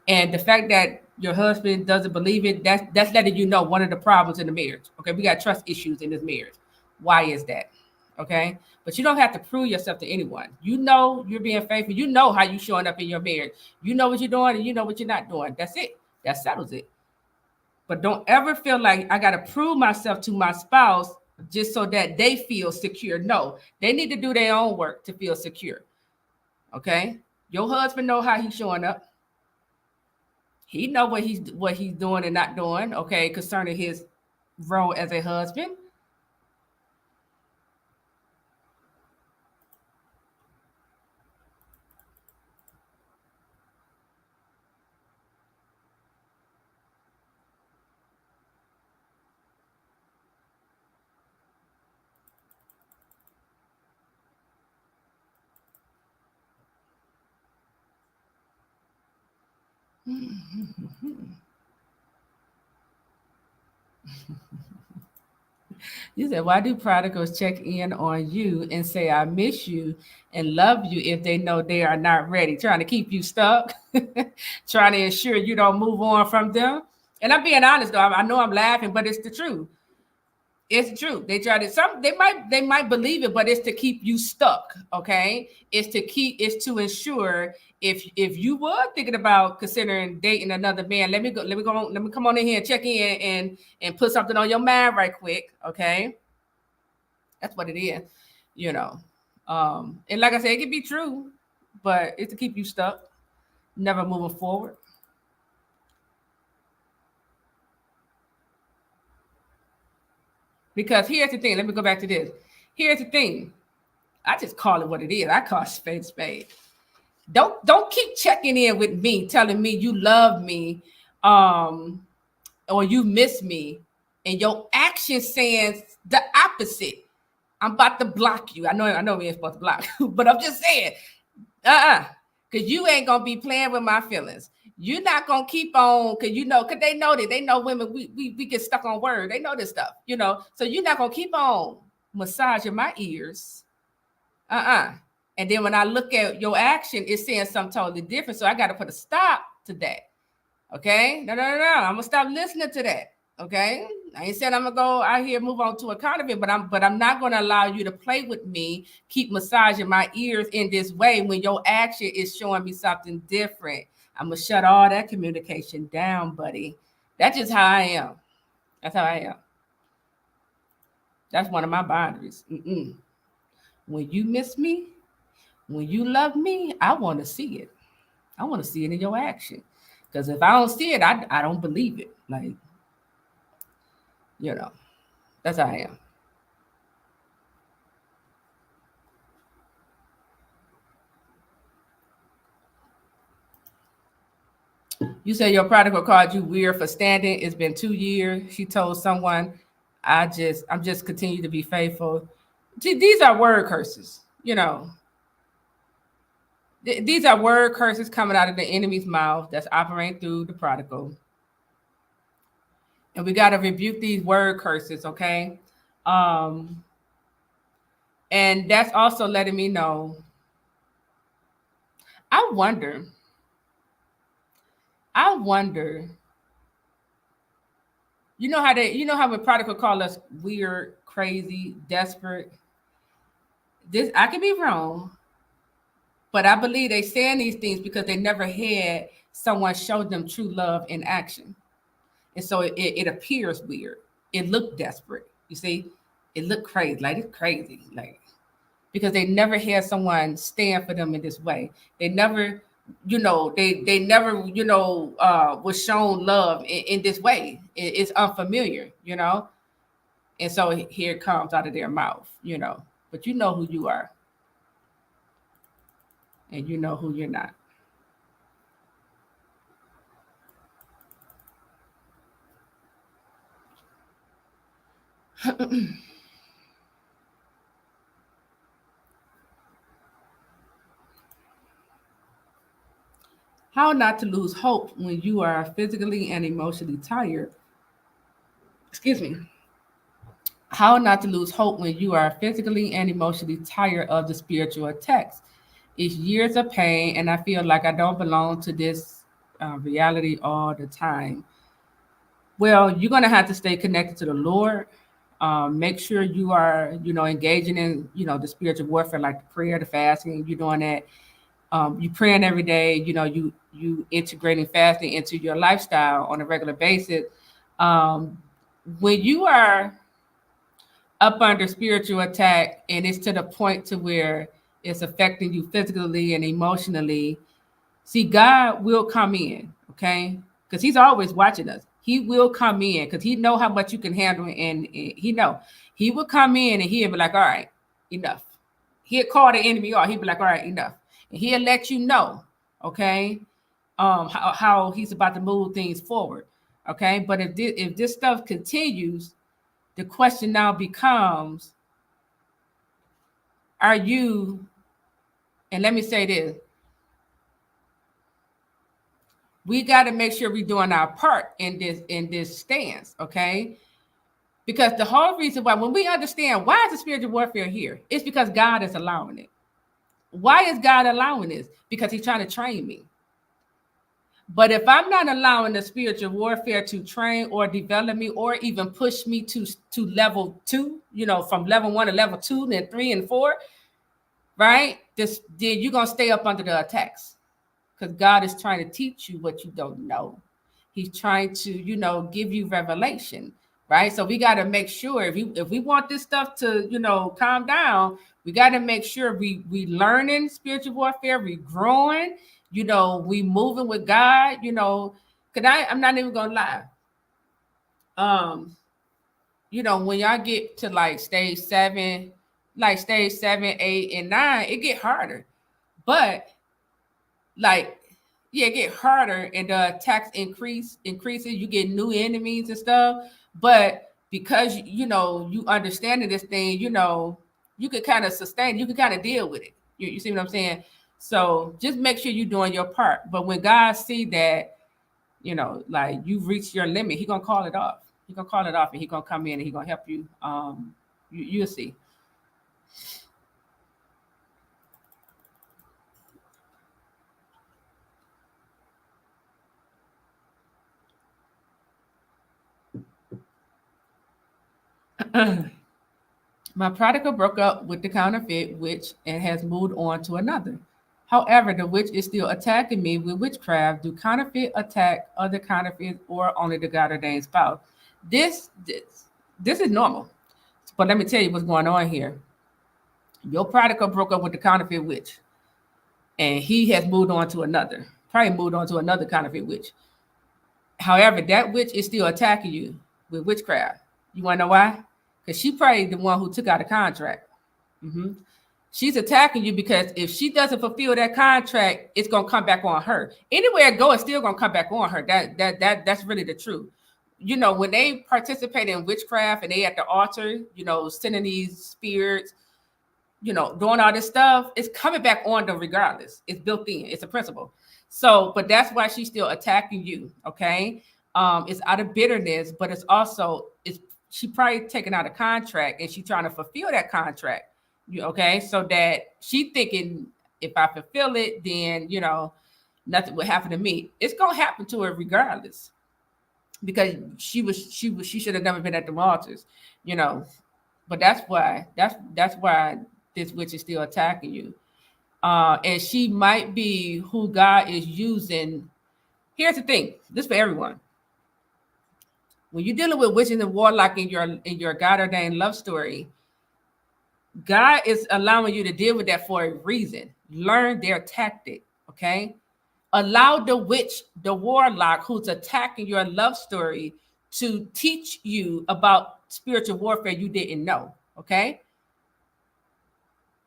Speaker 1: And the fact that your husband doesn't believe it, that's letting you know one of the problems in the marriage. Okay, we got trust issues in this marriage. Why is that? Okay, but you don't have to prove yourself to anyone. You know you're being faithful. You know how you showing up in your marriage. You know what you're doing, and you know what you're not doing. That's it. That settles it. But don't ever feel like I got to prove myself to my spouse just so that they feel secure. No, they need to do their own work to feel secure. Okay, your husband know how he's showing up. He know what he's doing and not doing. Okay, concerning his role as a husband. You said, why do prodigals check in on you and say, I miss you and love you if they know they are not ready? Trying to keep you stuck, trying to ensure you don't move on from them. And I'm being honest, though. I know I'm laughing, but it's the truth. It's true. They try to they might believe it, but it's to keep you stuck. Okay, it's to ensure if you were thinking about considering dating another man, let me come on in here and check in and put something on your mind right quick. Okay, that's what it is, you know. And like I said, it can be true, but it's to keep you stuck, never moving forward. Because here's the thing. Let me go back to this. Here's the thing. I just call it what it is. I call spade spade. Don't keep checking in with me, telling me you love me, um, or you miss me, and your action saying the opposite. I'm about to block you. I know we ain't supposed to block, but I'm just saying, because you ain't gonna be playing with my feelings. You're not gonna keep on, because they know women we get stuck on word. They know this stuff, so you're not gonna keep on massaging my ears. And then when I look at your action, it's saying something totally different. So I got to put a stop to that. Okay? No. I'm gonna stop listening to that. Okay? I ain't saying I'm gonna go out here move on to a counterfeit, but I'm not gonna allow you to play with me, keep massaging my ears in this way when your action is showing me something different. I'm gonna shut all that communication down, buddy. That's just how I am. That's how I am. That's one of my boundaries. When you miss me, when you love me, I want to see it. I want to see it in your action. Because if I don't see it, I don't believe it. Like, that's how I am. You say your prodigal called you weird for standing. It's been 2 years. She told someone, I'm just continue to be faithful. These are word curses, These are word curses coming out of the enemy's mouth that's operating through the prodigal. And we got to rebuke these word curses, okay? And that's also letting me know. I wonder, you know how when prodigal call us weird, crazy, desperate. This I could be wrong, but I believe they saying these things because they never had someone show them true love in action. And so it appears weird. It looked desperate. You see, it looked crazy, like it's crazy, like because they never had someone stand for them in this way. They never, they never, was shown love in this way. It's unfamiliar, and so here it comes out of their mouth, But you know who you are, and you know who you're not. How not to lose hope when you are physically and emotionally tired. Excuse me. How not to lose hope when you are physically and emotionally tired of the spiritual attacks. It's years of pain, and I feel like I don't belong to this reality all the time. Well, you're going to have to stay connected to the Lord. Make sure you are, engaging in, the spiritual warfare, like the prayer, the fasting. You're doing that. You praying every day. You integrating fasting into your lifestyle on a regular basis. When you are up under spiritual attack and it's to the point to where it's affecting you physically and emotionally, see, God will come in, okay? Because he's always watching us. He will come in because he know how much you can handle, and he know. He will come in and he'll be like, all right, enough. He'll call the enemy off. He'll be like, all right, enough. And he'll let you know, okay, how he's about to move things forward, okay? But if this stuff continues, the question now becomes, are you, and let me say this, we got to make sure we're doing our part in this stance, okay? Because the whole reason why, when we understand why is the spiritual warfare here, it's because God is allowing it. Why is God allowing this? Because he's trying to train me. But if I'm not allowing the spiritual warfare to train or develop me or even push me to level 2, from level 1 to level 2, then 3 and 4, right? Then you're going to stay up under the attacks. Because God is trying to teach you what you don't know. He's trying to, give you revelation, right? So we got to make sure if we want this stuff to, calm down, we got to make sure we learning spiritual warfare, we growing, we moving with God, because I'm not even gonna lie. When y'all get to like stage 7, 8 and 9, it get harder. But it get harder and the attacks increases, you get new enemies and stuff. But because you understanding this thing, you could kind of sustain, you can kind of deal with it. You see what I'm saying? So just make sure you're doing your part. But when God see that, you've reached your limit, He's gonna call it off. He's gonna call it off, and He's gonna come in and He's gonna help you You'll see. My prodigal broke up with the counterfeit witch and has moved on to another. However, the witch is still attacking me with witchcraft. Do counterfeit attack other counterfeits or only the God ordained spouse? This, this this is normal. But let me tell you what's going on here. Your prodigal broke up with the counterfeit witch, and he has moved on to another. Probably moved on to another counterfeit witch. However, that witch is still attacking you with witchcraft. You want to know why? Because she probably the one who took out a contract. Mhm. She's attacking you because if she doesn't fulfill that contract, it's gonna come back on her. Anywhere it goes, it's still gonna come back on her. That's really the truth. You know, when they participate in witchcraft and they at the altar, you know, sending these spirits, you know, doing all this stuff, it's coming back on them regardless. It's built in. It's a principle. So, but that's why she's still attacking you. Okay. It's out of bitterness, but it's also it's she probably taking out a contract and she trying to fulfill that contract. You okay? So that she thinking if I fulfill it, then you know nothing will happen to me. It's gonna happen to her regardless because she should have never been at the altars, you know. But that's why this witch is still attacking you. And she might be who God is using. Here's the thing: this for everyone. When you're dealing with witches and warlock in your God ordained love story, God is allowing you to deal with that for a reason. Learn their tactic, okay? Allow the witch, the warlock who's attacking your love story to teach you about spiritual warfare you didn't know, okay?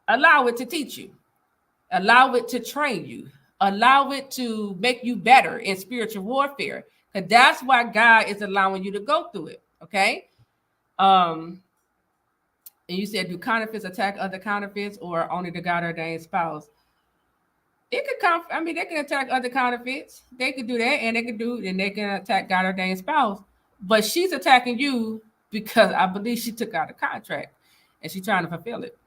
Speaker 1: Allow it to teach you. Allow it to train you. Allow it to make you better in spiritual warfare. Because that's why God is allowing you to go through it. Okay. And you said, do counterfeits attack other counterfeits or only the God ordained spouse? It could come, I mean, they can attack other counterfeits. They could do that, and they can attack God ordained spouse. But she's attacking you because I believe she took out a contract and she's trying to fulfill it.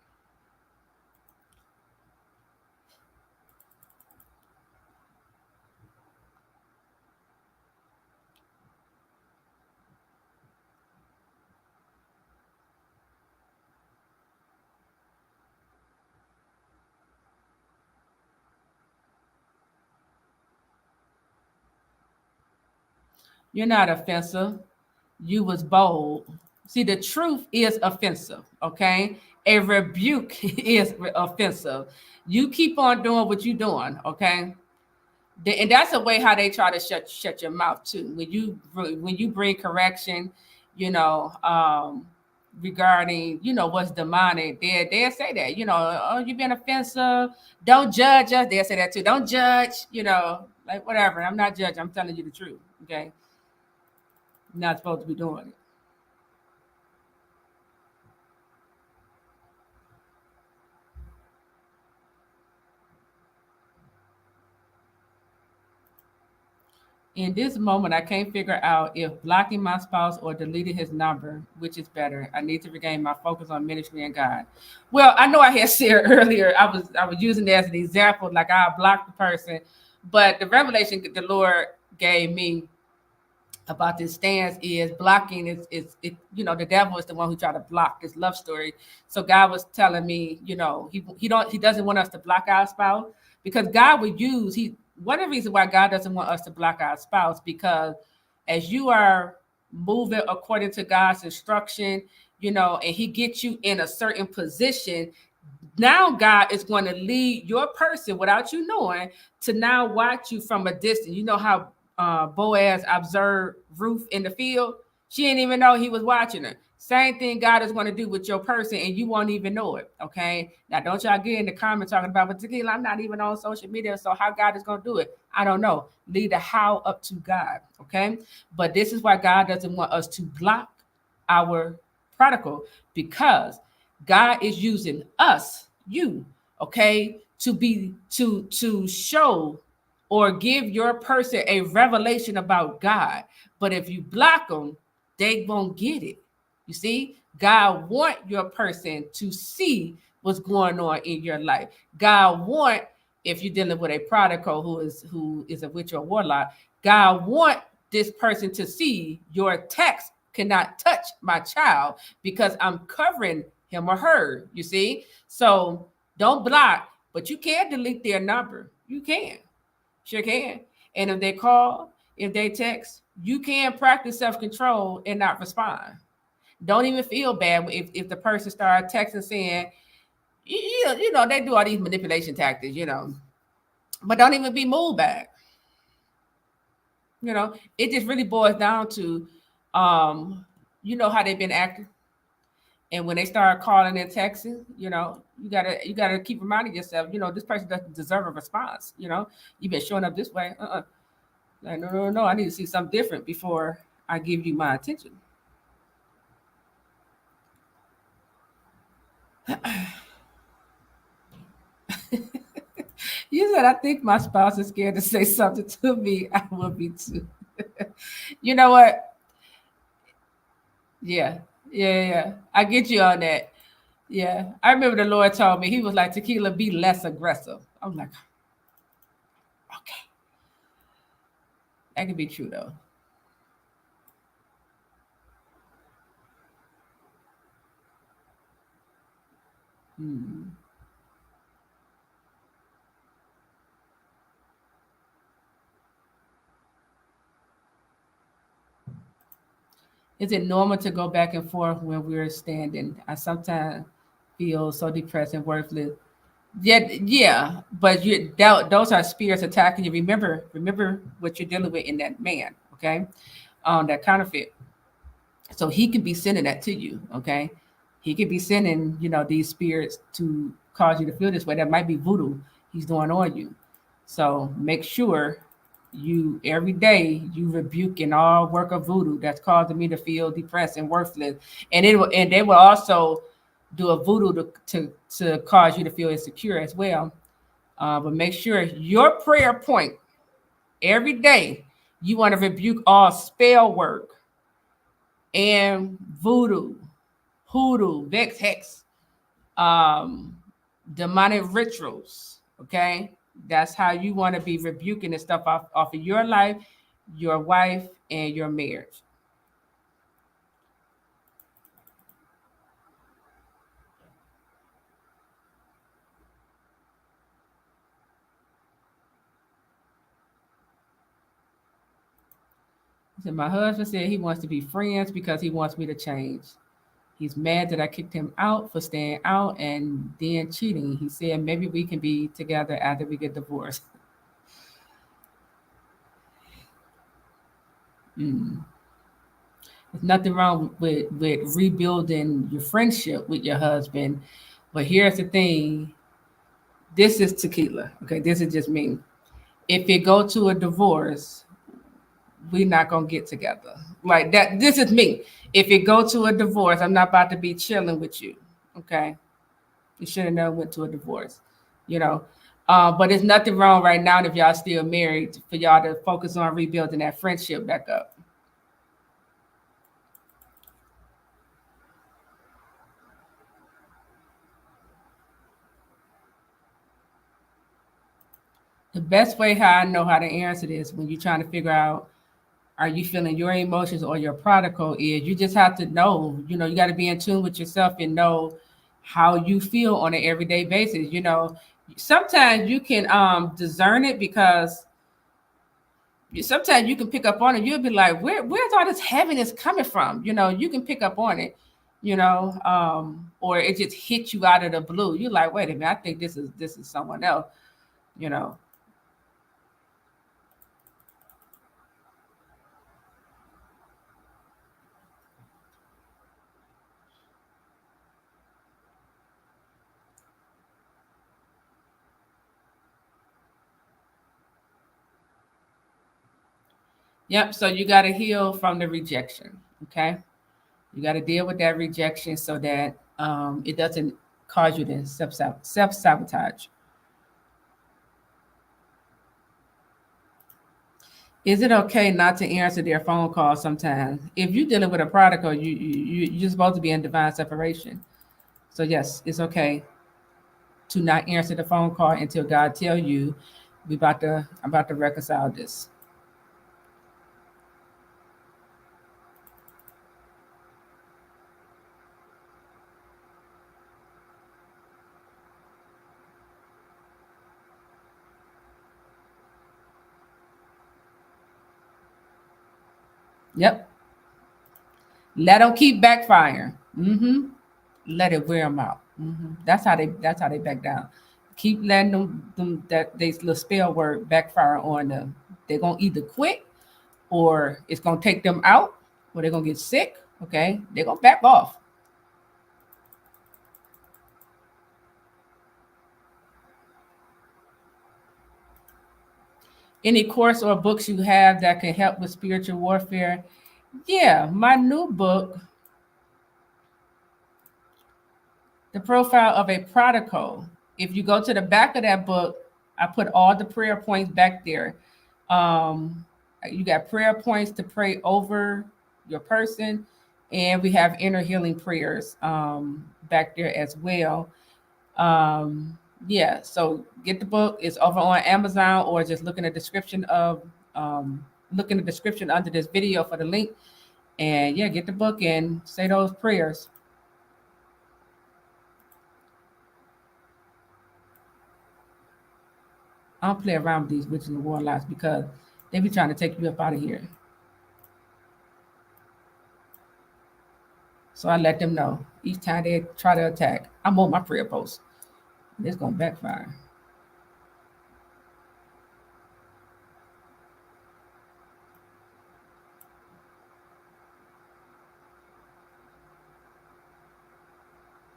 Speaker 1: You're not offensive. You was bold. See, the truth is offensive, okay? A rebuke is offensive. You keep on doing what you're doing, okay? And that's a way how they try to shut your mouth too. When you bring correction, you know, regarding what's demonic, they'll say that oh you've been offensive. Don't judge us. They'll say that too. Don't judge. Like whatever. I'm not judging. I'm telling you the truth. Okay, you're not supposed to be doing it. In this moment, I can't figure out if blocking my spouse or deleting his number, which is better. I need to regain my focus on ministry and God. Well, I know I had shared earlier. I was using that as an example, like I blocked the person, but the revelation the Lord gave me about this stance is blocking the devil is the one who tried to block this love story. So God was telling me, he doesn't want us to block our spouse because God would use he one of the reasons why God doesn't want us to block our spouse because as you are moving according to God's instruction, and he gets you in a certain position, now God is going to lead your person without you knowing to now watch you from a distance. You know how Boaz observed Ruth in the field? She didn't even know he was watching her. Same thing God is going to do with your person, and you won't even know it. Okay. Now, don't y'all get in the comments talking about, but tequila, I'm not even on social media. So, how God is going to do it? I don't know. Leave the how up to God. Okay. But this is why God doesn't want us to block our prodigal because God is using us, you, okay, to show or give your person a revelation about God. But if you block them, they won't get it. You see, God want your person to see what's going on in your life. God want, if you're dealing with a prodigal who is a witch or warlock, God want this person to see your text cannot touch my child because I'm covering him or her. You see, so don't block, but you can delete their number. You can, sure can. And if they call, if they text, you can practice self control and not respond. Don't even feel bad if the person starts texting saying, they do all these manipulation tactics, but don't even be moved back. It just really boils down to, how they've been acting. And when they start calling and texting, you gotta keep reminding yourself, this person doesn't deserve a response. You've been showing up this way. Like, no, no, no, I need to see something different before I give you my attention. You said, I think my spouse is scared to say something to me. I will be too. You know what? Yeah, yeah. I get you on that. Yeah. I remember the Lord told me, He was like, Tequila, be less aggressive. I'm like, okay. That could be true, though. Hmm. Is it normal to go back and forth when we're standing? I sometimes feel so depressed and worthless. Yeah, but those are spirits attacking you. Remember what you're dealing with in that man, okay? That counterfeit. So he could be sending that to you, okay? He could be sending, these spirits to cause you to feel this way. That might be voodoo he's doing on you. So make sure you every day you rebuking all work of voodoo that's causing me to feel depressed and worthless. And they will also do a voodoo to cause you to feel insecure as well. But make sure your prayer point every day you want to rebuke all spell work and voodoo, hoodoo, vex, hex, um, demonic rituals. Okay, that's how you want to be rebuking the stuff off of your life, your wife, and your marriage. So my husband said he wants to be friends because he wants me to change. He's mad that I kicked him out for staying out and then cheating. He said maybe we can be together after we get divorced. Mm. There's nothing wrong with rebuilding your friendship with your husband. But here's the thing, this is tequila. Okay, this is just me. If it go to a divorce, we're not gonna get together. Like that, this is me. If it go to a divorce, I'm not about to be chilling with you. Okay. You should have never went to a divorce, you know. But there's nothing wrong right now if y'all still married for y'all to focus on rebuilding that friendship back up. The best way how I know how to answer this when you're trying to figure out are you feeling your emotions or your prodigal is you just have to know, you got to be in tune with yourself and know how you feel on an everyday basis. Sometimes you can discern it because sometimes you can pick up on it. You'll be like, where's all this heaviness coming from? You can pick up on it, or it just hits you out of the blue. You're like, wait a minute, I think this is someone else, you know. Yep. So you got to heal from the rejection. Okay. You got to deal with that rejection so that it doesn't cause you to self sabotage. Is it okay not to answer their phone calls sometimes? If you're dealing with a prodigal, you're supposed to be in divine separation. So yes, it's okay to not answer the phone call until God tell you I'm about to reconcile this. Yep. Let them keep backfiring. Let it wear them out. That's how they back down. Keep letting them that they little spell word backfire on them. They're gonna either quit or it's gonna take them out, or they're gonna get sick. Okay, they're gonna back off. Any course or books you have that can help with spiritual warfare? Yeah, my new book, The Profile of a Prodigal. If you go to the back of that book, I put all the prayer points back there. Um, you got prayer points to pray over your person, and we have inner healing prayers back there as well. Um, yeah, so get the book. It's over on Amazon, or just look in the description under this video for the link. And yeah, get the book and say those prayers. I don't play around with these witches and warlocks because they be trying to take you up out of here. So I let them know each time they try to attack, I'm on my prayer post. It's gonna backfire.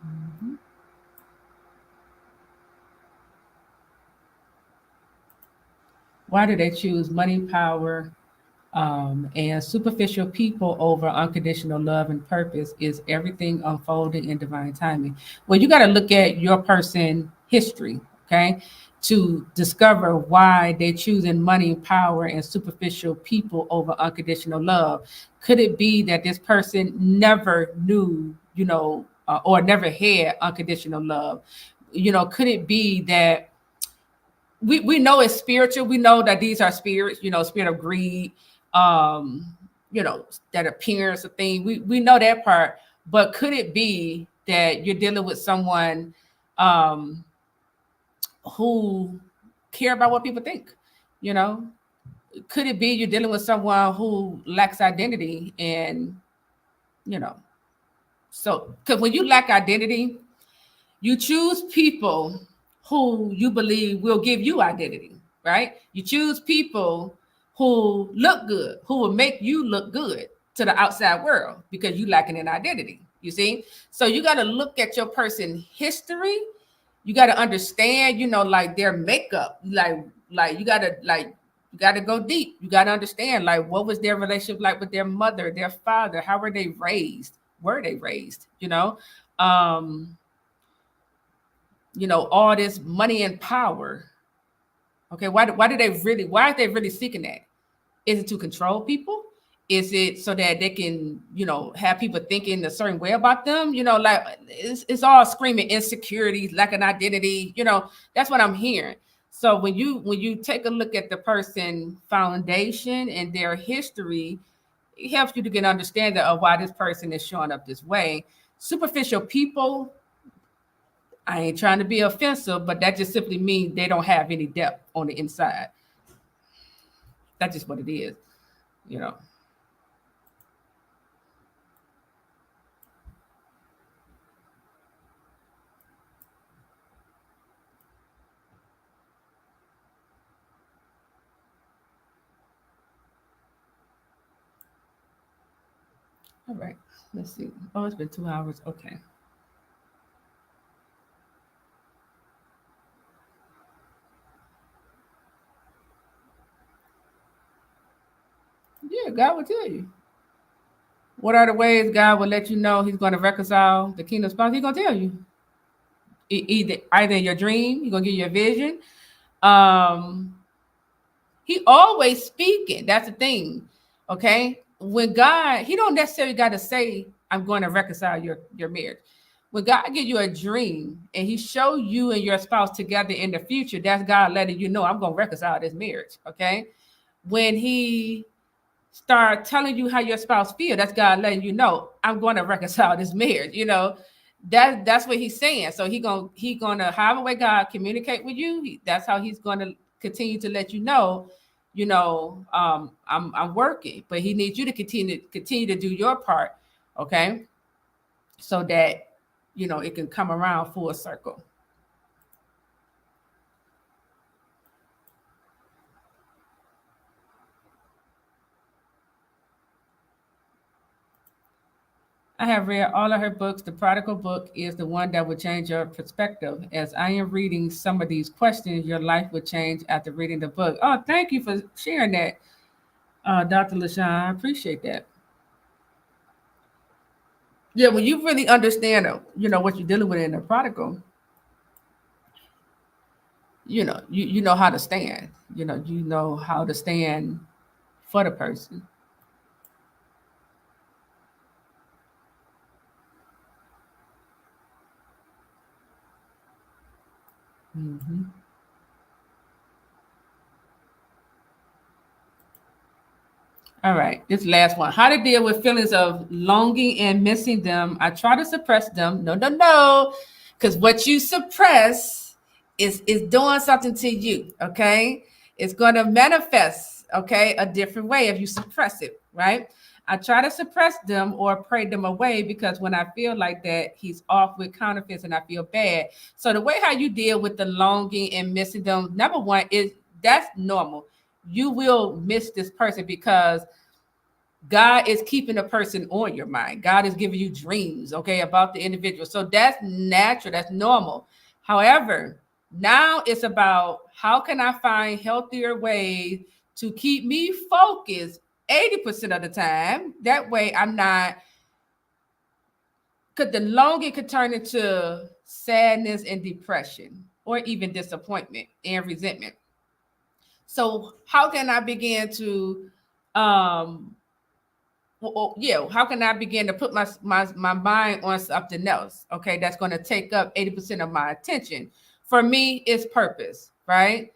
Speaker 1: Mhm. Why do they choose money, power, and superficial people over unconditional love and purpose? Is everything unfolding in divine timing? Well, you got to look at your person history, okay, to discover why they're choosing money, power, and superficial people over unconditional love. Could it be that this person never knew, or never had unconditional love? Could it be that we know it's spiritual. We know that these are spirits, spirit of greed, um, that appearance of thing. We know that part, but could it be that you're dealing with someone um who care about what people think? You know, could it be you're dealing with someone who lacks identity and you know, so because when you lack identity, you choose people who you believe will give you identity, right? You choose people who look good, who will make you look good to the outside world because you lacking an identity. You see? So you got to look at your person history. You got to understand, like their makeup, like you got to go deep. You got to understand, like, what was their relationship like with their mother, their father? How were they raised? Were they raised? Um, all this money and power. Okay, why are they really seeking that? Is it to control people? Is it so that they can, have people thinking a certain way about them? Like it's all screaming insecurity, lack an identity, that's what I'm hearing. So when you take a look at the person foundation and their history, it helps you to get an understanding of why this person is showing up this way. Superficial people, I ain't trying to be offensive, but that just simply means they don't have any depth on the inside. That's just what it is, you know. All right, let's see. Oh, it's been 2 hours. Okay. Yeah, God will tell you. What are the ways God will let you know He's going to reconcile the kingdom spouse? He's going to tell you. Either in your dream, He's going to give you a vision. Um, He always speaking. That's the thing. Okay. When God, he don't necessarily got to say, I'm going to reconcile your marriage. When God give you a dream and he show you and your spouse together in the future, that's God letting you know, I'm going to reconcile this marriage. Okay. When he start telling you how your spouse feel, that's God letting you know, I'm going to reconcile this marriage. That's what he's saying. So he gonna however way God communicate with you, that's how he's gonna continue to let you know, I'm working, but he needs you to continue to do your part, okay, so that it can come around full circle. I have read all of her books. The Prodigal book is the one that will change your perspective. As I am reading some of these questions, your life will change after reading the book. Oh, thank you for sharing that, Dr. LaShawn. I appreciate that. Yeah, when you really understand, what you're dealing with in the prodigal, you know how to stand. You know how to stand for the person. Hmm. All right, this last one. How to deal with feelings of longing and missing them. I try to suppress them. No, no, no. Because what you suppress is doing something to you. Okay. It's going to manifest, okay, a different way if you suppress it, right? I try to suppress them or pray them away because when I feel like that, he's off with counterfeits and I feel bad. So the way how you deal with the longing and missing them, number one, is that's normal. You will miss this person because God is keeping a person on your mind. God is giving you dreams, okay, about the individual. So that's natural, that's normal. However, now it's about how can I find healthier ways to keep me focused 80% of the time. That way I'm not, because the longing could turn into sadness and depression or even disappointment and resentment. So how can I begin to yeah, how can I begin to put my mind on something else? Okay, that's going to take up 80% of my attention. For me, it's purpose, right?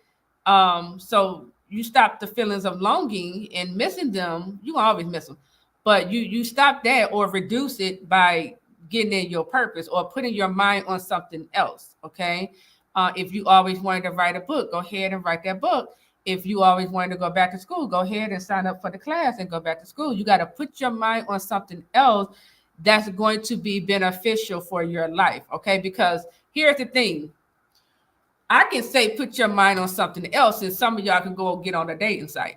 Speaker 1: So you stop the feelings of longing and missing them. You always miss them, but you stop that or reduce it by getting in your purpose or putting your mind on something else. Okay, if you always wanted to write a book, go ahead and write that book. If you always wanted to go back to school, go ahead and sign up for the class and go back to school. You got to put your mind on something else that's going to be beneficial for your life. Okay, because here's the thing. I can say put your mind on something else, and some of y'all can go get on a dating site.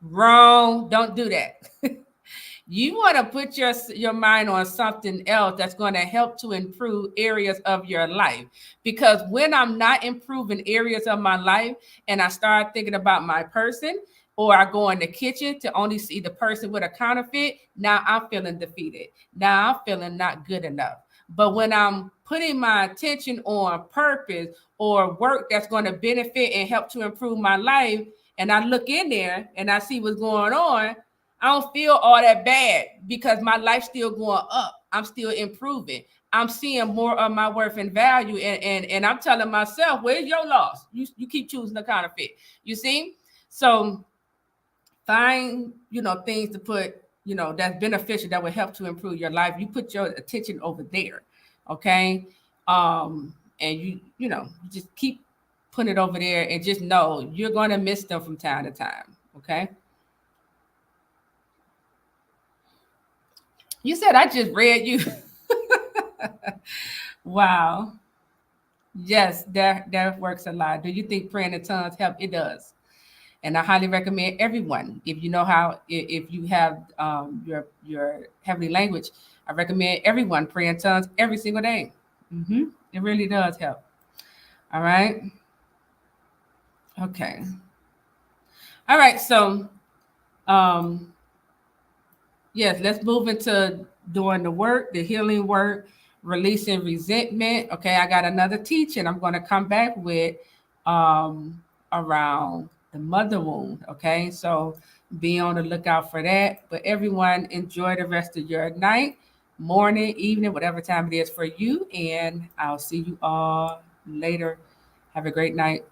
Speaker 1: Wrong. Don't do that. You want to put your mind on something else that's going to help to improve areas of your life. Because when I'm not improving areas of my life and I start thinking about my person, or I go in the kitchen to only see the person with a counterfeit, now I'm feeling defeated. Now I'm feeling not good enough. But when I'm putting my attention on purpose or work that's going to benefit and help to improve my life, and I look in there and I see what's going on, I don't feel all that bad because my life's still going up. I'm still improving. I'm seeing more of my worth and value. And I'm telling myself, where's your loss? You keep choosing the counterfeit. You see? So find, things to put, that's beneficial that will help to improve your life. You put your attention over there. Okay. And you just keep putting it over there and just know you're going to miss them from time to time. Okay. You said I just read you. Wow. Yes, that works a lot. Do you think praying in tongues help? It does. And I highly recommend everyone, if you know how, if you have your heavenly language, I recommend everyone pray in tongues every single day. It really does help. All right. Okay. All right. So, um, yes, let's move into doing the work, the healing work, releasing resentment. Okay, I got another teaching I'm going to come back with around the mother wound. Okay, so be on the lookout for that. But everyone, enjoy the rest of your night, morning, evening, whatever time it is for you. And I'll see you all later. Have a great night.